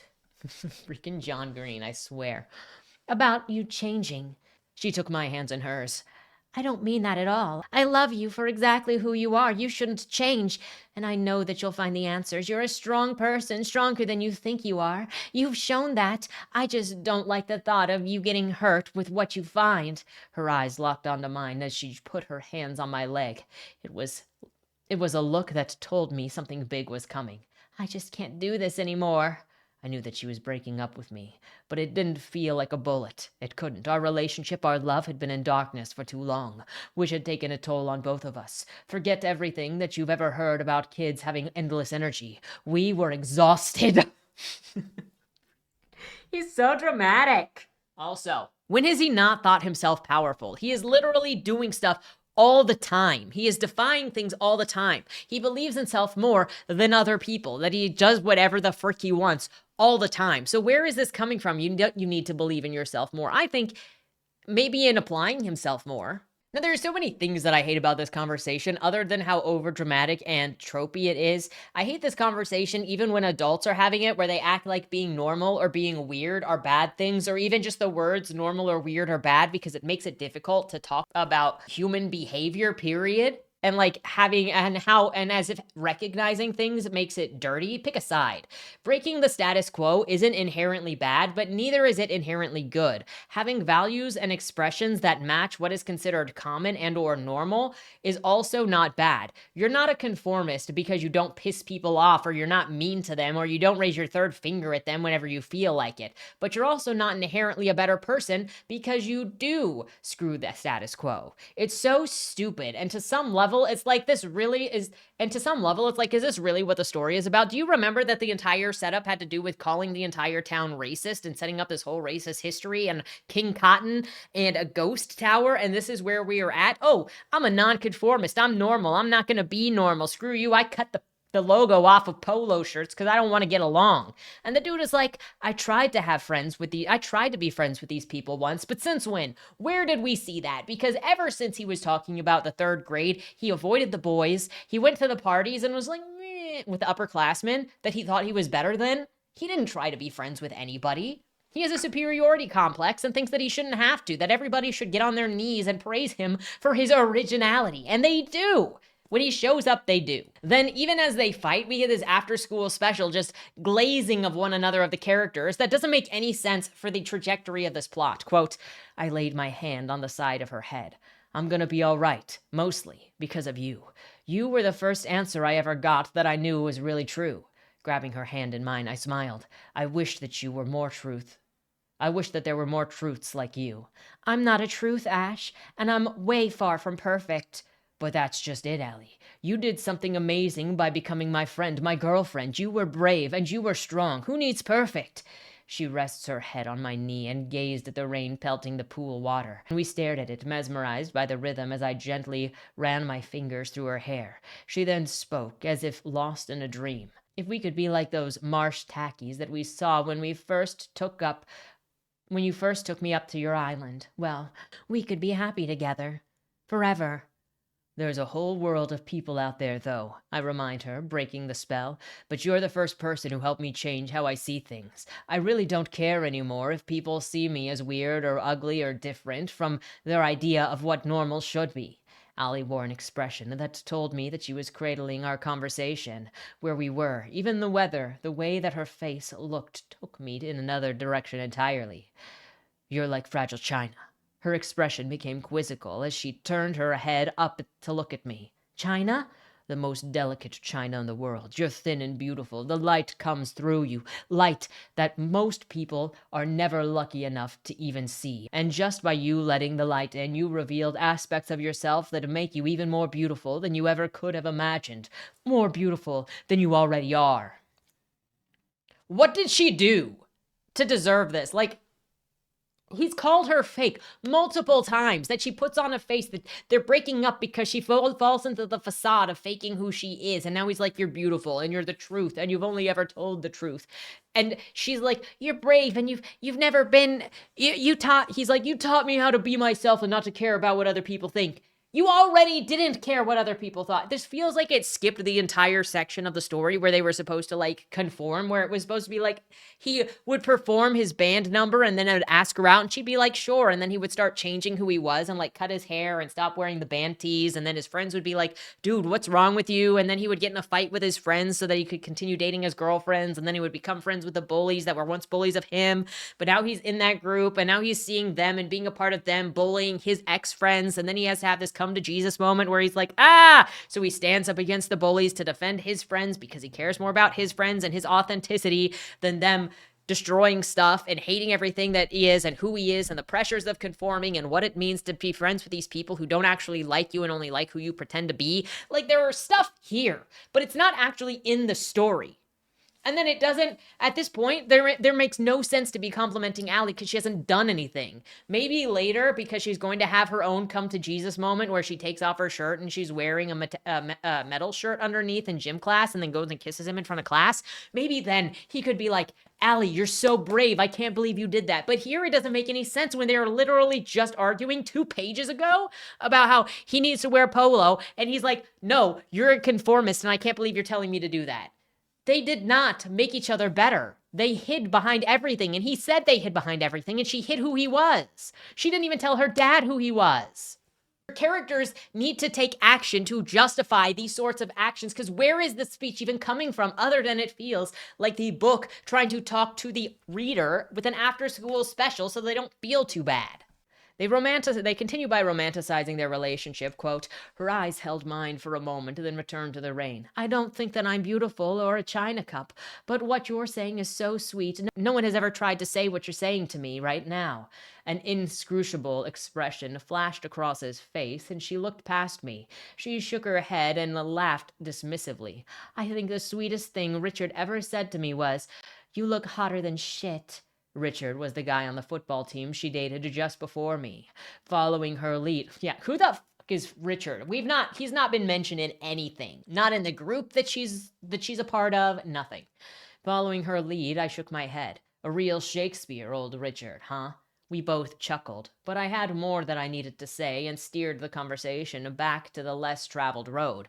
Freaking John Green, I swear. About you changing. She took my hands in hers. I don't mean that at all. I love you for exactly who you are. You shouldn't change. And I know that you'll find the answers. You're a strong person, stronger than you think you are. You've shown that. I just don't like the thought of you getting hurt with what you find. Her eyes locked onto mine as she put her hands on my leg. It was a look that told me something big was coming. I just can't do this anymore. I knew that she was breaking up with me, but it didn't feel like a bullet. It couldn't. Our relationship, our love had been in darkness for too long, which had taken a toll on both of us. Forget everything that you've ever heard about kids having endless energy. We were exhausted. He's so dramatic. Also, when has he not thought himself powerful? He is literally doing stuff all the time. He is defying things all the time. He believes in himself more than other people, that he does whatever the frick he wants all the time. So where is this coming from? You need to believe in yourself more. I think maybe in applying himself more. Now, there are so many things that I hate about this conversation, other than how overdramatic and tropey it is. I hate this conversation even when adults are having it, where they act like being normal or being weird are bad things, or even just the words normal or weird are bad, because it makes it difficult to talk about human behavior, period. And like and as if recognizing things makes it dirty. Pick a side. Breaking the status quo isn't inherently bad, but neither is it inherently good. Having values and expressions that match what is considered common and or normal is also not bad. You're not a conformist because you don't piss people off, or you're not mean to them, or you don't raise your third finger at them whenever you feel like it. But you're also not inherently a better person because you do screw the status quo. It's so stupid, and to some level, it's like this really is, and to some level, it's like, is this really what the story is about? Do you remember that the entire setup had to do with calling the entire town racist and setting up this whole racist history and King Cotton and a ghost tower? And this is where we are at. Oh, I'm a nonconformist. I'm normal. I'm not going to be normal. Screw you. I cut the logo off of polo shirts because I don't want to get along. And the dude is like, I tried to be friends with these people once, but since when? Where did we see that? Because ever since he was talking about the third grade, he avoided the boys. He went to the parties and was like, meh, with the upperclassmen that he thought he was better than. He didn't try to be friends with anybody. He has a superiority complex and thinks that he shouldn't have to, that everybody should get on their knees and praise him for his originality. And they do. When he shows up, they do. Then even as they fight, we get this after-school special just glazing of one another of the characters that doesn't make any sense for the trajectory of this plot. Quote, I laid my hand on the side of her head. I'm gonna be all right, mostly because of you. You were the first answer I ever got that I knew was really true. Grabbing her hand in mine, I smiled. I wish that you were more truth. I wish that there were more truths like you. I'm not a truth, Ash, and I'm way far from perfect. But that's just it, Allie. You did something amazing by becoming my friend, my girlfriend. You were brave and you were strong. Who needs perfect? She rests her head on my knee and gazed at the rain pelting the pool water. We stared at it, mesmerized by the rhythm as I gently ran my fingers through her hair. She then spoke, as if lost in a dream. If we could be like those marsh tackies that we saw when you first took me up to your island, well, we could be happy together. Forever. There's a whole world of people out there, though, I remind her, breaking the spell. But you're the first person who helped me change how I see things. I really don't care anymore if people see me as weird or ugly or different from their idea of what normal should be. Allie wore an expression that told me that she was cradling our conversation, where we were. Even the weather, the way that her face looked, took me in another direction entirely. You're like fragile china. Her expression became quizzical as she turned her head up to look at me. China? The most delicate china in the world. You're thin and beautiful. The light comes through you. Light that most people are never lucky enough to even see. And just by you letting the light in, you revealed aspects of yourself that make you even more beautiful than you ever could have imagined. More beautiful than you already are. What did she do to deserve this? He's called her fake multiple times, that she puts on a face that they're breaking up because she falls into the facade of faking who she is. And now he's like, you're beautiful and you're the truth and you've only ever told the truth. And she's like, you're brave and you've never been, he's like, you taught me how to be myself and not to care about what other people think. You already didn't care what other people thought. This feels like it skipped the entire section of the story where they were supposed to like conform, where it was supposed to be like he would perform his band number and then I would ask her out and she'd be like, sure. And then he would start changing who he was and like cut his hair and stop wearing the band tees. And then his friends would be like, dude, what's wrong with you? And then he would get in a fight with his friends so that he could continue dating his girlfriends. And then he would become friends with the bullies that were once bullies of him. But now he's in that group and now he's seeing them and being a part of them bullying his ex-friends. And then he has to have this come to Jesus moment where he's like, so he stands up against the bullies to defend his friends because he cares more about his friends and his authenticity than them destroying stuff and hating everything that he is and who he is and the pressures of conforming and what it means to be friends with these people who don't actually like you and only like who you pretend to be. Like, there are stuff here, but it's not actually in the story. And then it doesn't, at this point, there makes no sense to be complimenting Allie because she hasn't done anything. Maybe later, because she's going to have her own come to Jesus moment where she takes off her shirt and she's wearing a metal shirt underneath in gym class and then goes and kisses him in front of class. Maybe then he could be like, Allie, you're so brave. I can't believe you did that. But here it doesn't make any sense when they were literally just arguing 2 pages ago about how he needs to wear polo. And he's like, no, you're a conformist and I can't believe you're telling me to do that. They did not make each other better. They hid behind everything, and he said they hid behind everything, and she hid who he was. She didn't even tell her dad who he was. Characters need to take action to justify these sorts of actions, because where is this speech even coming from other than it feels like the book trying to talk to the reader with an after-school special so they don't feel too bad? They continue by romanticizing their relationship. Quote, her eyes held mine for a moment, then returned to the rain. I don't think that I'm beautiful or a china cup, but what you're saying is so sweet. No one has ever tried to say what you're saying to me right now. An inscrutable expression flashed across his face, and she looked past me. She shook her head and laughed dismissively. I think the sweetest thing Richard ever said to me was, you look hotter than shit. Richard was the guy on the football team she dated just before me. Following her lead. Yeah, who the fuck is Richard? He's not been mentioned in anything. Not in the group that she's a part of, nothing. Following her lead, I shook my head. A real Shakespeare, old Richard, huh? We both chuckled, but I had more that I needed to say and steered the conversation back to the less traveled road.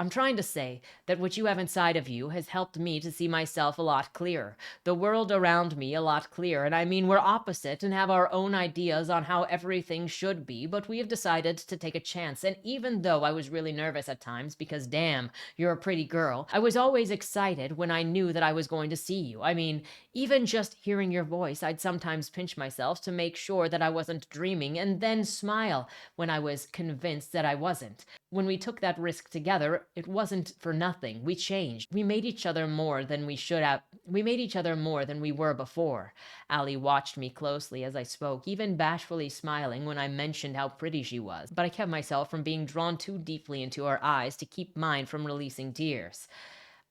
I'm trying to say that what you have inside of you has helped me to see myself a lot clearer, the world around me a lot clearer, and I mean we're opposite and have our own ideas on how everything should be, but we have decided to take a chance, and even though I was really nervous at times because damn, you're a pretty girl, I was always excited when I knew that I was going to see you. I mean, even just hearing your voice, I'd sometimes pinch myself to make sure that I wasn't dreaming and then smile when I was convinced that I wasn't. When we took that risk together, it wasn't for nothing. We changed. We made each other more than we should have. We made each other more than we were before. Allie watched me closely as I spoke, even bashfully smiling when I mentioned how pretty she was. But I kept myself from being drawn too deeply into her eyes to keep mine from releasing tears.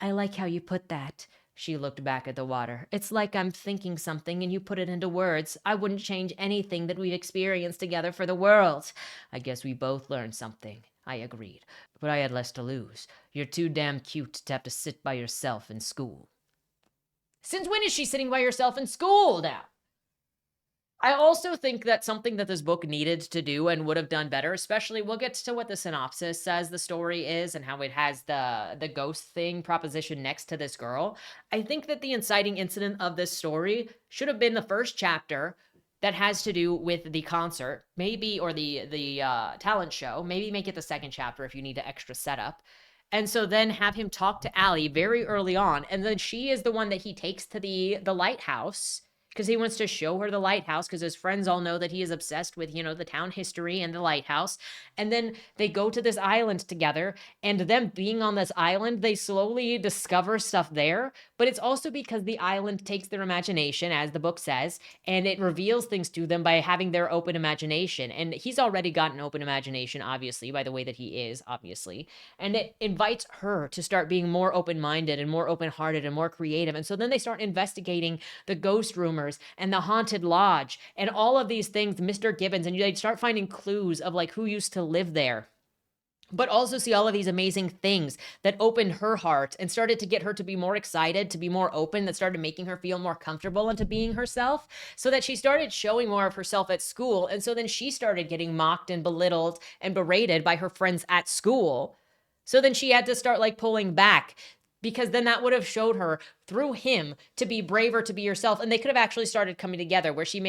I like how you put that. She looked back at the water. It's like I'm thinking something and you put it into words. I wouldn't change anything that we've experienced together for the world. I guess we both learned something. I agreed, but I had less to lose. You're too damn cute to have to sit by yourself in school. Since when is she sitting by herself in school now? I also think that something that this book needed to do and would have done better, especially we'll get to what the synopsis says the story is and how it has the ghost thing proposition next to this girl. I think that the inciting incident of this story should have been the first chapter that has to do with the concert, maybe, or the talent show. Maybe make it the second chapter if you need an extra setup. And so then have him talk to Allie very early on, and then she is the one that he takes to the lighthouse, because he wants to show her the lighthouse, because his friends all know that he is obsessed with, the town history and the lighthouse. And then they go to this island together, and them being on this island, they slowly discover stuff there. But it's also because the island takes their imagination, as the book says, and it reveals things to them by having their open imagination. And he's already got an open imagination, obviously, by the way that he is, obviously. And it invites her to start being more open-minded and more open-hearted and more creative. And so then they start investigating the ghost rumors and the haunted lodge and all of these things, Mr. Gibbons, and they'd start finding clues of like who used to live there. but also see all of these amazing things that opened her heart and started to get her to be more excited, to be more open, that started making her feel more comfortable into being herself, so that she started showing more of herself at school. And so then she started getting mocked and belittled and berated by her friends at school. So then she had to start like pulling back, because then that would have showed her through him to be braver, to be herself. And they could have actually started coming together, where he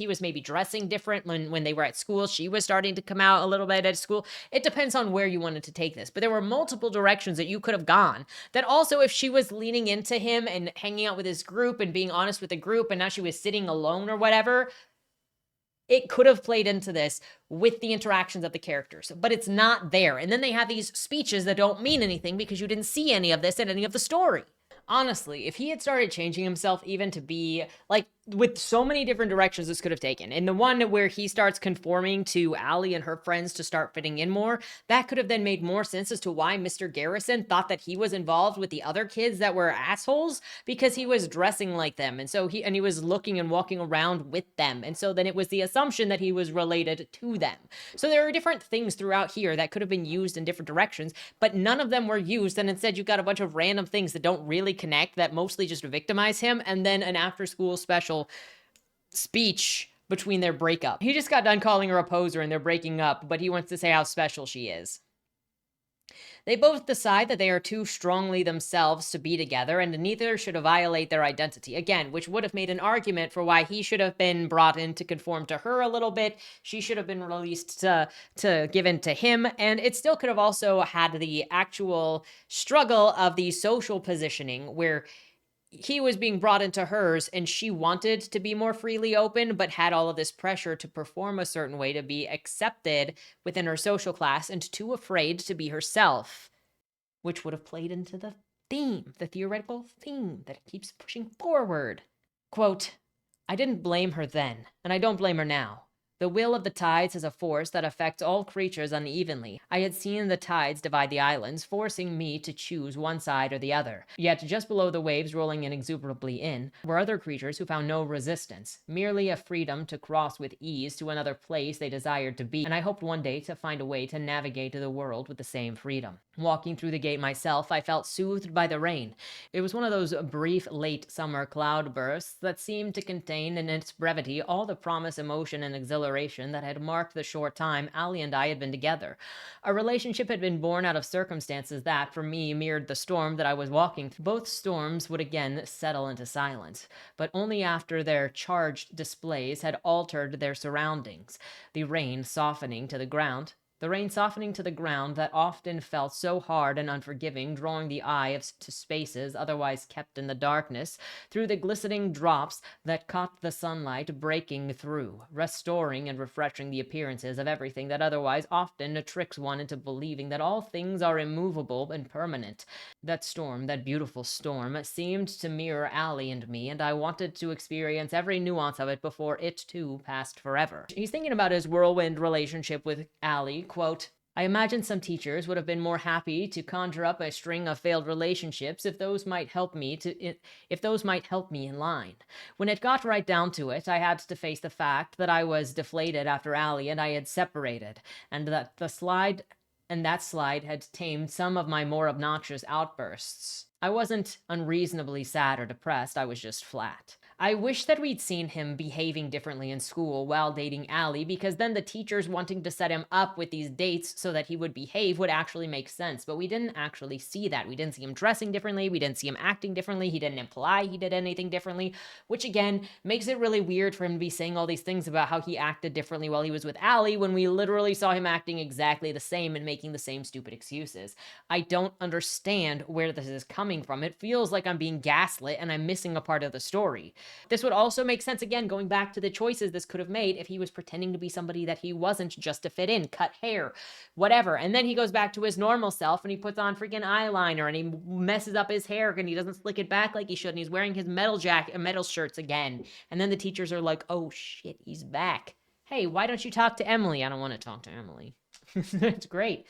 was maybe dressing different when they were at school. She was starting to come out a little bit at school. It depends on where you wanted to take this, but there were multiple directions that you could have gone. That also, if she was leaning into him and hanging out with his group and being honest with the group, and now she was sitting alone or whatever, it could have played into this with the interactions of the characters, but it's not there. And then they have these speeches that don't mean anything because you didn't see any of this in any of the story. Honestly, if he had started changing himself even to be like, with so many different directions this could have taken, and the one where he starts conforming to Allie and her friends to start fitting in more, that could have then made more sense as to why Mr. Garrison thought that he was involved with the other kids that were assholes, because he was dressing like them. And so he was looking and walking around with them. And so then it was the assumption that he was related to them. So there are different things throughout here that could have been used in different directions, but none of them were used. And instead, you've got a bunch of random things that don't really connect, that mostly just victimize him, and then an after-school special speech between their breakup. He just got done calling her a poser and they're breaking up, but he wants to say how special she is. They both decide that they are too strongly themselves to be together, and neither should violate their identity. Again, which would have made an argument for why he should have been brought in to conform to her a little bit. She should have been released to give in to him. And it still could have also had the actual struggle of the social positioning, where he was being brought into hers and she wanted to be more freely open, but had all of this pressure to perform a certain way to be accepted within her social class, and too afraid to be herself, which would have played into the theme, the theoretical theme that keeps pushing forward. Quote, "I didn't blame her then, and I don't blame her now. The will of the tides is a force that affects all creatures unevenly. I had seen the tides divide the islands, forcing me to choose one side or the other. Yet just below the waves rolling inexorably in were other creatures who found no resistance, merely a freedom to cross with ease to another place they desired to be, and I hoped one day to find a way to navigate the world with the same freedom. Walking through the gate myself, I felt soothed by the rain. It was one of those brief late summer cloud bursts that seemed to contain in its brevity all the promise, emotion, and exhilaration that had marked the short time Allie and I had been together. A relationship had been born out of circumstances that, for me, mirrored the storm that I was walking through. Both storms would again settle into silence, but only after their charged displays had altered their surroundings, the rain softening to the ground that often felt so hard and unforgiving, drawing the eye to spaces otherwise kept in the darkness, through the glistening drops that caught the sunlight breaking through, restoring and refreshing the appearances of everything that otherwise often tricks one into believing that all things are immovable and permanent. That storm, that beautiful storm, seemed to mirror Allie and me, and I wanted to experience every nuance of it before it too passed forever." He's thinking about his whirlwind relationship with Allie. Quote, "I imagine some teachers would have been more happy to conjure up a string of failed relationships if those might help me in line. When it got right down to it, I had to face the fact that I was deflated after Allie and I had separated, and that slide had tamed some of my more obnoxious outbursts. I wasn't unreasonably sad or depressed, I was just flat. I wish that we'd seen him behaving differently in school while dating Allie, because then the teachers wanting to set him up with these dates so that he would behave would actually make sense. But we didn't actually see that. We didn't see him dressing differently. We didn't see him acting differently. He didn't imply he did anything differently, which again makes it really weird for him to be saying all these things about how he acted differently while he was with Allie, when we literally saw him acting exactly the same and making the same stupid excuses. I don't understand where this is coming from. It feels like I'm being gaslit and I'm missing a part of the story. This would also make sense, again, going back to the choices this could have made, if he was pretending to be somebody that he wasn't, just to fit in, cut hair, whatever. And then he goes back to his normal self and he puts on freaking eyeliner and he messes up his hair and he doesn't slick it back like he should. And he's wearing his metal shirts again. And then the teachers are like, "Oh shit, he's back. Hey, why don't you talk to Emily?" "I don't want to talk to Emily." It's great.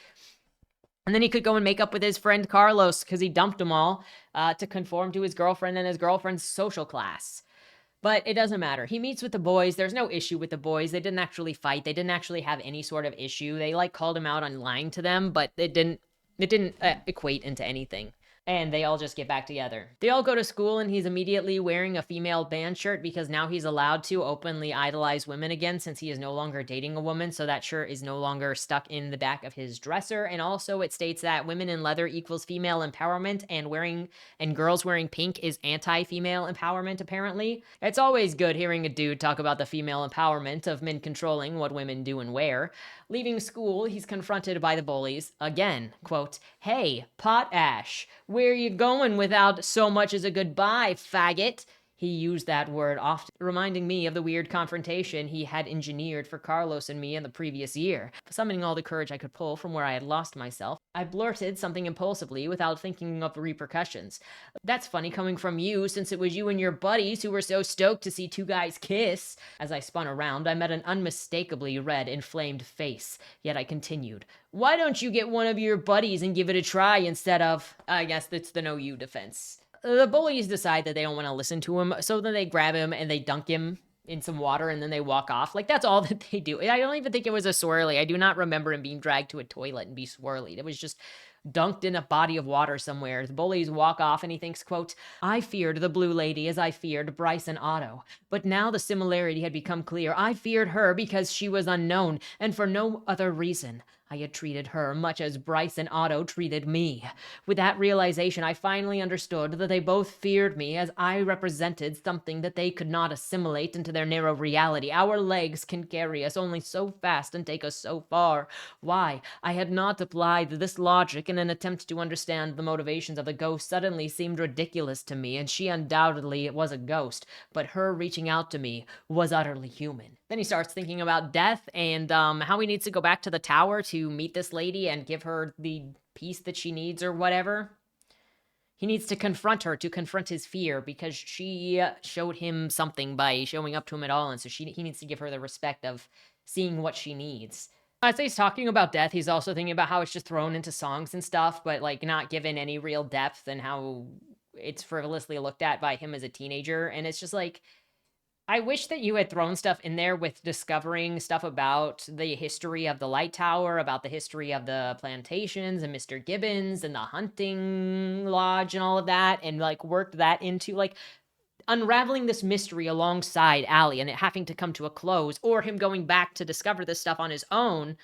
And then he could go and make up with his friend Carlos because he dumped them all to conform to his girlfriend and his girlfriend's social class. But it doesn't matter. He meets with the boys. There's no issue with the boys. They didn't actually fight. They didn't actually have any sort of issue. They like called him out on lying to them, but it didn't equate into anything. And they all just get back together. They all go to school, and he's immediately wearing a female band shirt because now he's allowed to openly idolize women again since he is no longer dating a woman. So that shirt is no longer stuck in the back of his dresser. And also it states that women in leather equals female empowerment, and girls wearing pink is anti-female empowerment, apparently. It's always good hearing a dude talk about the female empowerment of men controlling what women do and wear. Leaving school, he's confronted by the bullies again. Quote, "Hey, pot ash, where you going without so much as a goodbye, faggot?" He used that word often, reminding me of the weird confrontation he had engineered for Carlos and me in the previous year. Summoning all the courage I could pull from where I had lost myself, I blurted something impulsively without thinking of the repercussions. "That's funny coming from you, since it was you and your buddies who were so stoked to see two guys kiss." As I spun around, I met an unmistakably red, inflamed face. Yet I continued, "Why don't you get one of your buddies and give it a try instead of..." I guess that's the no you defense. The bullies decide that they don't want to listen to him, so then they grab him and they dunk him in some water and then they walk off. Like, that's all that they do. I don't even think it was a swirly. I do not remember him being dragged to a toilet and be swirly. It was just dunked in a body of water somewhere. The bullies walk off and he thinks, quote, "I feared the blue lady as I feared Bryce and Otto. But now the similarity had become clear. I feared her because she was unknown and for no other reason. I had treated her much as Bryce and Otto treated me. With that realization, I finally understood that they both feared me as I represented something that they could not assimilate into their narrow reality. Our legs can carry us only so fast and take us so far. Why I had not applied this logic in an attempt to understand the motivations of the ghost suddenly seemed ridiculous to me, and she undoubtedly was a ghost, but her reaching out to me was utterly human." Then he starts thinking about death and how he needs to go back to the tower to meet this lady and give her the piece that she needs or whatever. He needs to confront her, to confront his fear, because she showed him something by showing up to him at all, and so he needs to give her the respect of seeing what she needs. As he's talking about death, he's also thinking about how it's just thrown into songs and stuff, but like not given any real depth, and how it's frivolously looked at by him as a teenager. And it's just like, I wish that you had thrown stuff in there with discovering stuff about the history of the light tower, about the history of the plantations and Mr. Gibbons and the hunting lodge and all of that, and like worked that into like unraveling this mystery alongside Allie and it having to come to a close, or him going back to discover this stuff on his own,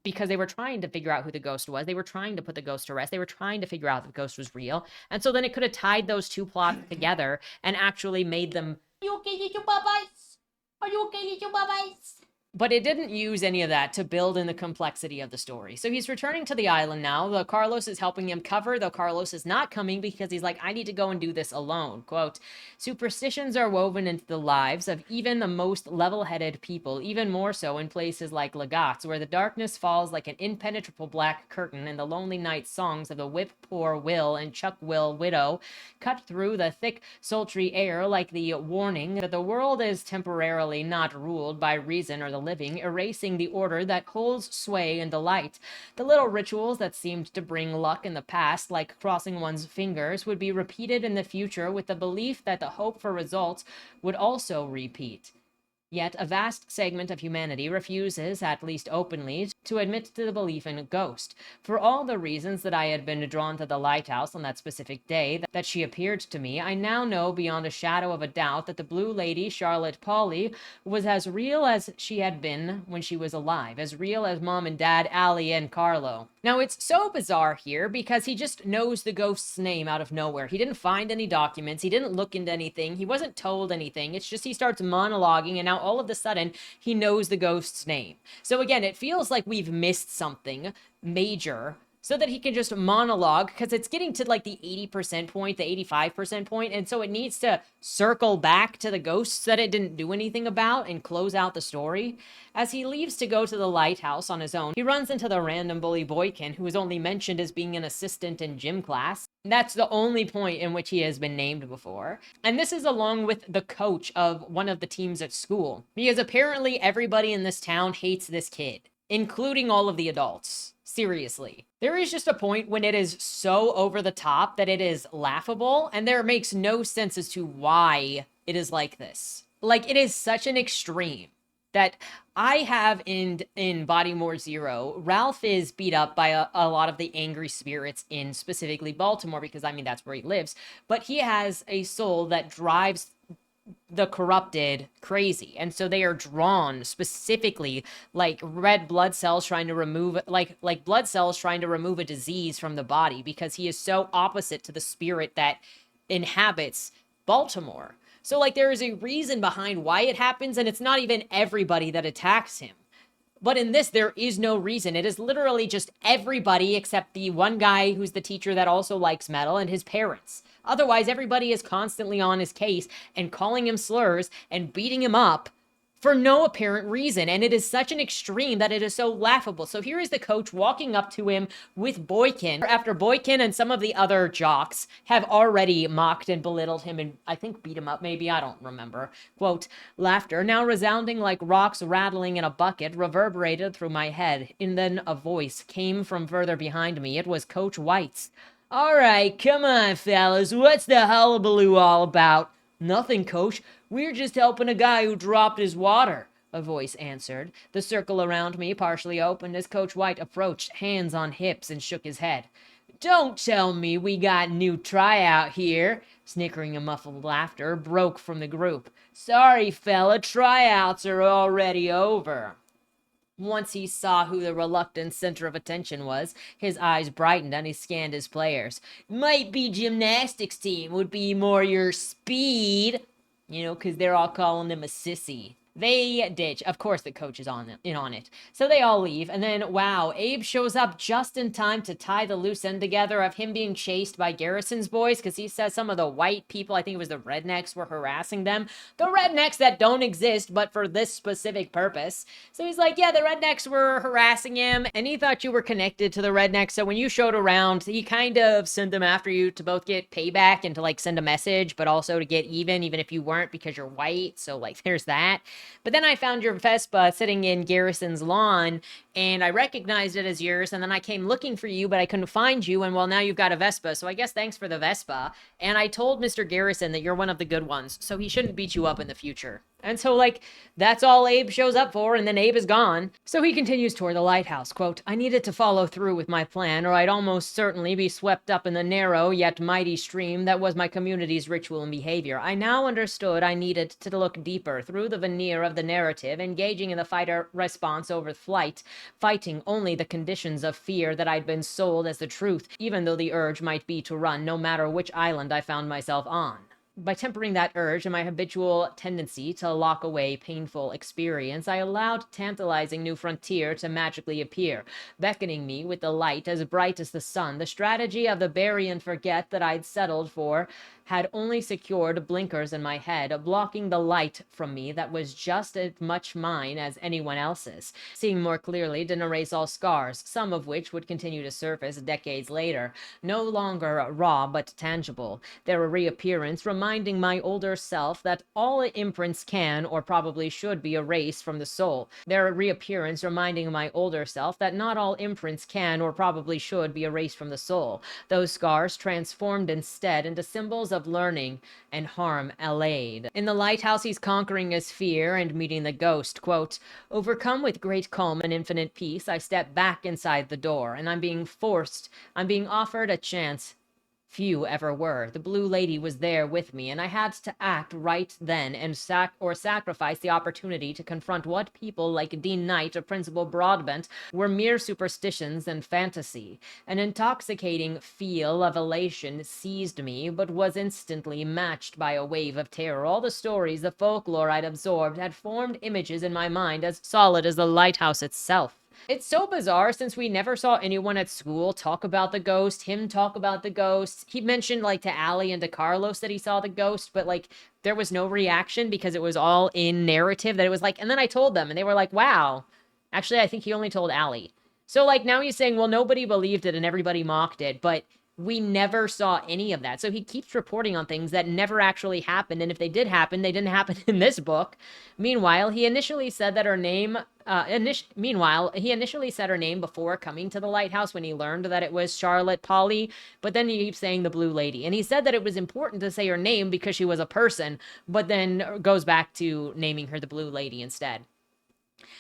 because they were trying to figure out who the ghost was. They were trying to put the ghost to rest. They were trying to figure out if the ghost was real. And so then it could have tied those two plots together and actually made them... Are you okay, little bubbies? Are you okay, little bubbies? But it didn't use any of that to build in the complexity of the story. So he's returning to the island now, though Carlos is helping him cover, though Carlos is not coming because he's like, I need to go and do this alone. Quote, "Superstitions are woven into the lives of even the most level-headed people, even more so in places like Lagat's, where the darkness falls like an impenetrable black curtain and the lonely night songs of the whip-poor Will and Chuck Will widow cut through the thick, sultry air like the warning that the world is temporarily not ruled by reason or the living, erasing the order that holds sway in the light. The little rituals that seemed to bring luck in the past, like crossing one's fingers, would be repeated in the future with the belief that the hope for results would also repeat. Yet a vast segment of humanity refuses, at least openly, to admit to the belief in a ghost. For all the reasons that I had been drawn to the lighthouse on that specific day that she appeared to me, I now know beyond a shadow of a doubt that the blue lady, Charlotte Pauley, was as real as she had been when she was alive, as real as Mom and Dad, Allie and Carlo." Now, it's so bizarre here because he just knows the ghost's name out of nowhere. He didn't find any documents. He didn't look into anything. He wasn't told anything. It's just he starts monologuing, and now all of a sudden he knows the ghost's name. So again, it feels like we've missed something major so that he can just monologue, because it's getting to like the 80% point, the 85% point, and so it needs to circle back to the ghosts that it didn't do anything about and close out the story. As he leaves to go to the lighthouse on his own, he runs into the random bully Boykin, who is only mentioned as being an assistant in gym class. That's the only point in which he has been named before. And this is along with the coach of one of the teams at school, because apparently everybody in this town hates this kid, including all of the adults. Seriously. There is just a point when it is so over the top that it is laughable, and there makes no sense as to why it is like this. Like, it is such an extreme that I have in Bodymore Zero. Ralph is beat up by a lot of the angry spirits in specifically Baltimore, because I mean that's where he lives. But he has a soul that drives the corrupted crazy, and so they are drawn specifically like red blood cells trying to remove, like blood cells trying to remove a disease from the body, because he is so opposite to the spirit that inhabits Baltimore. So like there is a reason behind why it happens, and it's not even everybody that attacks him. But in this, there is no reason. It is literally just everybody except the one guy who's the teacher that also likes metal and his parents. Otherwise, everybody is constantly on his case and calling him slurs and beating him up for no apparent reason. And it is such an extreme that it is so laughable. So here is the coach walking up to him with Boykin, after Boykin and some of the other jocks have already mocked and belittled him and I think beat him up, maybe, I don't remember. Quote, laughter, now resounding like rocks rattling in a bucket, reverberated through my head. And then a voice came from further behind me. It was Coach White's. All right, come on, fellas. What's the hullabaloo all about? Nothing, Coach. We're just helping a guy who dropped his water, a voice answered. The circle around me partially opened as Coach White approached, hands on hips, and shook his head. Don't tell me we got new tryout here. Snickering and muffled laughter broke from the group. Sorry, fella, tryouts are already over. Once he saw who the reluctant center of attention was, his eyes brightened and he scanned his players. Might be gymnastics team, would be more your speed. You know, because they're all calling him a sissy. They ditch. Of course the coach is in on it. So they all leave. And then, wow, Abe shows up just in time to tie the loose end together of him being chased by Garrison's boys, because he says some of the white people, I think it was the rednecks, were harassing them. The rednecks that don't exist, but for this specific purpose. So he's like, yeah, the rednecks were harassing him, and he thought you were connected to the rednecks. So when you showed around, he kind of sent them after you to both get payback and to, like, send a message, but also to get even if you weren't, because you're white. So, like, there's that. But then I found your Vespa sitting in Garrison's lawn, and I recognized it as yours, and then I came looking for you, but I couldn't find you, and well, now you've got a Vespa, so I guess thanks for the Vespa. And I told Mr. Garrison that you're one of the good ones, so he shouldn't beat you up in the future. And so, like, that's all Abe shows up for, and then Abe is gone. So he continues toward the lighthouse. Quote, I needed to follow through with my plan, or I'd almost certainly be swept up in the narrow yet mighty stream that was my community's ritual and behavior. I now understood I needed to look deeper through the veneer of the narrative, engaging in the fighter response over flight, fighting only the conditions of fear that I'd been sold as the truth, even though the urge might be to run no matter which island I found myself on. By tempering that urge and my habitual tendency to lock away painful experience, I allowed tantalizing new frontier to magically appear, beckoning me with the light as bright as the sun. The strategy of the bury and forget that I'd settled for had only secured blinkers in my head, blocking the light from me that was just as much mine as anyone else's. Seeing more clearly didn't erase all scars, some of which would continue to surface decades later, no longer raw but tangible. Their reappearance reminding my older self that all imprints can or probably should be erased from the soul. Their reappearance reminding my older self that not all imprints can or probably should be erased from the soul. Those scars transformed instead into symbols of learning and harm allayed. In the lighthouse, he's conquering his fear and meeting the ghost. Quote, overcome with great calm and infinite peace, I step back inside the door, and I'm being offered a chance few ever were. The Blue Lady was there with me, and I had to act right then and sacrifice the opportunity to confront what people like Dean Knight or Principal Broadbent were mere superstitions and fantasy. An intoxicating feel of elation seized me, but was instantly matched by a wave of terror. All the stories, the folklore I'd absorbed, had formed images in my mind as solid as the lighthouse itself. It's so bizarre since we never saw anyone at school talk about the ghost, him talk about the ghost. He mentioned, like, to Allie and to Carlos that he saw the ghost, but, like, there was no reaction because it was all in narrative that it was like, and then I told them and they were like, wow. Actually, I think he only told Allie. So, like, now he's saying, well, nobody believed it and everybody mocked it, but We never saw any of that. So he keeps reporting on things that never actually happened. And if they did happen, they didn't happen in this book. Meanwhile, he initially said that her name, he initially said her name before coming to the lighthouse when he learned that it was Charlotte Polly, but then he keeps saying the Blue Lady. And he said that it was important to say her name because she was a person, but then goes back to naming her the Blue Lady instead.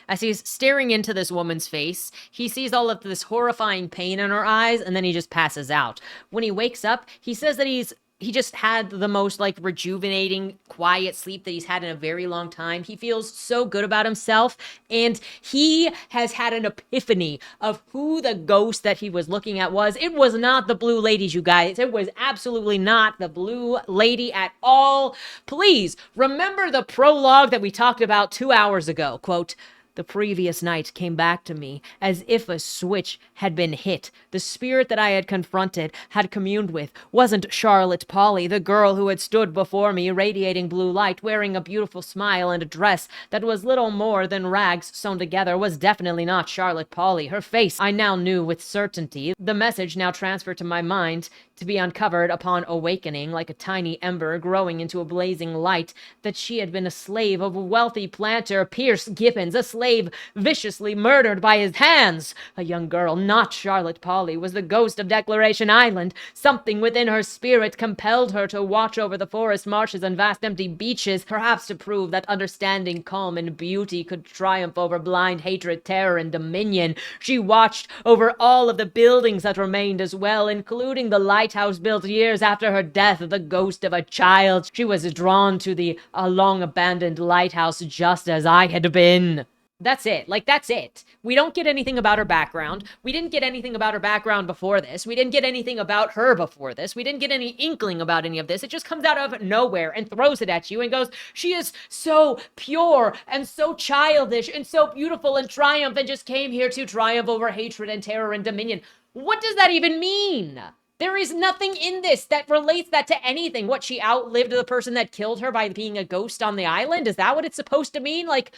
As he's staring into this woman's face, he sees all of this horrifying pain in her eyes, and then he just passes out. When he wakes up, he says that he just had the most like rejuvenating, quiet sleep that he's had in a very long time. He feels so good about himself, and he has had an epiphany of who the ghost that he was looking at was. It was not the Blue Ladies, you guys. It was absolutely not the Blue Lady at all. Please remember the prologue that we talked about 2 hours ago. Quote, "The previous night came back to me as if a switch had been hit. The spirit that I had confronted, had communed with, wasn't Charlotte Polly, the girl who had stood before me, radiating blue light, wearing a beautiful smile and a dress that was little more than rags sewn together, was definitely not Charlotte Polly. Her face I now knew with certainty. The message now transferred to my mind, to be uncovered upon awakening, like a tiny ember growing into a blazing light, that she had been a slave of a wealthy planter, Pierce Gibbons, a slave viciously murdered by his hands. A young girl, not Charlotte Polly, was the ghost of Declaration Island. Something within her spirit compelled her to watch over the forest marshes and vast empty beaches, perhaps to prove that understanding, calm, and beauty could triumph over blind hatred, terror, and dominion. She watched over all of the buildings that remained as well, including the lighthouse built years after her death, the ghost of a child. She was drawn to the long-abandoned lighthouse just as I had been." That's it. Like, that's it. We don't get anything about her background. We didn't get anything about her background before this. We didn't get anything about her before this. We didn't get any inkling about any of this. It just comes out of nowhere and throws it at you and goes, she is so pure and so childish and so beautiful and triumph and just came here to triumph over hatred and terror and dominion. What does that even mean? There is nothing in this that relates that to anything. What, she outlived the person that killed her by being a ghost on the island? Is that what it's supposed to mean? Like,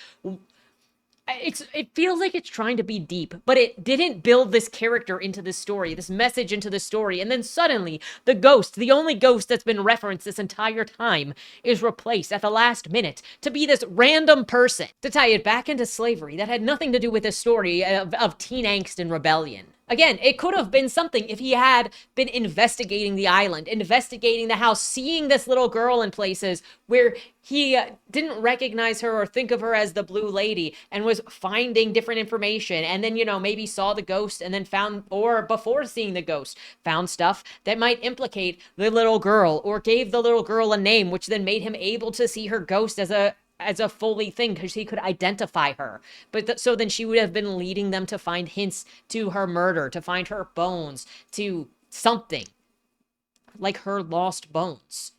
it feels like it's trying to be deep, but it didn't build this character into this story, this message into the story. And then suddenly the ghost, the only ghost that's been referenced this entire time, is replaced at the last minute to be this random person to tie it back into slavery that had nothing to do with the story of teen angst and rebellion. Again, it could have been something if he had been investigating the island, investigating the house, seeing this little girl in places where he didn't recognize her or think of her as the Blue Lady, and was finding different information, and then, maybe saw the ghost and then found, or before seeing the ghost, found stuff that might implicate the little girl, or gave the little girl a name, which then made him able to see her ghost as a fully thing, because he could identify her. But so then she would have been leading them to find hints to her murder, to find her bones, to something like her lost bones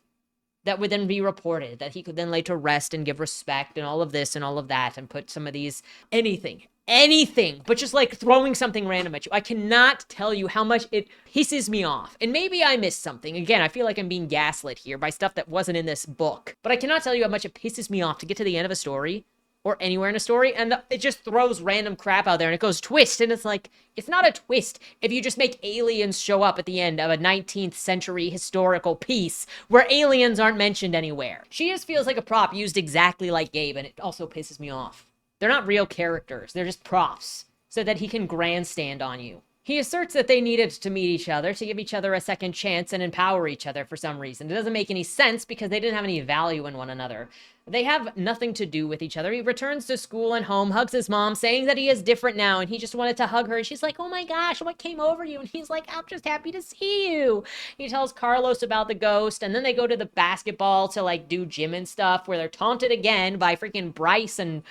that would then be reported, that he could then lay to rest and give respect and all of this and all of that, and put some of these anything, but just like throwing something random at you. I cannot tell you how much it pisses me off. And maybe I missed something. Again, I feel like I'm being gaslit here by stuff that wasn't in this book. But I cannot tell you how much it pisses me off to get to the end of a story, or anywhere in a story, and it just throws random crap out there, and it goes twist, and it's like, it's not a twist if you just make aliens show up at the end of a 19th century historical piece where aliens aren't mentioned anywhere. She just feels like a prop used exactly like Gabe, and it also pisses me off. They're not real characters. They're just props so that he can grandstand on you. He asserts that they needed to meet each other to give each other a second chance and empower each other for some reason. It doesn't make any sense because they didn't have any value in one another. They have nothing to do with each other. He returns to school and home, hugs his mom, saying that he is different now, and he just wanted to hug her. And she's like, "Oh my gosh, what came over you?" And he's like, "I'm just happy to see you." He tells Carlos about the ghost, and then they go to the basketball to like do gym and stuff, where they're taunted again by freaking Bryce and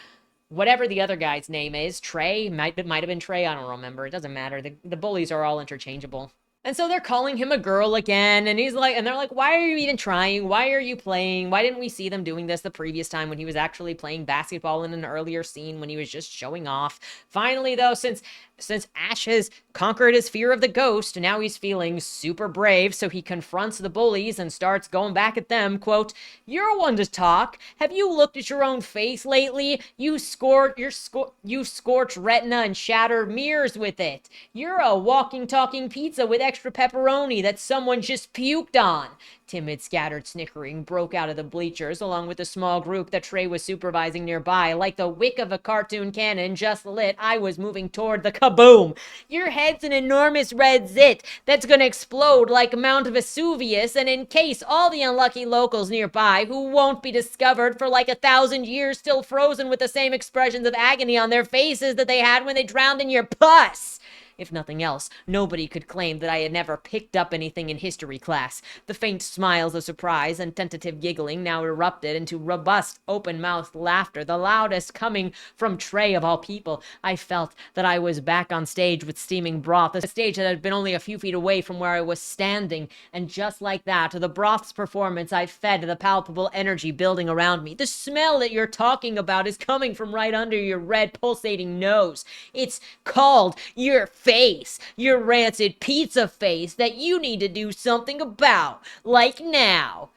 whatever the other guy's name is. Trey, might have been Trey, I don't remember. It doesn't matter. The bullies are all interchangeable. And so they're calling him a girl again, and he's like, and they're like, "Why are you even trying? Why are you playing? Why didn't we see them doing this the previous time when he was actually playing basketball in an earlier scene when he was just showing off?" Finally, though, since since Ash has conquered his fear of the ghost, now he's feeling super brave, so he confronts the bullies and starts going back at them. Quote, "You're one to talk. Have you looked at your own face lately? You scorched retina and shattered mirrors with it. You're a walking, talking pizza with extra pepperoni that someone just puked on." Timid, scattered snickering broke out of the bleachers, along with the small group that Trey was supervising nearby. Like the wick of a cartoon cannon just lit, I was moving toward the kaboom. "Your head's an enormous red zit that's gonna explode like Mount Vesuvius and encase all the unlucky locals nearby who won't be discovered for like 1,000 years, still frozen with the same expressions of agony on their faces that they had when they drowned in your pus." If nothing else, nobody could claim that I had never picked up anything in history class. The faint smiles of surprise and tentative giggling now erupted into robust, open-mouthed laughter, the loudest coming from Trey of all people. I felt that I was back on stage with steaming broth, a stage that had been only a few feet away from where I was standing, and just like that, to the broth's performance, I fed the palpable energy building around me. The smell that you're talking about is coming from right under your red, pulsating nose. It's called your face, your rancid pizza face that you need to do something about, like now.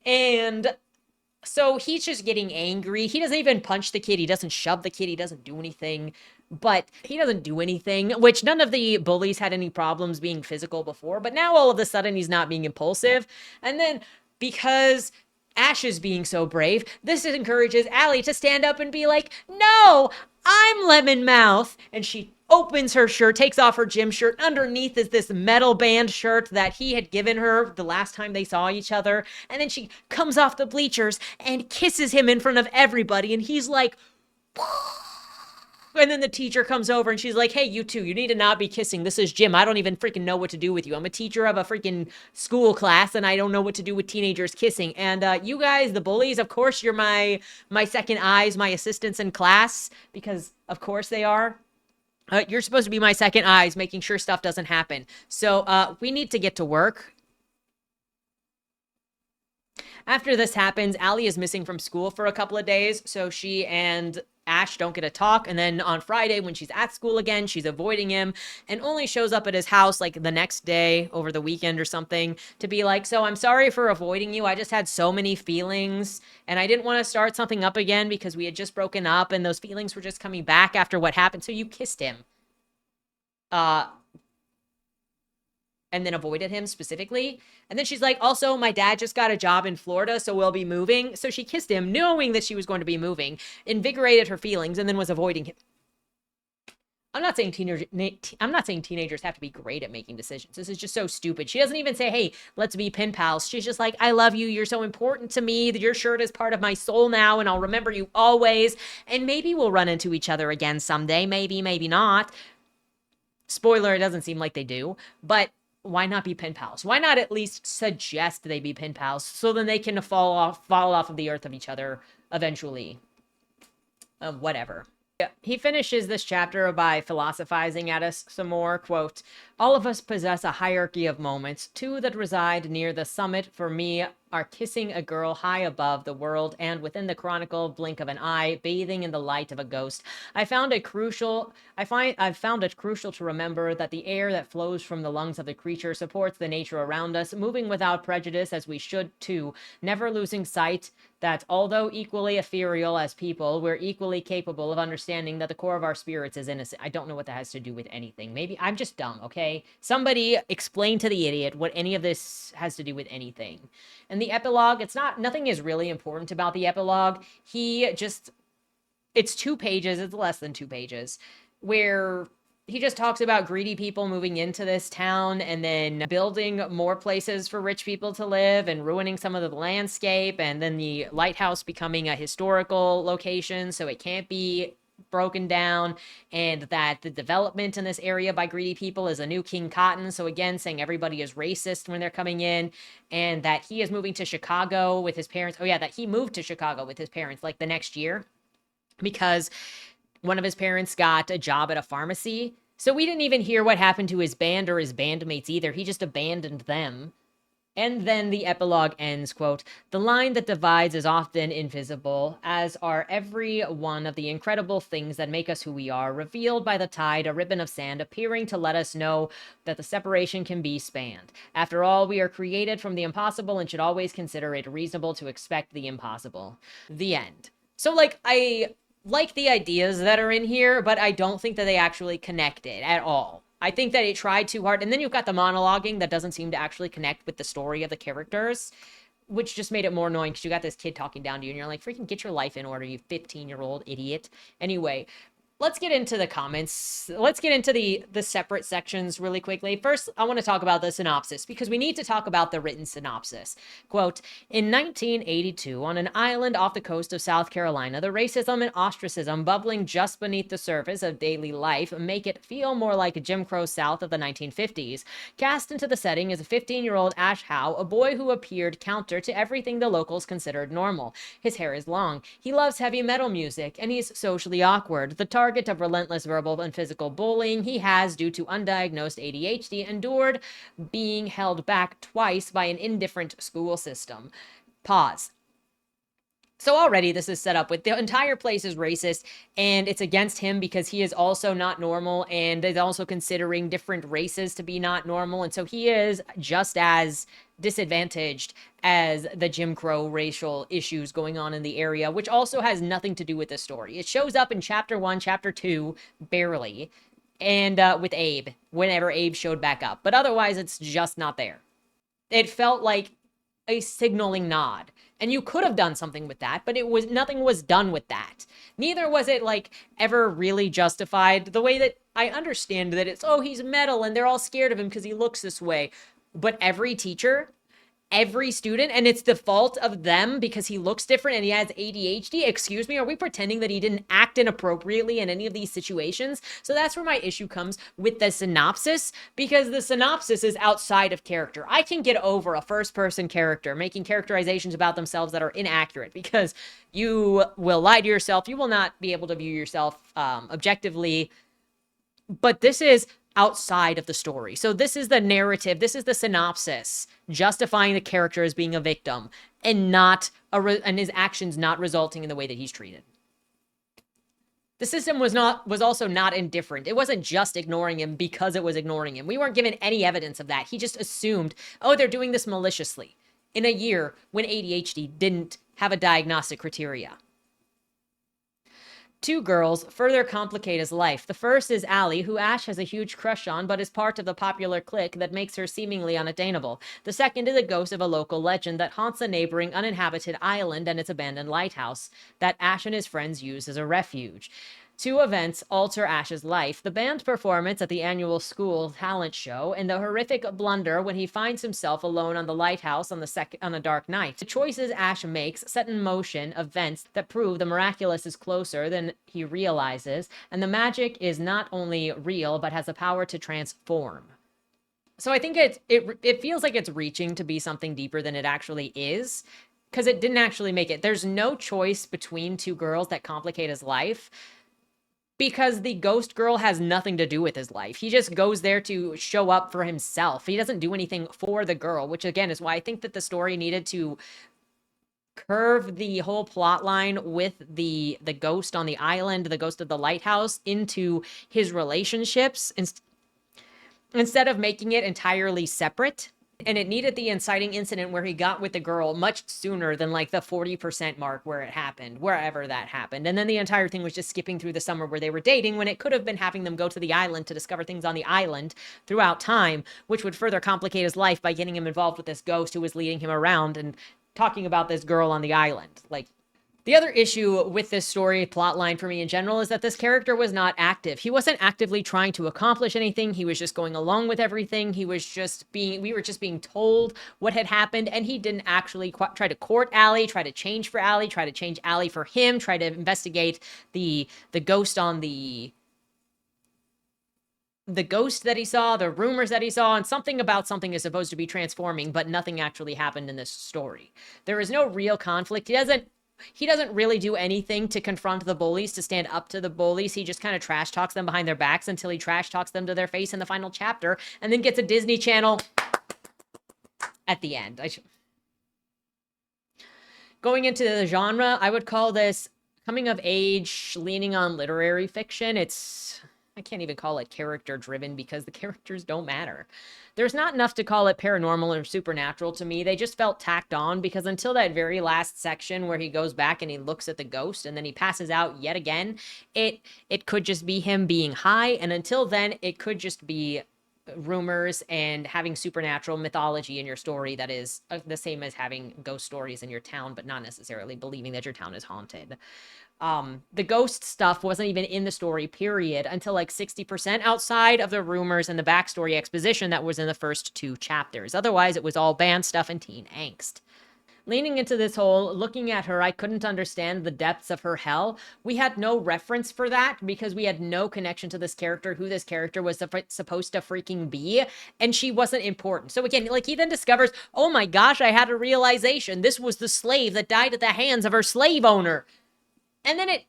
And so he's just getting angry. He doesn't even punch the kid. He doesn't shove the kid. He doesn't do anything. But he doesn't do anything, which none of the bullies had any problems being physical before. But now all of a sudden he's not being impulsive. And then because Ash is being so brave, this encourages Allie to stand up and be like, "No, I'm Lemon Mouth." And she opens her shirt, takes off her gym shirt. Underneath is this metal band shirt that he had given her the last time they saw each other. And then she comes off the bleachers and kisses him in front of everybody. And he's like, and then the teacher comes over and she's like, "Hey, you two, you need to not be kissing. This is gym. I don't even freaking know what to do with you. I'm a teacher of a freaking school class and I don't know what to do with teenagers kissing. And you guys, the bullies, of course you're my second eyes, my assistants in class, because of course they are. You're supposed to be my second eyes, making sure stuff doesn't happen. So we need to get to work." After this happens, Allie is missing from school for a couple of days, so she and Ash don't get a talk. And then on Friday, when she's at school again, she's avoiding him and only shows up at his house like the next day over the weekend or something to be like, "So I'm sorry for avoiding you. I just had so many feelings and I didn't want to start something up again because we had just broken up and those feelings were just coming back after what happened." So you kissed him. And then avoided him specifically. And then she's like, "Also, my dad just got a job in Florida, so we'll be moving." So she kissed him knowing that she was going to be moving, invigorated her feelings, and then was avoiding him. I'm not saying teenagers have to be great at making decisions. This is just so stupid. She doesn't even say, "Hey, let's be pen pals." She's just like, "I love you. You're so important to me. Your shirt is part of my soul now, and I'll remember you always. And maybe we'll run into each other again someday. Maybe, maybe not." Spoiler, it doesn't seem like they do. But why not be pen pals? Why not at least suggest they be pen pals so then they can fall off of the earth of each other eventually? Whatever. Yeah. He finishes this chapter by philosophizing at us some more. Quote, "All of us possess a hierarchy of moments. Two that reside near the summit for me are kissing a girl high above the world and within the chronicle blink of an eye, bathing in the light of a ghost. I've found it crucial to remember that the air that flows from the lungs of the creature supports the nature around us, moving without prejudice as we should too, never losing sight that although equally ethereal as people, we're equally capable of understanding that the core of our spirits is innocent." I don't know what that has to do with anything. Maybe I'm just dumb, okay? Somebody explain to the idiot what any of this has to do with anything. And the epilogue, nothing is really important about the epilogue. It's 2 pages, it's less than 2 pages, where he just talks about greedy people moving into this town and then building more places for rich people to live and ruining some of the landscape, and then the lighthouse becoming a historical location so it can't be broken down, and that the development in this area by greedy people is a new King Cotton. So again, saying everybody is racist when they're coming in, and that he is moving to Chicago with his parents. Oh yeah, that he moved to Chicago with his parents like the next year because one of his parents got a job at a pharmacy. So we didn't even hear what happened to his band or his bandmates either. He just abandoned them. And then the epilogue ends, quote, "The line that divides is often invisible, as are every one of the incredible things that make us who we are, revealed by the tide, a ribbon of sand appearing to let us know that the separation can be spanned. After all, we are created from the impossible and should always consider it reasonable to expect the impossible." The end. So, like, I like the ideas that are in here, but I don't think that they actually connect it at all. I think that it tried too hard. And then you've got the monologuing that doesn't seem to actually connect with the story of the characters, which just made it more annoying because you got this kid talking down to you and you're like, freaking get your life in order, you 15-year-old idiot. Anyway, let's get into the comments. Let's get into the separate sections really quickly. First, I want to talk about the synopsis because we need to talk about the written synopsis. Quote, "In 1982, on an island off the coast of South Carolina, the racism and ostracism bubbling just beneath the surface of daily life make it feel more like Jim Crow South of the 1950s. Cast into the setting is a 15-year-old Ash Howe, a boy who appeared counter to everything the locals considered normal. His hair is long, he loves heavy metal music, and he's socially awkward. The target of relentless verbal and physical bullying, he has, due to undiagnosed ADHD, endured being held back twice by an indifferent school system." Pause. So already this is set up with the entire place is racist and it's against him because he is also not normal and is also considering different races to be not normal. And so he is just as disadvantaged as the Jim Crow racial issues going on in the area, which also has nothing to do with the story. It shows up in chapter 1, chapter 2, barely, and with Abe, whenever Abe showed back up. But otherwise, it's just not there. It felt like a signaling nod. And you could have done something with that, but nothing was done with that. Neither was it like ever really justified the way that I understand that it's, oh, he's metal and they're all scared of him because he looks this way. But every teacher, every student, and it's the fault of them because he looks different and he has ADHD. Excuse me, are we pretending that he didn't act inappropriately in any of these situations? So that's where my issue comes with the synopsis, because the synopsis is outside of character. I can get over a first-person character making characterizations about themselves that are inaccurate because you will lie to yourself. You will not be able to view yourself objectively. But this is outside of the story. So this is the narrative. This is the synopsis justifying the character as being a victim and and his actions not resulting in the way that he's treated. The system was also not indifferent. It wasn't just ignoring him because it was ignoring him. We weren't given any evidence of that. He just assumed, oh, they're doing this maliciously in a year when ADHD didn't have a diagnostic criteria. Two girls further complicate his life. The first is Allie, who Ash has a huge crush on, but is part of the popular clique that makes her seemingly unattainable. The second is a ghost of a local legend that haunts a neighboring uninhabited island and its abandoned lighthouse that Ash and his friends use as a refuge. Two events alter Ash's life: the band performance at the annual school talent show and the horrific blunder when he finds himself alone on the lighthouse on a dark night. The choices Ash makes set in motion events that prove the miraculous is closer than he realizes, and the magic is not only real but has the power to transform. So I think it feels like it's reaching to be something deeper than it actually is, because it didn't actually make it. There's no choice between two girls that complicate his life, because the ghost girl has nothing to do with his life. He just goes there to show up for himself. He doesn't do anything for the girl, which again is why I think that the story needed to curve the whole plot line with the ghost on the island, the ghost of the lighthouse, into his relationships instead of making it entirely separate. And it needed the inciting incident where he got with the girl much sooner than like the 40% mark where it happened, wherever that happened. And then the entire thing was just skipping through the summer where they were dating, when it could have been having them go to the island to discover things on the island throughout time, which would further complicate his life by getting him involved with this ghost who was leading him around and talking about this girl on the island. Like, the other issue with this story plotline for me in general is that this character was not active. He wasn't actively trying to accomplish anything. He was just going along with everything. We were just being told what had happened, and he didn't actually try to court Allie, try to change for Allie, try to change Allie for him, try to investigate the ghost on the ghost that he saw, the rumors that he saw, and something about something is supposed to be transforming, but nothing actually happened in this story. There is no real conflict. He doesn't really do anything to confront the bullies, to stand up to the bullies. He just kind of trash talks them behind their backs until he trash talks them to their face in the final chapter, and then gets a Disney Channel at the end. Going into the genre, I would call this coming of age, leaning on literary fiction. I can't even call it character driven because the characters don't matter. There's not enough to call it paranormal or supernatural to me. They just felt tacked on because until that very last section where he goes back and he looks at the ghost and then he passes out yet again, it could just be him being high, and until then it could just be rumors and having supernatural mythology in your story that is the same as having ghost stories in your town, but not necessarily believing that your town is haunted. The ghost stuff wasn't even in the story, period, until like 60% outside of the rumors and the backstory exposition that was in the first 2 chapters. Otherwise, it was all band stuff and teen angst. Leaning into this whole looking at her, I couldn't understand the depths of her hell. We had no reference for that because we had no connection to this character, who this character was supposed to freaking be, and she wasn't important. So again, like, he then discovers, oh my gosh, I had a realization. This was the slave that died at the hands of her slave owner. And then it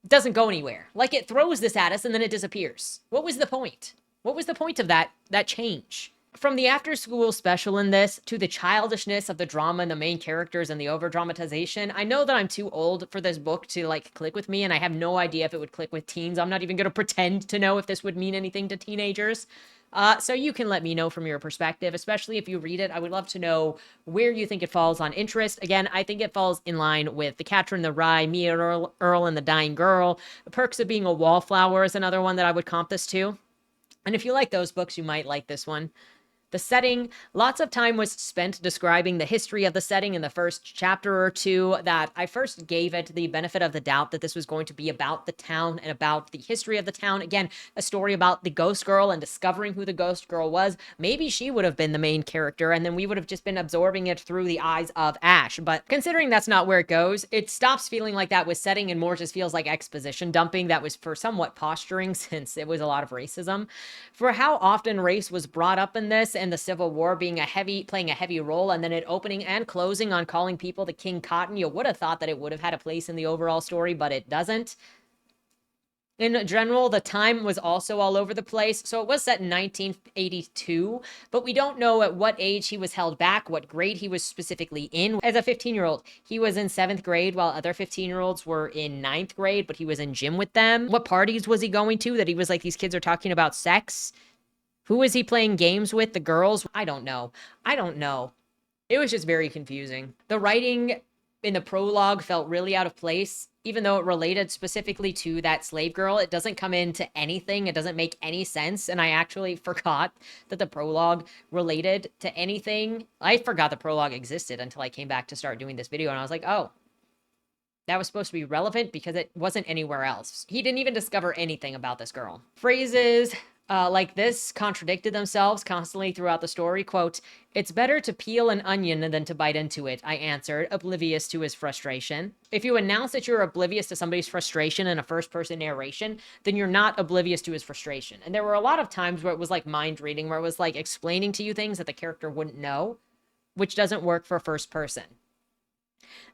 doesn't go anywhere. Like, it throws this at us and then it disappears. What was the point? What was the point of that change? From the after-school special in this to the childishness of the drama and the main characters and the over-dramatization, I know that I'm too old for this book to, like, click with me, and I have no idea if it would click with teens. I'm not even going to pretend to know if this would mean anything to teenagers. So you can let me know from your perspective, especially if you read it. I would love to know where you think it falls on interest. Again, I think it falls in line with The Catcher in the Rye, Mia Earl and the Dying Girl. The Perks of Being a Wallflower is another one that I would comp this to. And if you like those books, you might like this one. The setting, lots of time was spent describing the history of the setting in the first chapter or 2, that I first gave it the benefit of the doubt that this was going to be about the town and about the history of the town. Again, a story about the ghost girl and discovering who the ghost girl was. Maybe she would have been the main character and then we would have just been absorbing it through the eyes of Ash. But considering that's not where it goes, it stops feeling like that with setting and more just feels like exposition dumping that was for somewhat posturing, since it was a lot of racism. For how often race was brought up in this, and the Civil War playing a heavy role, and then it opening and closing on calling people the King Cotton, you would have thought that it would have had a place in the overall story, but it doesn't. In general, the time was also all over the place. So it was set in 1982, but we don't know at what age he was held back, what grade he was specifically in. As a 15-year-old, he was in 7th grade while other 15-year-olds were in 9th grade, but he was in gym with them. What parties was he going to that he was like, these kids are talking about sex? Who was he playing games with? The girls? I don't know. It was just very confusing. The writing in the prologue felt really out of place. Even though it related specifically to that slave girl, it doesn't come into anything. It doesn't make any sense. And I actually forgot that the prologue related to anything. I forgot the prologue existed until I came back to start doing this video. And I was like, oh, that was supposed to be relevant because it wasn't anywhere else. He didn't even discover anything about this girl. Phrases like this contradicted themselves constantly throughout the story. Quote, "It's better to peel an onion than to bite into it," I answered, oblivious to his frustration. If you announce that you're oblivious to somebody's frustration in a first-person narration, then you're not oblivious to his frustration. And there were a lot of times where it was like mind reading, where it was like explaining to you things that the character wouldn't know, which doesn't work for first person.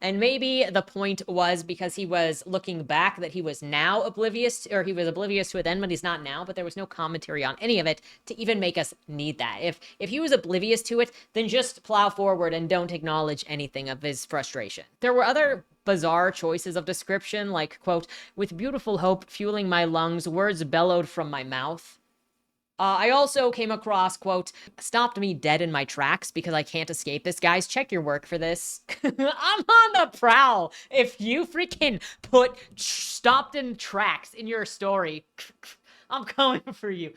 And maybe the point was because he was looking back that he was now oblivious, or he was oblivious to it then, but he's not now. But there was no commentary on any of it to even make us need that. If he was oblivious to it, then just plow forward and don't acknowledge anything of his frustration. There were other bizarre choices of description, like, quote, "With beautiful hope fueling my lungs, words bellowed from my mouth." I also came across, quote, "Stopped me dead in my tracks because I can't escape this." Guys, check your work for this. I'm on the prowl. If you freaking put stopped in tracks in your story, I'm coming for you.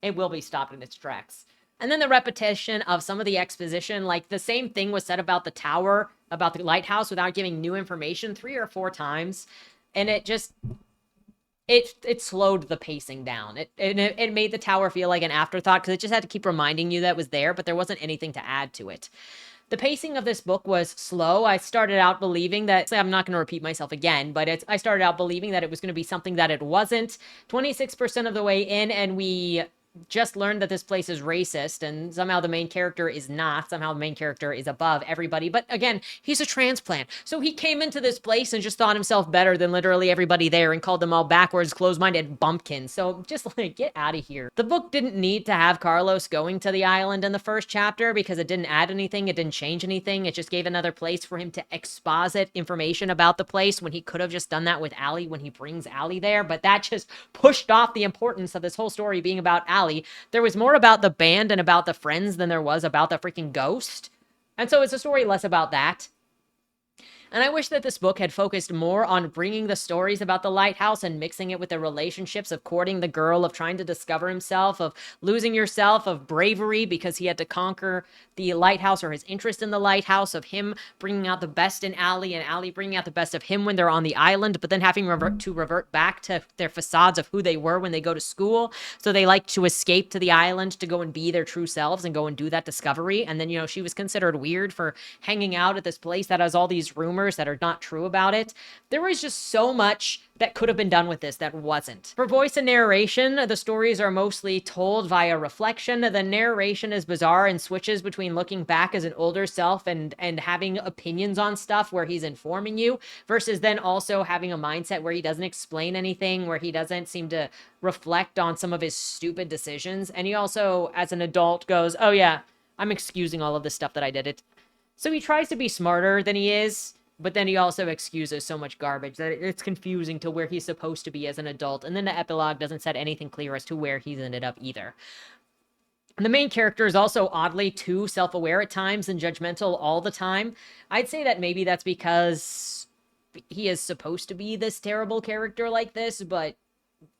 It will be stopped in its tracks. And then the repetition of some of the exposition, like the same thing was said about the tower, about the lighthouse, without giving new information 3 or 4 times. And it just... It slowed the pacing down. It made the tower feel like an afterthought because it just had to keep reminding you that it was there, but there wasn't anything to add to it. The pacing of this book was slow. I started out believing that, I'm not going to repeat myself again, but I started out believing that it was going to be something that it wasn't. 26% of the way in, and we just learned that this place is racist and somehow the main character is not. Somehow the main character is above everybody. But again, he's a transplant. So he came into this place and just thought himself better than literally everybody there and called them all backwards, closed-minded bumpkins. So just like, get out of here. The book didn't need to have Carlos going to the island in the first chapter because it didn't add anything. It didn't change anything. It just gave another place for him to exposit information about the place when he could have just done that with Allie when he brings Allie there. But that just pushed off the importance of this whole story being about Allie. There was more about the band and about the friends than there was about the freaking ghost. And so it's a story less about that. And I wish that this book had focused more on bringing the stories about the lighthouse and mixing it with the relationships of courting the girl, of trying to discover himself, of losing yourself, of bravery because he had to conquer the lighthouse or his interest in the lighthouse, of him bringing out the best in Allie and Allie bringing out the best of him when they're on the island, but then having to revert back to their facades of who they were when they go to school. So they like to escape to the island to go and be their true selves and go and do that discovery. And then, she was considered weird for hanging out at this place that has all these rumors that are not true about it. There was just so much that could have been done with this that wasn't. For voice and narration, the stories are mostly told via reflection. The narration is bizarre and switches between looking back as an older self and having opinions on stuff where he's informing you versus then also having a mindset where he doesn't explain anything, where he doesn't seem to reflect on some of his stupid decisions. And he also, as an adult, goes, oh yeah, I'm excusing all of this stuff that I did it. So he tries to be smarter than he is, but then he also excuses so much garbage that it's confusing to where he's supposed to be as an adult. And then the epilogue doesn't set anything clear as to where he's ended up either. And the main character is also oddly too self-aware at times and judgmental all the time. I'd say that maybe that's because he is supposed to be this terrible character like this, but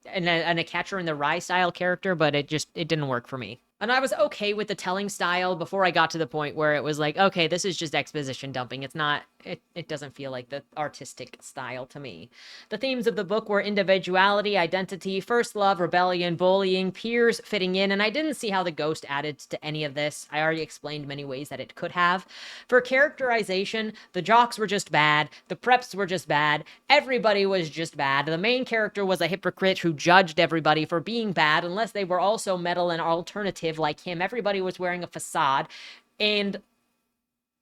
and a Catcher in the Rye style character, but it didn't work for me. And I was okay with the telling style before I got to the point where it was like, okay, this is just exposition dumping. It's not, it doesn't feel like the artistic style to me. The themes of the book were individuality, identity, first love, rebellion, bullying, peers, fitting in, and I didn't see how the ghost added to any of this. I already explained many ways that it could have. For characterization, the jocks were just bad, the preps were just bad, everybody was just bad. The main character was a hypocrite who judged everybody for being bad unless they were also metal and alternative like him. Everybody was wearing a facade, and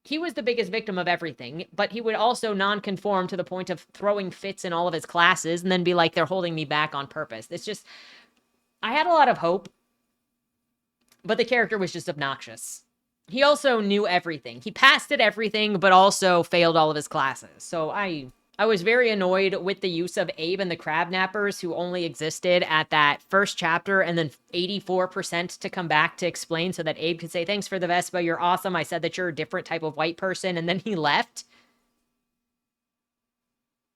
he was the biggest victim of everything, but he would also non-conform to the point of throwing fits in all of his classes and then be like, they're holding me back on purpose. It's just, I had a lot of hope, but the character was just obnoxious. He also knew everything. He passed at everything, but also failed all of his classes. So I was very annoyed with the use of Abe and the Crabnappers, who only existed at that first chapter, and then 84% to come back to explain so that Abe could say, thanks for the Vespa, you're awesome, I said that you're a different type of white person, and then he left.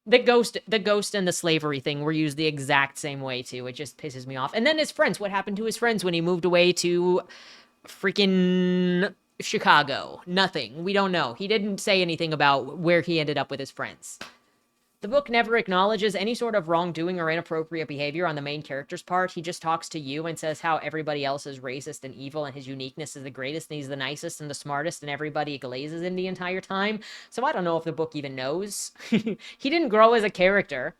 The ghost and the slavery thing were used the exact same way, too. It just pisses me off. And then his friends, what happened to his friends when he moved away to freaking Chicago? Nothing. We don't know. He didn't say anything about where he ended up with his friends. The book never acknowledges any sort of wrongdoing or inappropriate behavior on the main character's part. He just talks to you and says how everybody else is racist and evil and his uniqueness is the greatest and he's the nicest and the smartest and everybody glazes him the entire time. So I don't know if the book even knows. He didn't grow as a character.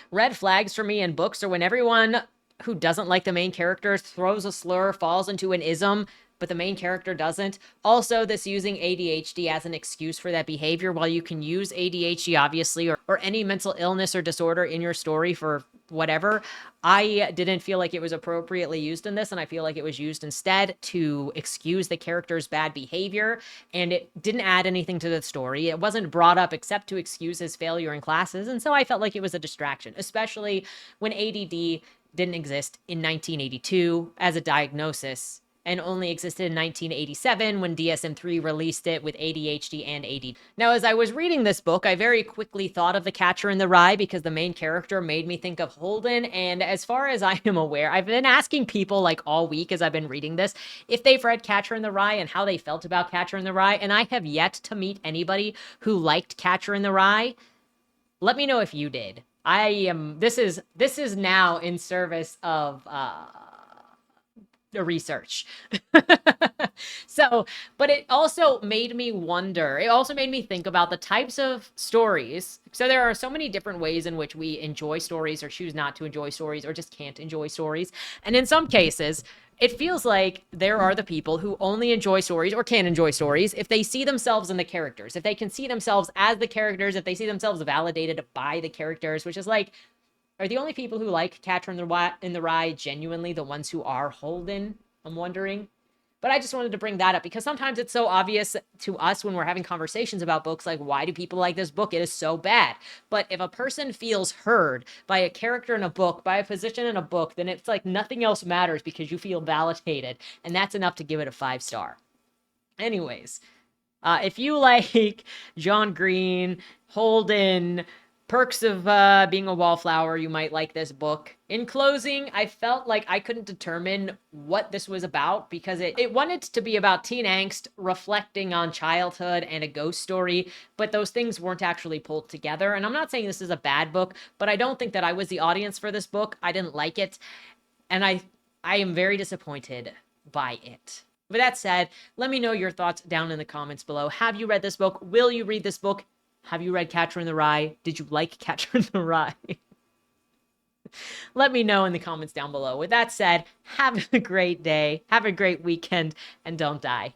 Red flags for me in books are when everyone who doesn't like the main character throws a slur, falls into an ism, but the main character doesn't. Also, this using ADHD as an excuse for that behavior, while you can use ADHD, obviously, or any mental illness or disorder in your story for whatever, I didn't feel like it was appropriately used in this, and I feel like it was used instead to excuse the character's bad behavior, and it didn't add anything to the story. It wasn't brought up except to excuse his failure in classes, and so I felt like it was a distraction, especially when ADD didn't exist in 1982 as a diagnosis, and only existed in 1987 when DSM-3 released it with ADHD and ADD. Now, as I was reading this book, I very quickly thought of The Catcher in the Rye because the main character made me think of Holden, and as far as I am aware, I've been asking people like all week as I've been reading this if they've read Catcher in the Rye and how they felt about Catcher in the Rye, and I have yet to meet anybody who liked Catcher in the Rye. Let me know if you did. This is now in service of research. So, but it also made me wonder. It also made me think about the types of stories. So there are so many different ways in which we enjoy stories or choose not to enjoy stories or just can't enjoy stories. And in some cases, it feels like there are the people who only enjoy stories or can enjoy stories if they see themselves in the characters, if they can see themselves as the characters, if they see themselves validated by the characters, which is like, are the only people who like Catcher in the Rye genuinely the ones who are Holden? I'm wondering. But I just wanted to bring that up because sometimes it's so obvious to us when we're having conversations about books, like, why do people like this book? It is so bad. But if a person feels heard by a character in a book, by a position in a book, then it's like nothing else matters because you feel validated. And that's enough to give it a 5-star. Anyways, if you like John Green, Holden, Perks of Being a Wallflower, you might like this book. In closing, I felt like I couldn't determine what this was about because it wanted to be about teen angst, reflecting on childhood and a ghost story, but those things weren't actually pulled together. And I'm not saying this is a bad book, but I don't think that I was the audience for this book. I didn't like it, and I am very disappointed by it. With that said, let me know your thoughts down in the comments below. Have you read this book? Will you read this book? Have you read Catcher in the Rye? Did you like Catcher in the Rye? Let me know in the comments down below. With that said, have a great day, have a great weekend, and don't die.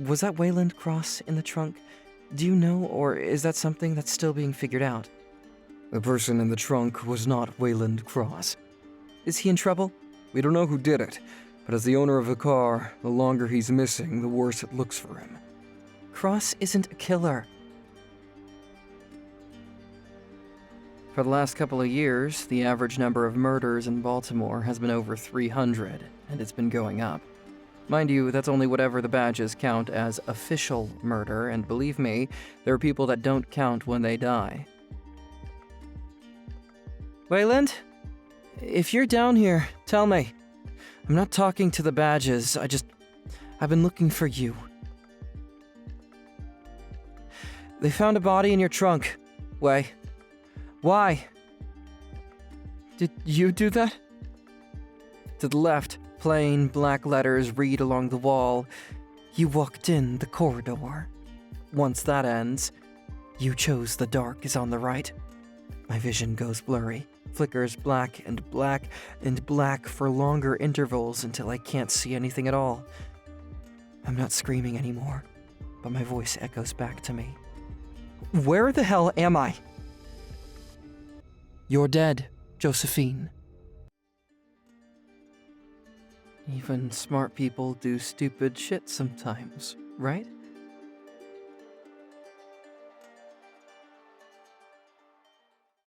Was that Wayland Cross in the trunk? Do you know, or is that something that's still being figured out? The person in the trunk was not Wayland Cross. Is he in trouble? We don't know who did it, but as the owner of the car, the longer he's missing, the worse it looks for him. Cross isn't a killer. For the last couple of years, the average number of murders in Baltimore has been over 300, and it's been going up. Mind you, that's only whatever the badges count as official murder, and believe me, there are people that don't count when they die. Wayland? If you're down here, tell me. I'm not talking to the badges, I've been looking for you. They found a body in your trunk. Way. Why? Did you do that? To the left, plain black letters read along the wall. You walked in the corridor. Once that ends, you chose the dark is on the right. My vision goes blurry, flickers black and black and black for longer intervals until I can't see anything at all. I'm not screaming anymore, but my voice echoes back to me. Where the hell am I? You're dead, Josephine. Even smart people do stupid shit sometimes, right?